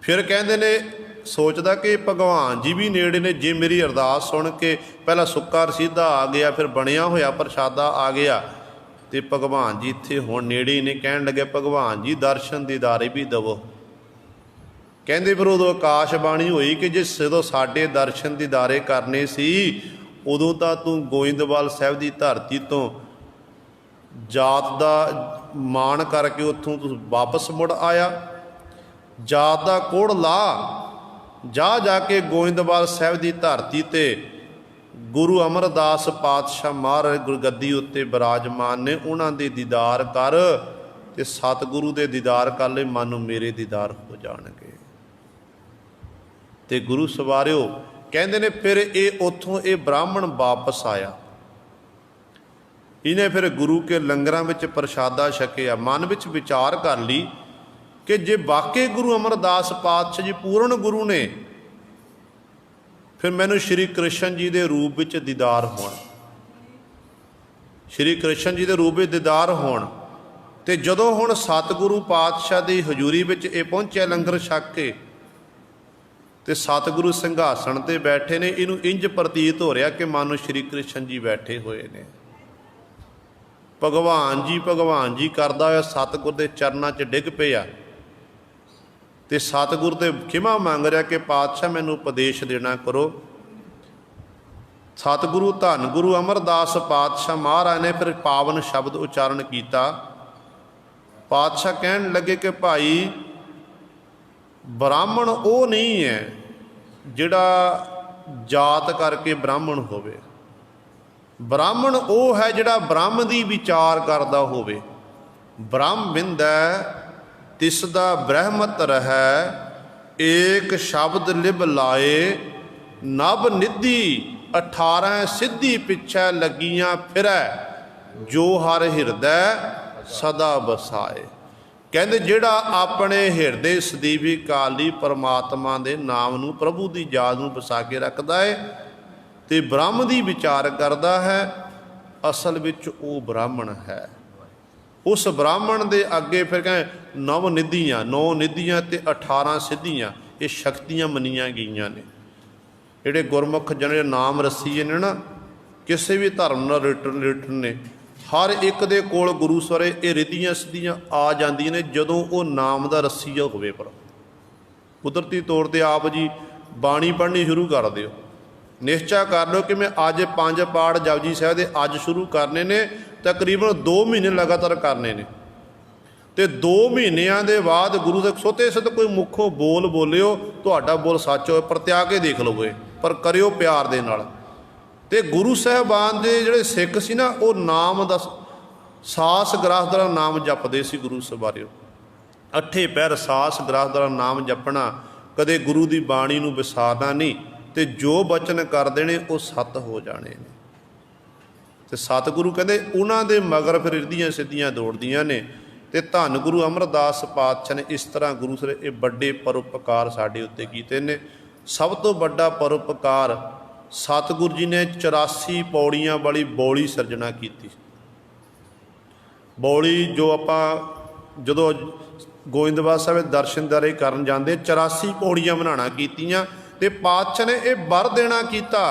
ਫਿਰ ਕਹਿੰਦੇ ਨੇ ਸੋਚਦਾ ਕਿ ਭਗਵਾਨ ਜੀ ਵੀ ਨੇੜੇ ਨੇ, ਜੇ ਮੇਰੀ ਅਰਦਾਸ ਸੁਣ ਕੇ ਪਹਿਲਾਂ ਸੁੱਕਾ ਰਸੀਦਾ ਆ ਗਿਆ, ਫਿਰ ਬਣਿਆ ਹੋਇਆ ਪ੍ਰਸ਼ਾਦਾ ਆ ਗਿਆ, ਤੇ ਭਗਵਾਨ ਜੀ ਇੱਥੇ ਹੁਣ ਨੇੜੇ ਹੀ ਨੇ। ਕਹਿਣ ਲੱਗੇ, ਭਗਵਾਨ ਜੀ ਦਰਸ਼ਨ ਦੀਦਾਰੇ ਵੀ ਦੇਵੋ। ਕਹਿੰਦੇ ਫਿਰ ਉਦੋਂ ਆਕਾਸ਼ਬਾਣੀ ਹੋਈ ਕਿ ਜੇ ਜਦੋਂ ਸਾਡੇ ਦਰਸ਼ਨ ਦੀਦਾਰੇ ਕਰਨੇ ਸੀ, ਉਦੋਂ ਤਾਂ ਤੂੰ ਗੋਇੰਦਵਾਲ ਸਾਹਿਬ ਦੀ ਧਰਤੀ ਤੋਂ ਜਾਤ ਦਾ ਮਾਣ ਕਰਕੇ ਉੱਥੋਂ ਤੂੰ ਵਾਪਸ ਮੁੜ ਆਇਆ। ਜਾਤ ਦਾ ਕੋੜ ਲਾ, ਜਾ ਕੇ ਗੋਇੰਦਵਾਲ ਸਾਹਿਬ ਦੀ ਧਰਤੀ 'ਤੇ ਗੁਰੂ ਅਮਰਦਾਸ ਪਾਤਸ਼ਾਹ ਮਹਾਰਾਜ ਗੁਰਗੱਦੀ ਉੱਤੇ ਬਿਰਾਜਮਾਨ ਨੇ, ਉਹਨਾਂ ਦੇ ਦੀਦਾਰ ਕਰ, ਤੇ ਸਤਿਗੁਰੂ ਦੇ ਦੀਦਾਰ ਕਰ ਲੈ, ਮਨ ਨੂੰ ਮੇਰੇ ਦੀਦਾਰ ਹੋ ਜਾਣਗੇ। ਤੇ ਗੁਰੂ ਸਵਾਰਿਓ ਕਹਿੰਦੇ ਨੇ ਫਿਰ ਇਹ ਉੱਥੋਂ ਇਹ ਬ੍ਰਾਹਮਣ ਵਾਪਸ ਆਇਆ। ਇਹਨੇ ਫਿਰ ਗੁਰੂ ਕੇ ਲੰਗਰਾਂ ਵਿੱਚ ਪ੍ਰਸ਼ਾਦਾ ਛਕਿਆ। ਮਨ ਵਿੱਚ ਵਿਚਾਰ ਕਰ ਲਈ ਕਿ ਜੇ ਵਾਕਈ ਗੁਰੂ ਅਮਰਦਾਸ ਪਾਤਸ਼ਾਹ ਜੀ ਪੂਰਨ ਗੁਰੂ ਨੇ, ਫਿਰ ਮੈਨੂੰ ਸ਼੍ਰੀ ਕ੍ਰਿਸ਼ਨ ਜੀ ਦੇ ਰੂਪ ਵਿੱਚ ਦੀਦਾਰ ਹੋਣ, ਸ਼੍ਰੀ ਕ੍ਰਿਸ਼ਨ ਜੀ ਦੇ ਰੂਪ ਵਿੱਚ ਦੀਦਾਰ ਹੋਣ। ਤੇ ਜਦੋਂ ਹੁਣ ਸਤਿਗੁਰੂ ਪਾਤਸ਼ਾਹ ਦੀ ਹਜ਼ੂਰੀ ਵਿੱਚ ਇਹ ਪਹੁੰਚਿਆ ਲੰਗਰ ਛਕ ਕੇ, ਤੇ ਸਤਿਗੁਰੂ ਸਿੰਘਾਸਣ 'ਤੇ ਬੈਠੇ ਨੇ, ਇਹਨੂੰ ਇੰਜ ਪ੍ਰਤੀਤ ਹੋ ਰਿਹਾ ਕਿ ਮਾਨੋ ਸ਼੍ਰੀ ਕ੍ਰਿਸ਼ਨ ਜੀ ਬੈਠੇ ਹੋਏ ਨੇ। ਭਗਵਾਨ ਜੀ ਕਰਦਾ ਹੋਇਆ ਸਤਿਗੁਰ ਦੇ ਚਰਨਾਂ 'ਚ ਡਿੱਗ ਪਿਆ ਤੇ ਸਤਿਗੁਰ ਦੇ ਖਿਮਾ ਮੰਗ ਰਿਹਾ ਕਿ ਪਾਤਸ਼ਾਹ ਮੈਨੂੰ ਉਪਦੇਸ਼ ਦੇਣਾ ਕਰੋ। ਸਤਿਗੁਰੂ ਧੰਨ ਗੁਰੂ ਅਮਰਦਾਸ ਪਾਤਸ਼ਾਹ ਮਹਾਰਾਜ ਨੇ ਫਿਰ ਪਾਵਨ ਸ਼ਬਦ ਉਚਾਰਨ ਕੀਤਾ। ਪਾਤਸ਼ਾਹ ਕਹਿਣ ਲੱਗੇ ਕਿ ਭਾਈ, ਬ੍ਰਾਹਮਣ ਉਹ ਨਹੀਂ ਹੈ ਜਿਹੜਾ ਜਾਤ ਕਰਕੇ ਬ੍ਰਾਹਮਣ ਹੋਵੇ। ਬ੍ਰਾਹਮਣ ਉਹ ਹੈ ਜਿਹੜਾ ਬ੍ਰਹਮ ਦੀ ਵਿਚਾਰ ਕਰਦਾ ਹੋਵੇ। ਬ੍ਰਹਮ ਬਿੰਦੈ ਤਿਸ ਦਾ ਬ੍ਰਹਮਤ ਰਹੈ, ਏਕ ਸ਼ਬਦ ਲਿਵ ਲਾਏ, ਨਭ ਨਿਧੀ 18 ਸਿੱਧੀ ਪਿੱਛੇ ਲੱਗੀਆਂ ਫਿਰੈ, ਜੋ ਹਰ ਹਿਰਦੈ ਸਦਾ ਵਸਾਏ। ਕਹਿੰਦੇ ਜਿਹੜਾ ਆਪਣੇ ਹਿਰਦੇ ਸਦੀਵੀ ਕਾਲੀ ਪਰਮਾਤਮਾ ਦੇ ਨਾਮ ਨੂੰ, ਪ੍ਰਭੂ ਦੀ ਯਾਦ ਨੂੰ ਵਸਾ ਕੇ ਰੱਖਦਾ ਹੈ ਤੇ ਬ੍ਰਹਮ ਦੀ ਵਿਚਾਰ ਕਰਦਾ ਹੈ, ਅਸਲ ਵਿੱਚ ਉਹ ਬ੍ਰਾਹਮਣ ਹੈ। ਉਸ ਬ੍ਰਾਹਮਣ ਦੇ ਅੱਗੇ ਫਿਰ ਕਹਿੰਦੇ 9 ਨਿਧੀਆਂ, 9 ਨਿਧੀਆਂ ਤੇ 18 ਸਿੱਧੀਆਂ, ਇਹ ਸ਼ਕਤੀਆਂ ਮੰਨੀਆਂ ਗਈਆਂ ਨੇ। ਜਿਹੜੇ ਗੁਰਮੁਖ ਜਿਹੜੇ ਨਾਮ ਰਸੀਏ ਨੇ ਨਾ, ਕਿਸੇ ਵੀ ਧਰਮ ਨਾਲ ਰਿਲੇਟਡ ਨੇ, ਹਰ ਇੱਕ ਦੇ ਕੋਲ ਗੁਰੂ ਸਵਰੇ ਇਹ ਰਿੱਧੀਆਂ ਸਿੱਧੀਆਂ ਆ ਜਾਂਦੀਆਂ ਨੇ ਜਦੋਂ ਉਹ ਨਾਮ ਦਾ ਰਸੀਆ ਹੋਵੇ। ਪਰ ਕੁਦਰਤੀ ਤੌਰ 'ਤੇ ਆਪ ਜੀ ਬਾਣੀ ਪੜ੍ਹਨੀ ਸ਼ੁਰੂ ਕਰ ਦਿਓ। ਨਿਸ਼ਚਾ ਕਰ ਲਓ ਕਿ ਮੈਂ ਅੱਜ 5 ਪਾਠ ਜਪਜੀ ਸਾਹਿਬ ਦੇ ਅੱਜ ਸ਼ੁਰੂ ਕਰਨੇ ਨੇ, ਤਕਰੀਬਨ 2 ਮਹੀਨੇ ਲਗਾਤਾਰ ਕਰਨੇ ਨੇ। ਤੇ 2 ਮਹੀਨਿਆਂ ਦੇ ਬਾਅਦ ਗੁਰੂ ਦੇ ਸੋਤੇ ਸਿੱਧ ਕੋਈ ਮੁੱਖੋਂ ਬੋਲ ਬੋਲਿਓ, ਤੁਹਾਡਾ ਬੋਲ ਸੱਚ ਹੋਏ, ਪਰਤਿਆ ਕੇ ਦੇਖ ਲਵੋ, ਪਰ ਕਰਿਓ ਪਿਆਰ ਦੇ ਨਾਲ। ਤੇ ਗੁਰੂ ਸਾਹਿਬਾਨ ਦੇ ਜਿਹੜੇ ਸਿੱਖ ਸੀ ਨਾ, ਉਹ ਨਾਮ ਸਾਸ ਗ੍ਰਾਸਦਾਰਾ ਨਾਮ ਜਪਦੇ ਸੀ ਗੁਰੂ ਸਵਾਰਿਓ। 8 ਪਹਿਰ ਸਾਸ ਗ੍ਰਾਸਦਾਰਾ ਨਾਮ ਜਪਣਾ, ਕਦੇ ਗੁਰੂ ਦੀ ਬਾਣੀ ਨੂੰ ਵਿਸਾਰਨਾ ਨਹੀਂ, ਤੇ ਜੋ ਬਚਨ ਕਰਦੇ ਨੇ ਉਹ ਸੱਤ ਹੋ ਜਾਣੇ ਨੇ। ਤੇ ਸਤਿਗੁਰੂ ਕਹਿੰਦੇ ਉਹਨਾਂ ਦੇ ਮਗਰ ਫਿਰ ਰਿੱਧੀਆਂ ਸਿੱਧੀਆਂ ਦੌੜਦੀਆਂ ਨੇ। ਤੇ ਧੰਨ ਗੁਰੂ ਅਮਰਦਾਸ ਪਾਤਸ਼ਾਹ ਨੇ ਇਸ ਤਰ੍ਹਾਂ ਗੁਰੂ ਸਰ ਇਹ ਵੱਡੇ ਪਰਉਪਕਾਰ ਸਾਡੇ ਉੱਤੇ ਕੀਤੇ ਨੇ। ਸਭ ਤੋਂ ਵੱਡਾ ਪਰਉਪਕਾਰ ਸਤਿਗੁਰੂ ਜੀ ਨੇ 84 ਪੌੜੀਆਂ ਵਾਲੀ ਬੌਲੀ ਸਿਰਜਣਾ ਕੀਤੀ। ਬੌਲੀ ਜੋ ਆਪਾਂ ਜਦੋਂ ਗੋਇੰਦਵਾਲ ਸਾਹਿਬ ਦੇ ਦਰਸ਼ਨ ਦਾਰੇ ਕਰਨ ਜਾਂਦੇ 84 ਪੌੜੀਆਂ ਬਣਾਉਣਾ ਕੀਤੀਆਂ। ਤੇ ਪਾਤਸ਼ਾਹ ਨੇ ਇਹ ਵਰ ਦੇਣਾ ਕੀਤਾ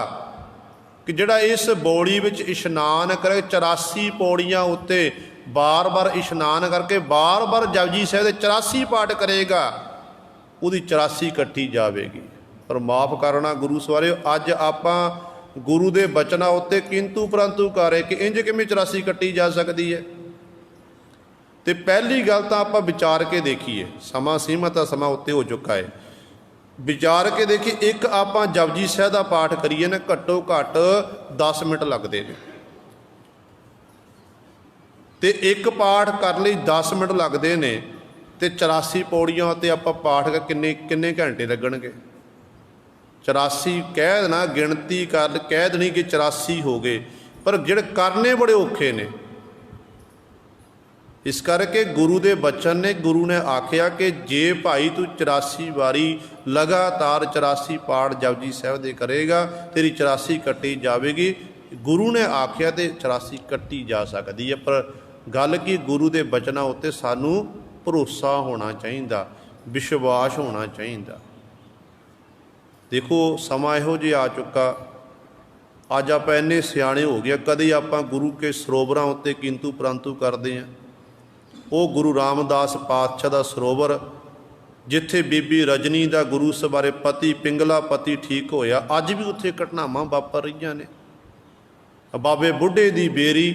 ਕਿ ਜਿਹੜਾ ਇਸ ਬੌਲੀ ਵਿੱਚ ਇਸ਼ਨਾਨ ਕਰੇ 84 ਪੌੜੀਆਂ ਉੱਤੇ ਬਾਰ-ਬਾਰ ਇਸ਼ਨਾਨ ਕਰਕੇ ਬਾਰ-ਬਾਰ ਜਪਜੀ ਸਾਹਿਬ ਦੇ 84 ਪਾਠ ਕਰੇਗਾ, ਉਹਦੀ 84 ਕੱਟੀ ਜਾਵੇਗੀ। ਪਰ ਮਾਫ ਕਰਨਾ ਗੁਰੂ ਸਵਾਰਿਓ, ਅੱਜ ਆਪਾਂ ਗੁਰੂ ਦੇ ਬਚਨਾਂ ਉੱਤੇ ਕਿੰਤੂ ਪਰੰਤੂ ਕਰੇ ਕਿ ਇੰਜ ਕਿਵੇਂ 84 ਕੱਟੀ ਜਾ ਸਕਦੀ ਹੈ। ਤੇ ਪਹਿਲੀ ਗੱਲ ਤਾਂ ਆਪਾਂ ਵਿਚਾਰ ਕੇ ਦੇਖੀਏ, ਸਮਾਂ ਸੀਮਤ ਆ, ਸਮਾਂ ਉੱਤੇ ਹੋ ਚੁੱਕਾ ਹੈ। ਵਿਚਾਰ ਕੇ ਦੇਖੀ, ਇੱਕ ਆਪਾਂ ਜਪਜੀ ਸਾਹਿਬ ਦਾ ਪਾਠ ਕਰੀਏ ਨਾ, ਘੱਟੋ ਘੱਟ 10 ਮਿੰਟ ਲੱਗਦੇ ਨੇ। ਤੇ ਇੱਕ ਪਾਠ ਕਰਨ ਲਈ 10 ਮਿੰਟ ਲੱਗਦੇ ਨੇ, ਤੇ 84 ਪੌੜੀਆਂ ਉੱਤੇ ਆਪਾਂ ਪਾਠ ਕਿੰਨੇ ਘੰਟੇ ਲੱਗਣਗੇ। 84 ਕਹਿ ਦੇਣਾ, ਗਿਣਤੀ ਕਰ ਕਹਿ ਦੇਣੀ ਕਿ 84 ਹੋ ਗਏ, ਪਰ ਜਿਹੜੇ ਕਰਨੇ ਬੜੇ ਔਖੇ ਨੇ। ਇਸ ਕਰਕੇ ਗੁਰੂ ਦੇ ਬਚਨ ਨੇ, ਗੁਰੂ ਨੇ ਆਖਿਆ ਕਿ ਜੇ ਭਾਈ ਤੂੰ 84 ਵਾਰੀ ਲਗਾਤਾਰ 84 ਪਾਠ ਜਪਜੀ ਸਾਹਿਬ ਦੇ ਕਰੇਗਾ, ਤੇਰੀ 84 ਕੱਟੀ ਜਾਵੇਗੀ। ਗੁਰੂ ਨੇ ਆਖਿਆ ਤੇ 84 ਕੱਟੀ ਜਾ ਸਕਦੀ ਹੈ। ਪਰ ਗੱਲ ਕੀ, ਗੁਰੂ ਦੇ ਬਚਨਾਂ ਉੱਤੇ ਸਾਨੂੰ ਭਰੋਸਾ ਹੋਣਾ ਚਾਹੀਦਾ, ਵਿਸ਼ਵਾਸ ਹੋਣਾ ਚਾਹੀਦਾ। ਦੇਖੋ ਸਮਾਂ ਇਹੋ ਜਿਹਾ ਆ ਚੁੱਕਾ, ਅੱਜ ਆਪਾਂ ਇੰਨੇ ਸਿਆਣੇ ਹੋ ਗਏ, ਕਦੇ ਆਪਾਂ ਗੁਰੂ ਕੇ ਸਰੋਵਰਾਂ ਉੱਤੇ ਕਿੰਤੂ ਪਰੰਤੂ ਕਰਦੇ ਹਾਂ। ਉਹ ਗੁਰੂ ਰਾਮਦਾਸ ਪਾਤਸ਼ਾਹ ਦਾ ਸਰੋਵਰ ਜਿੱਥੇ ਬੀਬੀ ਰਜਨੀ ਦਾ ਗੁਰੂ ਸਵਾਰੇ ਪਤੀ ਪਿੰਗਲਾ ਪਤੀ ਠੀਕ ਹੋਇਆ, ਅੱਜ ਵੀ ਉੱਥੇ ਘਟਨਾਵਾਂ ਵਾਪਰ ਰਹੀਆਂ ਨੇ। ਬਾਬੇ ਬੁੱਢੇ ਦੀ ਬੇਰੀ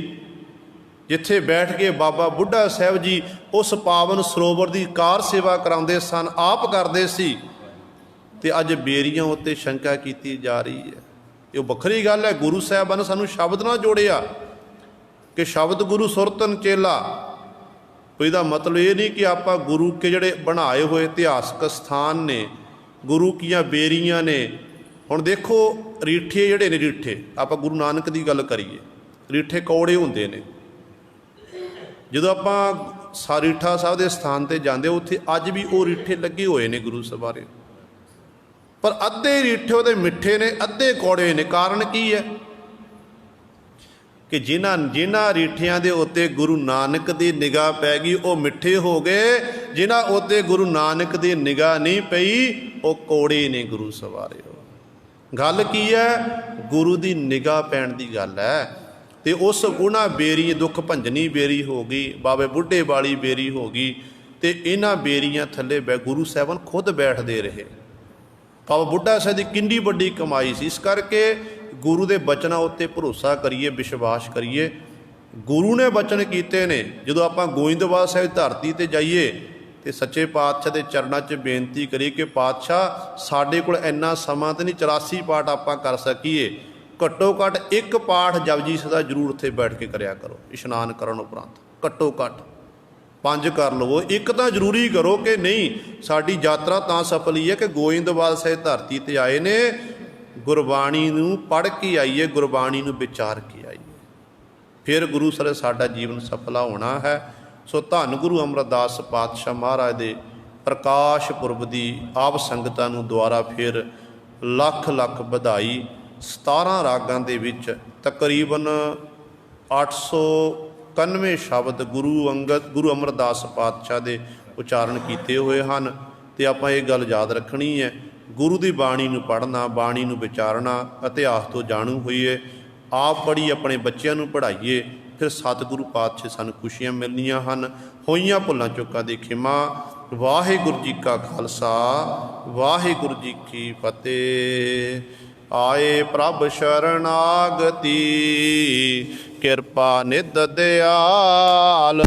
ਜਿੱਥੇ ਬੈਠ ਕੇ ਬਾਬਾ ਬੁੱਢਾ ਸਾਹਿਬ ਜੀ ਉਸ ਪਾਵਨ ਸਰੋਵਰ ਦੀ ਕਾਰ ਸੇਵਾ ਕਰਾਉਂਦੇ ਸਨ, ਆਪ ਕਰਦੇ ਸੀ। ਤੇ ਅੱਜ ਬੇਰੀਆਂ ਉੱਤੇ ਸ਼ੰਕਾ ਕੀਤੀ ਜਾ ਰਹੀ ਹੈ। ਇਹ ਵੱਖਰੀ ਗੱਲ ਹੈ। ਗੁਰੂ ਸਾਹਿਬਾਨ ਨੇ ਸਾਨੂੰ ਸ਼ਬਦ ਨਾਲ ਜੋੜਿਆ ਕਿ ਸ਼ਬਦ ਗੁਰੂ ਸੁਰਤਨ ਚੇਲਾ। ਇਹਦਾ ਮਤਲਬ ਇਹ ਨਹੀਂ ਕਿ ਆਪਾਂ ਗੁਰੂ ਕੇ ਜਿਹੜੇ ਬਣਾਏ ਹੋਏ ਇਤਿਹਾਸਕ ਸਥਾਨ ਨੇ, ਗੁਰੂ ਕੀਆਂ ਬੇਰੀਆਂ ਨੇ। ਹੁਣ ਦੇਖੋ ਰੀਠੇ ਜਿਹੜੇ ਨੇ, ਰੀਠੇ ਆਪਾਂ ਗੁਰੂ ਨਾਨਕ ਦੀ ਗੱਲ ਕਰੀਏ, ਰੀਠੇ ਕੌੜੇ ਹੁੰਦੇ ਨੇ। ਜਦੋਂ ਆਪਾਂ ਰੀਠਾ ਸਾਹਿਬ ਦੇ ਸਥਾਨ 'ਤੇ ਜਾਂਦੇ, ਉੱਥੇ ਅੱਜ ਵੀ ਉਹ ਰੀਠੇ ਲੱਗੇ ਹੋਏ ਨੇ ਗੁਰੂ ਸਵਾਰੇ, ਪਰ ਅੱਧੇ ਰੀਠੇ ਉਹਦੇ ਮਿੱਠੇ ਨੇ, ਅੱਧੇ ਕੌੜੇ ਨੇ। ਕਾਰਨ ਕੀ ਹੈ ਕਿ ਜਿਨ੍ਹਾਂ ਰੀਠਿਆਂ ਦੇ ਉੱਤੇ ਗੁਰੂ ਨਾਨਕ ਦੀ ਨਿਗਾਹ ਪੈ ਗਈ ਉਹ ਮਿੱਠੇ ਹੋ ਗਏ, ਜਿਨ੍ਹਾਂ ਉੱਤੇ ਗੁਰੂ ਨਾਨਕ ਦੀ ਨਿਗਾਹ ਨਹੀਂ ਪਈ ਉਹ ਕੌੜੇ ਨੇ ਗੁਰੂ ਸਵਾਰਿਓ। ਗੱਲ ਕੀ ਹੈ, ਗੁਰੂ ਦੀ ਨਿਗਾਹ ਪੈਣ ਦੀ ਗੱਲ ਹੈ। ਤੇ ਉਸ ਉਹਨਾਂ ਬੇਰੀ, ਦੁੱਖ ਭੰਜਨੀ ਬੇਰੀ ਹੋ ਗਈ, ਬਾਬੇ ਬੁੱਢੇ ਵਾਲੀ ਬੇਰੀ ਹੋ ਗਈ, ਤੇ ਇਹਨਾਂ ਬੇਰੀਆਂ ਥੱਲੇ ਗੁਰੂ ਸਾਹਿਬਾਨ ਖੁਦ ਬੈਠਦੇ ਰਹੇ। ਬਾਬਾ ਬੁੱਢਾ ਸਾਹਿਬ ਦੀ ਕਿੰਨੀ ਵੱਡੀ ਕਮਾਈ ਸੀ। ਇਸ ਕਰਕੇ ਗੁਰੂ ਦੇ ਬਚਨਾਂ ਉੱਤੇ ਭਰੋਸਾ ਕਰੀਏ, ਵਿਸ਼ਵਾਸ ਕਰੀਏ। ਗੁਰੂ ਨੇ ਬਚਨ ਕੀਤੇ ਨੇ। ਜਦੋਂ ਆਪਾਂ ਗੋਇੰਦਵਾਲ ਸਾਹਿਬ ਧਰਤੀ 'ਤੇ ਜਾਈਏ ਤੇ ਸੱਚੇ ਪਾਤਸ਼ਾਹ ਦੇ ਚਰਨਾਂ 'ਚ ਬੇਨਤੀ ਕਰੀਏ ਕਿ ਪਾਤਸ਼ਾਹ ਸਾਡੇ ਕੋਲ ਇੰਨਾ ਸਮਾਂ ਤਾਂ ਨਹੀਂ 84 ਪਾਠ ਆਪਾਂ ਕਰ ਸਕੀਏ, ਘੱਟੋ ਘੱਟ ਇੱਕ ਪਾਠ ਜਪਜੀ ਸਾਹਿਬ ਦਾ ਜ਼ਰੂਰ ਉੱਥੇ ਬੈਠ ਕੇ ਕਰਿਆ ਕਰੋ ਇਸ਼ਨਾਨ ਕਰਨ ਉਪਰੰਤ। ਘੱਟੋ ਘੱਟ 5 ਕਰ ਲਵੋ, ਇੱਕ ਤਾਂ ਜ਼ਰੂਰੀ ਕਰੋ ਕਿ ਨਹੀਂ ਸਾਡੀ ਯਾਤਰਾ ਤਾਂ ਸਫਲ ਹੀ ਹੈ ਕਿ ਗੋਇੰਦਵਾਲ ਸਾਹਿਬ ਧਰਤੀ 'ਤੇ ਆਏ ਨੇ, ਗੁਰਬਾਣੀ ਨੂੰ ਪੜ੍ਹ ਕੇ ਆਈਏ, ਗੁਰਬਾਣੀ ਨੂੰ ਵਿਚਾਰ ਕੇ ਆਈਏ, ਫਿਰ ਗੁਰੂ ਸਰ ਸਾਡਾ ਜੀਵਨ ਸਫਲਾ ਹੋਣਾ ਹੈ। ਸੋ ਧੰਨ ਗੁਰੂ ਅਮਰਦਾਸ ਪਾਤਸ਼ਾਹ ਮਹਾਰਾਜ ਦੇ ਪ੍ਰਕਾਸ਼ ਪੁਰਬ ਦੀ ਆਪ ਸੰਗਤਾਂ ਨੂੰ ਦੁਆਰਾ ਫਿਰ ਲੱਖ ਲੱਖ ਵਧਾਈ। 17 ਰਾਗਾਂ ਦੇ ਵਿੱਚ ਤਕਰੀਬਨ 891 ਸ਼ਬਦ ਗੁਰੂ ਅਮਰਦਾਸ ਪਾਤਸ਼ਾਹ ਦੇ ਉਚਾਰਨ ਕੀਤੇ ਹੋਏ ਹਨ। ਤੇ ਆਪਾਂ ਇਹ ਗੱਲ ਯਾਦ ਰੱਖਣੀ ਹੈ, ਗੁਰੂ ਦੀ ਬਾਣੀ ਨੂੰ ਪੜ੍ਹਨਾ, ਬਾਣੀ ਨੂੰ ਵਿਚਾਰਨਾ, ਇਤਿਹਾਸ ਤੋਂ ਜਾਣੂ ਹੋਈਏ, ਆਪ ਪੜ੍ਹੀ ਆਪਣੇ ਬੱਚਿਆਂ ਨੂੰ ਪੜ੍ਹਾਈਏ, ਫਿਰ ਸਤਿਗੁਰੂ ਪਾਤਸ਼ਾਹ ਸਾਨੂੰ ਖੁਸ਼ੀਆਂ ਮਿਲਣੀਆਂ ਹਨ। ਹੋਈਆਂ ਭੁੱਲਾਂ ਚੁੱਕਾਂ ਦੀ ਖਿਮਾ। ਵਾਹਿਗੁਰੂ ਜੀ ਕਾ ਖਾਲਸਾ, ਵਾਹਿਗੁਰੂ ਜੀ ਕੀ ਫਤਿਹ। ਆਏ ਪ੍ਰਭ ਸ਼ਰਨਾਗਤੀ, ਕਿਰਪਾ ਨਿਧ ਦਿਆਲ।